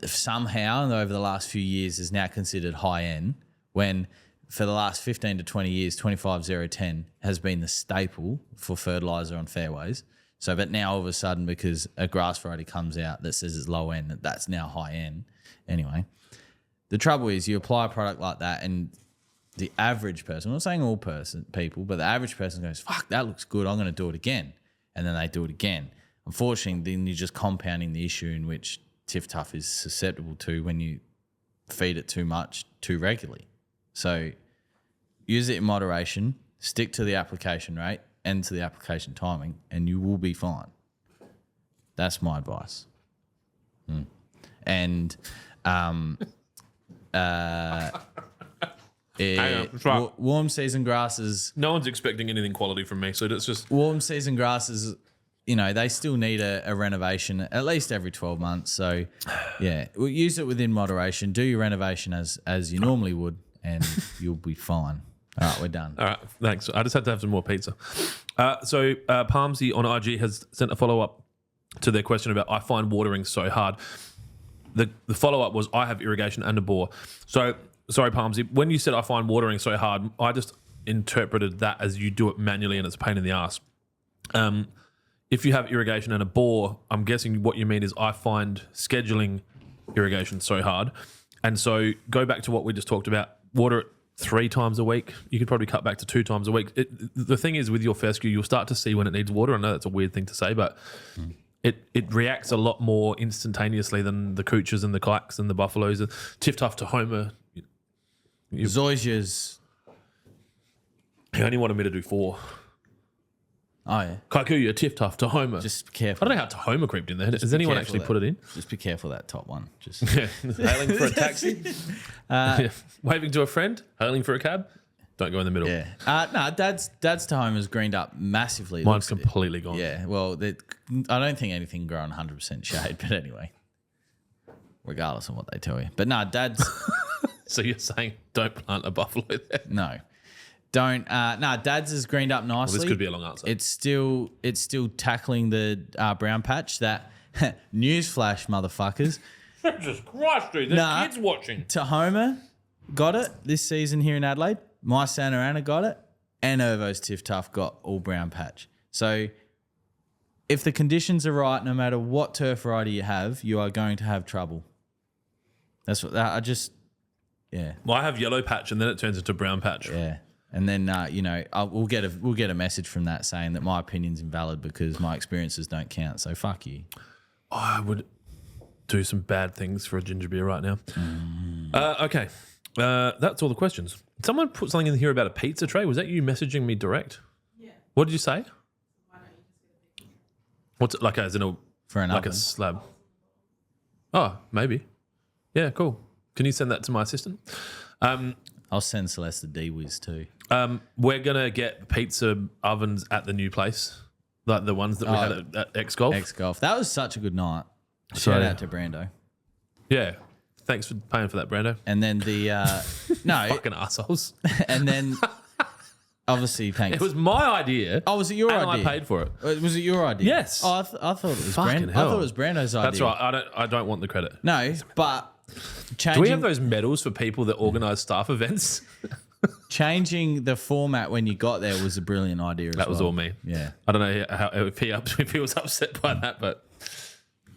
[SPEAKER 1] somehow over the last few years is now considered high end, when for the last 15 to 20 years, 25-0-10 has been the staple for fertilizer on fairways. So, but now all of a sudden, because a grass variety comes out that says it's low end, that's now high end. Anyway, the trouble is you apply a product like that and the average person, I'm not saying all people, but the average person goes, fuck, that looks good. I'm going to do it again. And then they do it again. Unfortunately, then you're just compounding the issue in which Tiff Tuff is susceptible to when you feed it too much too regularly. So use it in moderation, stick to the application rate and to the application timing, and you will be fine. That's my advice. And warm season grasses.
[SPEAKER 2] No one's expecting anything quality from me, so it's just
[SPEAKER 1] warm season grasses. You know, they still need a renovation at least every 12 months. So, yeah, we'll use it within moderation. Do your renovation as you normally would, and you'll be fine. All right, we're done.
[SPEAKER 2] All right, thanks. I just had to have some more pizza. So Palmsy on IG has sent a follow-up to their question about I find watering so hard. The follow-up was I have irrigation and a bore. So, sorry, Palmsy, when you said I find watering so hard, I just interpreted that as you do it manually and it's a pain in the ass. If you have irrigation and a bore, I'm guessing what you mean is I find scheduling irrigation so hard. And so go back to what we just talked about, water it 3 times a week. You could probably cut back to 2 times a week. The thing is with your fescue, you'll start to see when it needs water. I know that's a weird thing to say, but it reacts a lot more instantaneously than the coochers and the clacks and the buffaloes. Tiff Tuff to Homer.
[SPEAKER 1] Zoysia's.
[SPEAKER 2] You only wanted me to do 4.
[SPEAKER 1] Oh, yeah.
[SPEAKER 2] Kaikuya, Tiff Tuff to Homer.
[SPEAKER 1] Just be careful.
[SPEAKER 2] I don't know how to Homer creeped in there. Has anyone actually put it in?
[SPEAKER 1] Just be careful of that top one. Just
[SPEAKER 2] Hailing for a taxi. Waving to a friend. Hailing for a cab. Don't go in the middle.
[SPEAKER 1] Yeah. No, Dad's to Homer's greened up massively.
[SPEAKER 2] Mine's completely gone.
[SPEAKER 1] Yeah. Well, I don't think anything growing 100% shade, but anyway, regardless of what they tell you. But no, Dad's.
[SPEAKER 2] So you're saying don't plant a buffalo there?
[SPEAKER 1] No. Don't. Dad's is greened up nicely.
[SPEAKER 2] Well, this could be a long answer.
[SPEAKER 1] It's still tackling the brown patch. That newsflash, motherfuckers.
[SPEAKER 2] Jesus Christ, dude! There's kids watching.
[SPEAKER 1] To Homer got it this season here in Adelaide. My Santa Ana got it, and Ervo's Tiff Tuff got all brown patch. So if the conditions are right, no matter what turf variety you have, you are going to have trouble. That's what I just. Yeah.
[SPEAKER 2] Well, I have yellow patch, and then it turns into brown patch.
[SPEAKER 1] Yeah. And then, we'll get a message from that saying that my opinion's invalid because my experiences don't count. So fuck you.
[SPEAKER 2] I would do some bad things for a ginger beer right now. Okay. That's all the questions. Someone put something in here about a pizza tray. Was that you messaging me direct? Yeah. What did you say? Why don't you just get a pizza? What's it like as in a slab? Oh, maybe. Yeah, cool. Can you send that to my assistant?
[SPEAKER 1] I'll send Celeste the D-Wiz too.
[SPEAKER 2] We're going to get pizza ovens at the new place, like the ones that we had at X-Golf.
[SPEAKER 1] X-Golf. That was such a good night. Shout out to Brando.
[SPEAKER 2] Yeah. Thanks for paying for that, Brando.
[SPEAKER 1] And then the... no.
[SPEAKER 2] Fucking assholes.
[SPEAKER 1] And then... Obviously, thanks.
[SPEAKER 2] It was my idea.
[SPEAKER 1] Oh, was it your idea?
[SPEAKER 2] I paid for it.
[SPEAKER 1] Was it your idea?
[SPEAKER 2] Yes.
[SPEAKER 1] Oh, I thought it was
[SPEAKER 2] Fucking hell.
[SPEAKER 1] I thought it was Brando's idea.
[SPEAKER 2] That's right. I don't want the credit.
[SPEAKER 1] No, but...
[SPEAKER 2] Do we have those medals for people that organise staff events?
[SPEAKER 1] Changing the format when you got there was a brilliant idea.
[SPEAKER 2] That was all me.
[SPEAKER 1] Yeah,
[SPEAKER 2] I don't know if he was upset by that, but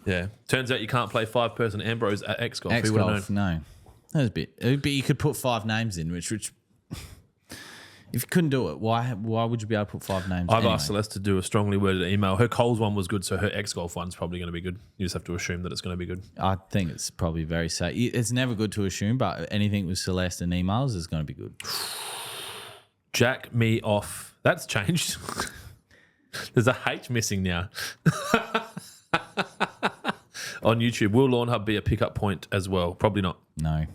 [SPEAKER 2] yeah. Turns out you can't play 5-person Ambrose at X-Golf.
[SPEAKER 1] X-Golf, no. That was a bit. But you could put 5 names in, which if you couldn't do it, why would you be able to put 5 names?
[SPEAKER 2] I've asked Celeste to do a strongly worded email. Her Coles one was good, so her X-Golf one's probably going to be good. You just have to assume that it's going to be good.
[SPEAKER 1] I think it's probably very safe. It's never good to assume, but anything with Celeste and emails is going to be good.
[SPEAKER 2] Jack me off. That's changed. There's a H missing now. On YouTube, will Lawnhub be a pickup point as well? Probably not.
[SPEAKER 1] No.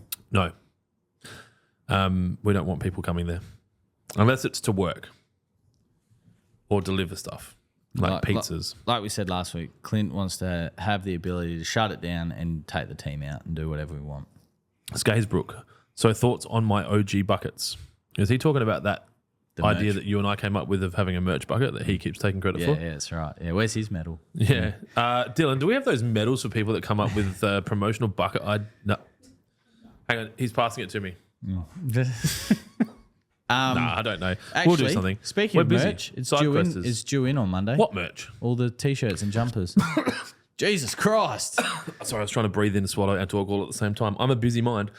[SPEAKER 2] We don't want people coming there. Unless it's to work or deliver stuff, like pizzas.
[SPEAKER 1] Like we said last week, Clint wants to have the ability to shut it down and take the team out and do whatever we want.
[SPEAKER 2] Skaysbrook. So thoughts on my OG buckets? Is he talking about that idea that you and I came up with of having a merch bucket that he keeps taking credit for?
[SPEAKER 1] Yeah, that's right. Yeah, where's his medal?
[SPEAKER 2] Yeah. Dylan, do we have those medals for people that come up with promotional bucket? No. Hang on, he's passing it to me. Nah, I don't know.
[SPEAKER 1] Actually,
[SPEAKER 2] We'll do something.
[SPEAKER 1] Speaking
[SPEAKER 2] We're
[SPEAKER 1] of
[SPEAKER 2] busy.
[SPEAKER 1] merch, it's
[SPEAKER 2] Side
[SPEAKER 1] due in.
[SPEAKER 2] questers.
[SPEAKER 1] It's due in on Monday.
[SPEAKER 2] What merch?
[SPEAKER 1] All the t-shirts and jumpers. Jesus Christ!
[SPEAKER 2] Sorry, I was trying to breathe in, swallow, and talk all at the same time. I'm a busy mind.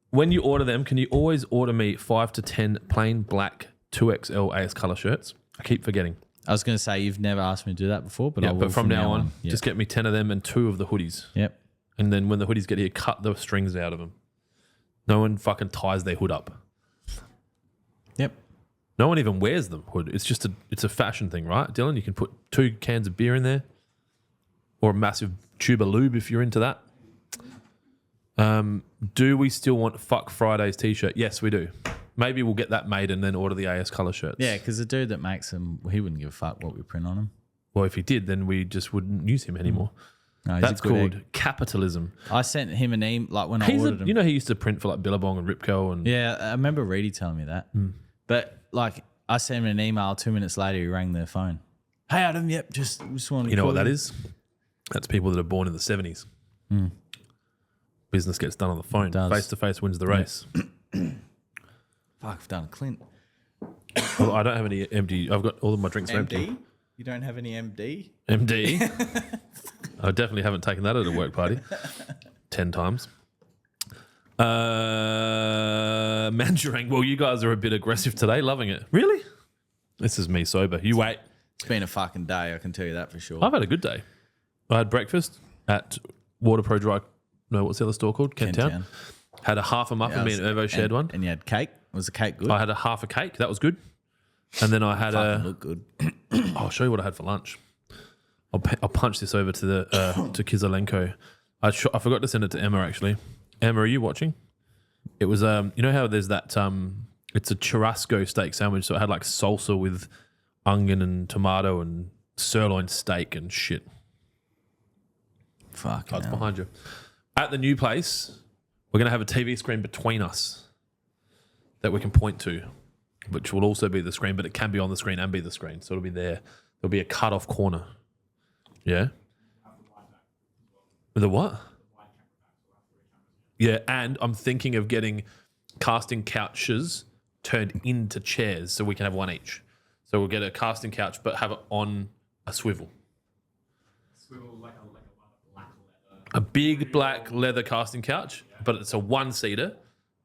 [SPEAKER 2] When you order them, can you always order me 5 to 10 plain black 2XL AS color shirts? I keep forgetting.
[SPEAKER 1] I was going to say you've never asked me to do that before, but I
[SPEAKER 2] Yeah,
[SPEAKER 1] will
[SPEAKER 2] but from now on,
[SPEAKER 1] Yep.
[SPEAKER 2] just get me 10 of them and 2 of the hoodies.
[SPEAKER 1] Yep.
[SPEAKER 2] And then when the hoodies get here, cut the strings out of them. No one fucking ties their hood up.
[SPEAKER 1] Yep.
[SPEAKER 2] No one even wears them hood. It's a fashion thing, right, Dylan? You can put 2 cans of beer in there, or a massive tube of lube if you're into that. Do we still want Fuck Fridays t-shirt? Yes, we do. Maybe we'll get that made and then order the AS color shirts.
[SPEAKER 1] Yeah, because the dude that makes them, he wouldn't give a fuck what we print on them.
[SPEAKER 2] Well, if he did, then we just wouldn't use him anymore.
[SPEAKER 1] No, he's
[SPEAKER 2] That's
[SPEAKER 1] a good
[SPEAKER 2] called
[SPEAKER 1] egg.
[SPEAKER 2] capitalism.
[SPEAKER 1] I sent him an email like when I ordered him.
[SPEAKER 2] You know, he used to print for like Billabong and Ripco and
[SPEAKER 1] Yeah, I remember Reedy telling me that. But like, I sent him an email. 2 minutes later, he rang their phone. Hey, Adam. Yep, just want to.
[SPEAKER 2] you know what that is? That's people that are born in the 70s. Business gets done on the phone.
[SPEAKER 1] does.
[SPEAKER 2] Face to face wins the race.
[SPEAKER 1] Fuck, I've done a Clint.
[SPEAKER 2] Well, I don't have any empty. I've got all of my drinks are empty.
[SPEAKER 1] MD? You don't have any MD?
[SPEAKER 2] MD. I definitely haven't taken that at a work party 10 times. Manjarang. Well, you guys are a bit aggressive today. Loving it. Really? This is me sober. You wait.
[SPEAKER 1] It's been a fucking day. I can tell you that for sure.
[SPEAKER 2] I've had a good day. I had breakfast at Water Pro Dry. No, what's the other store called? Kent Town. Had a half a muffin. Me and Irvo shared one.
[SPEAKER 1] And you had cake. Was the cake good?
[SPEAKER 2] I had a half a cake. That was good. And then I had
[SPEAKER 1] Fucking looked good.
[SPEAKER 2] I'll show you what I had for lunch. I'll punch this over to the to Kizalenko. I forgot to send it to Emma actually. Emma, are you watching? It was you know how there's that it's a churrasco steak sandwich, so it had like salsa with onion and tomato and sirloin steak and shit.
[SPEAKER 1] Fuck.
[SPEAKER 2] Oh, it's behind you. At the new place, we're gonna have a TV screen between us that we can point to, which will also be the screen, but it can be on the screen and be the screen. So it'll be there. There'll be a cut-off corner. Yeah? With a what? Yeah, and I'm thinking of getting casting couches turned into chairs so we can have one each. So we'll get a casting couch but have it on a swivel.
[SPEAKER 5] Swivel like a black leather.
[SPEAKER 2] A big black leather casting couch, but it's a one-seater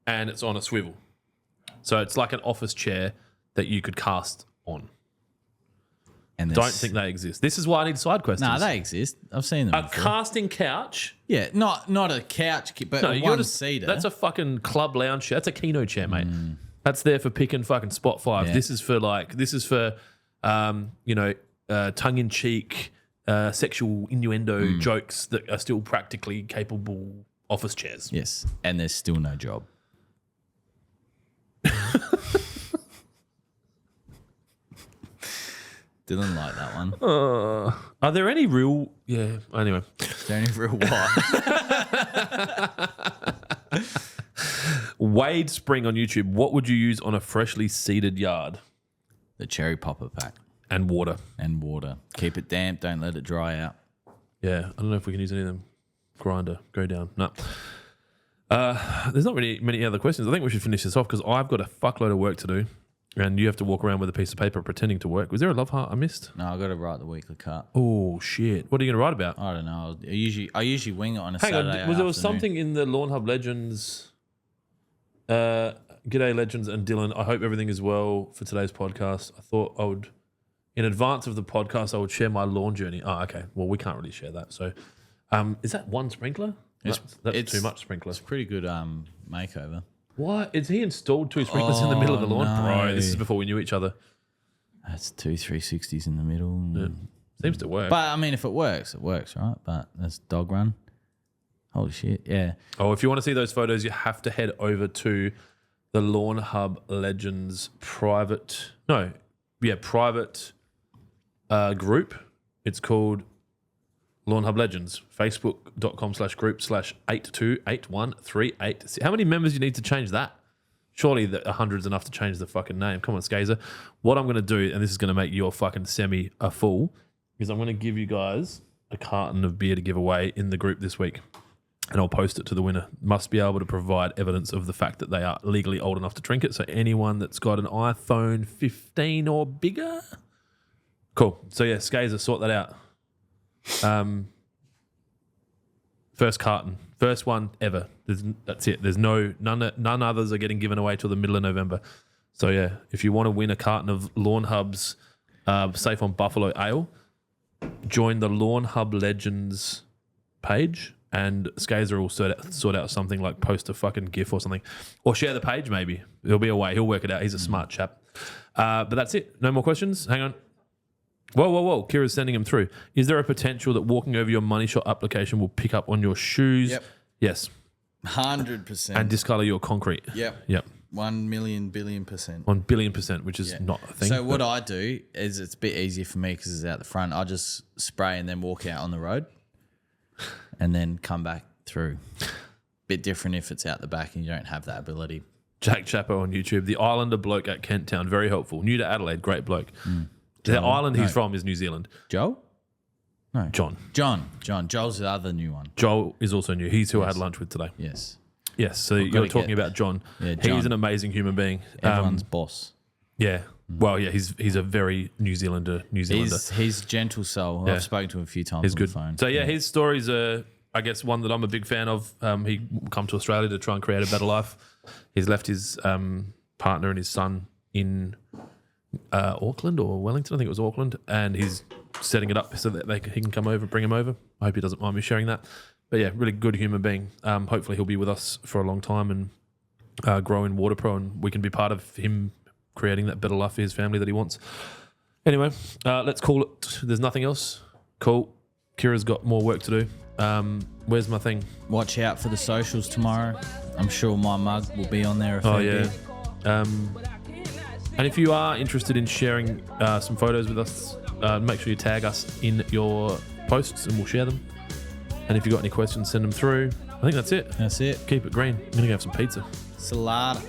[SPEAKER 2] and it's on a swivel. So it's like an office chair that you could cast on.
[SPEAKER 1] And
[SPEAKER 2] Don't think they exist. This is why I need side questions.
[SPEAKER 1] Nah, they exist. I've seen them
[SPEAKER 2] a
[SPEAKER 1] before.
[SPEAKER 2] casting couch.
[SPEAKER 1] Yeah, not a couch, but a one-seater.
[SPEAKER 2] That's a fucking club lounge chair. That's a keno chair, mate. That's there for picking fucking spot 5.
[SPEAKER 1] Yeah.
[SPEAKER 2] This is for tongue-in-cheek, sexual innuendo jokes that are still practically capable office chairs.
[SPEAKER 1] Yes, and there's still no job. Didn't like that one.
[SPEAKER 2] Are there any real... Yeah, anyway.
[SPEAKER 1] Is there any real what?
[SPEAKER 2] Wade Spring on YouTube. What would you use on a freshly seeded yard?
[SPEAKER 1] The cherry popper pack
[SPEAKER 2] And water.
[SPEAKER 1] and water. Keep it damp. Don't let it dry out.
[SPEAKER 2] Yeah, I don't know if we can use any of them. Grinder, go down. No. There's not really many other questions. I think we should finish this off because I've got a fuckload of work to do and you have to walk around with a piece of paper pretending to work. Was there a love heart I missed?
[SPEAKER 1] No, I got to write the weekly cut.
[SPEAKER 2] Oh, shit. What are you going to write about?
[SPEAKER 1] I don't know. I usually wing it on a
[SPEAKER 2] Hang on.
[SPEAKER 1] Saturday.
[SPEAKER 2] There was
[SPEAKER 1] afternoon.
[SPEAKER 2] something in the Lawnhub Legends. G'day, Legends and Dylan. I hope everything is well for today's podcast. I thought I would, in advance of the podcast, I would share my lawn journey. Oh, okay. Well, we can't really share that. So, is that one sprinkler? That's too much sprinkler.
[SPEAKER 1] It's a pretty good makeover.
[SPEAKER 2] What? Is he installed 2 sprinklers in the middle of the lawn?
[SPEAKER 1] no.
[SPEAKER 2] Bro, this is before we knew each other.
[SPEAKER 1] That's 2 360s in the middle.
[SPEAKER 2] Yeah. Seems to work.
[SPEAKER 1] But I mean, if it works, right? But that's dog run. Holy shit. Yeah.
[SPEAKER 2] Oh, if you want to see those photos, you have to head over to the Lawnhub Legends private group. It's called Lawnhub Legends, facebook.com/group/828138. How many members do you need to change that? Surely the 100's enough to change the fucking name. Come on, Skazer. What I'm going to do, and this is going to make your fucking semi a fool, is I'm going to give you guys a carton of beer to give away in the group this week. and I'll post it to the winner. Must be able to provide evidence of the fact that they are legally old enough to drink it. So anyone that's got an iPhone 15 or bigger. Cool. So yeah, Skazer, sort that out. First carton. First one ever. That's it. There's none others are getting given away till the middle of November. So yeah, if you want to win a carton of Lawnhub's Safe on Buffalo Ale, join the Lawnhub Legends page and Skazer will sort out something like post a fucking GIF or something. Or share the page maybe. There'll be a way. He'll work it out. He's a smart chap. But that's it. No more questions? Hang on. Whoa. Kira's sending him through. Is there a potential that walking over your money shot application will pick up on your shoes?
[SPEAKER 1] Yep.
[SPEAKER 2] Yes.
[SPEAKER 1] 100%.
[SPEAKER 2] And discolour your concrete?
[SPEAKER 1] Yep. 1 million billion %.
[SPEAKER 2] 1 billion %, which is not a thing.
[SPEAKER 1] So what I do is it's a bit easier for me because it's out the front. I just spray and then walk out on the road and then come back through. Bit different if it's out the back and you don't have that ability.
[SPEAKER 2] Jack Chapo on YouTube. The Islander bloke at Kent Town. Very helpful. New to Adelaide. Great bloke. The island he's from is New Zealand.
[SPEAKER 1] Joel? No.
[SPEAKER 2] John.
[SPEAKER 1] Joel's the other new one.
[SPEAKER 2] Joel is also new. He's who I had lunch with today.
[SPEAKER 1] Yes.
[SPEAKER 2] Yes, so you're talking about John.
[SPEAKER 1] Yeah, John.
[SPEAKER 2] He's an amazing human being.
[SPEAKER 1] Everyone's boss.
[SPEAKER 2] Yeah. Well, yeah, he's a very New Zealander.
[SPEAKER 1] He's gentle soul.
[SPEAKER 2] Yeah.
[SPEAKER 1] I've spoken to him a few times
[SPEAKER 2] He's
[SPEAKER 1] on
[SPEAKER 2] good.
[SPEAKER 1] the phone.
[SPEAKER 2] So yeah, his stories are, I guess, one that I'm a big fan of. He come to Australia to try and create a better life. He's left his partner and his son in Auckland or Wellington. I think it was Auckland, and he's setting it up so that he can come over, bring him over. I hope he doesn't mind me sharing that. But yeah, really good human being. Hopefully he'll be with us for a long time and grow in Water Pro, and we can be part of him creating that better life for his family that he wants. Anyway, let's call it. There's nothing else. Cool. Kira's got more work to do. Where's my thing?
[SPEAKER 1] Watch out for the socials tomorrow. I'm sure my mug will be on there.
[SPEAKER 2] And if you are interested in sharing some photos with us, make sure you tag us in your posts and we'll share them. And if you've got any questions, send them through. I think that's it.
[SPEAKER 1] That's it.
[SPEAKER 2] Keep it green. I'm going to go have some pizza.
[SPEAKER 1] Salada.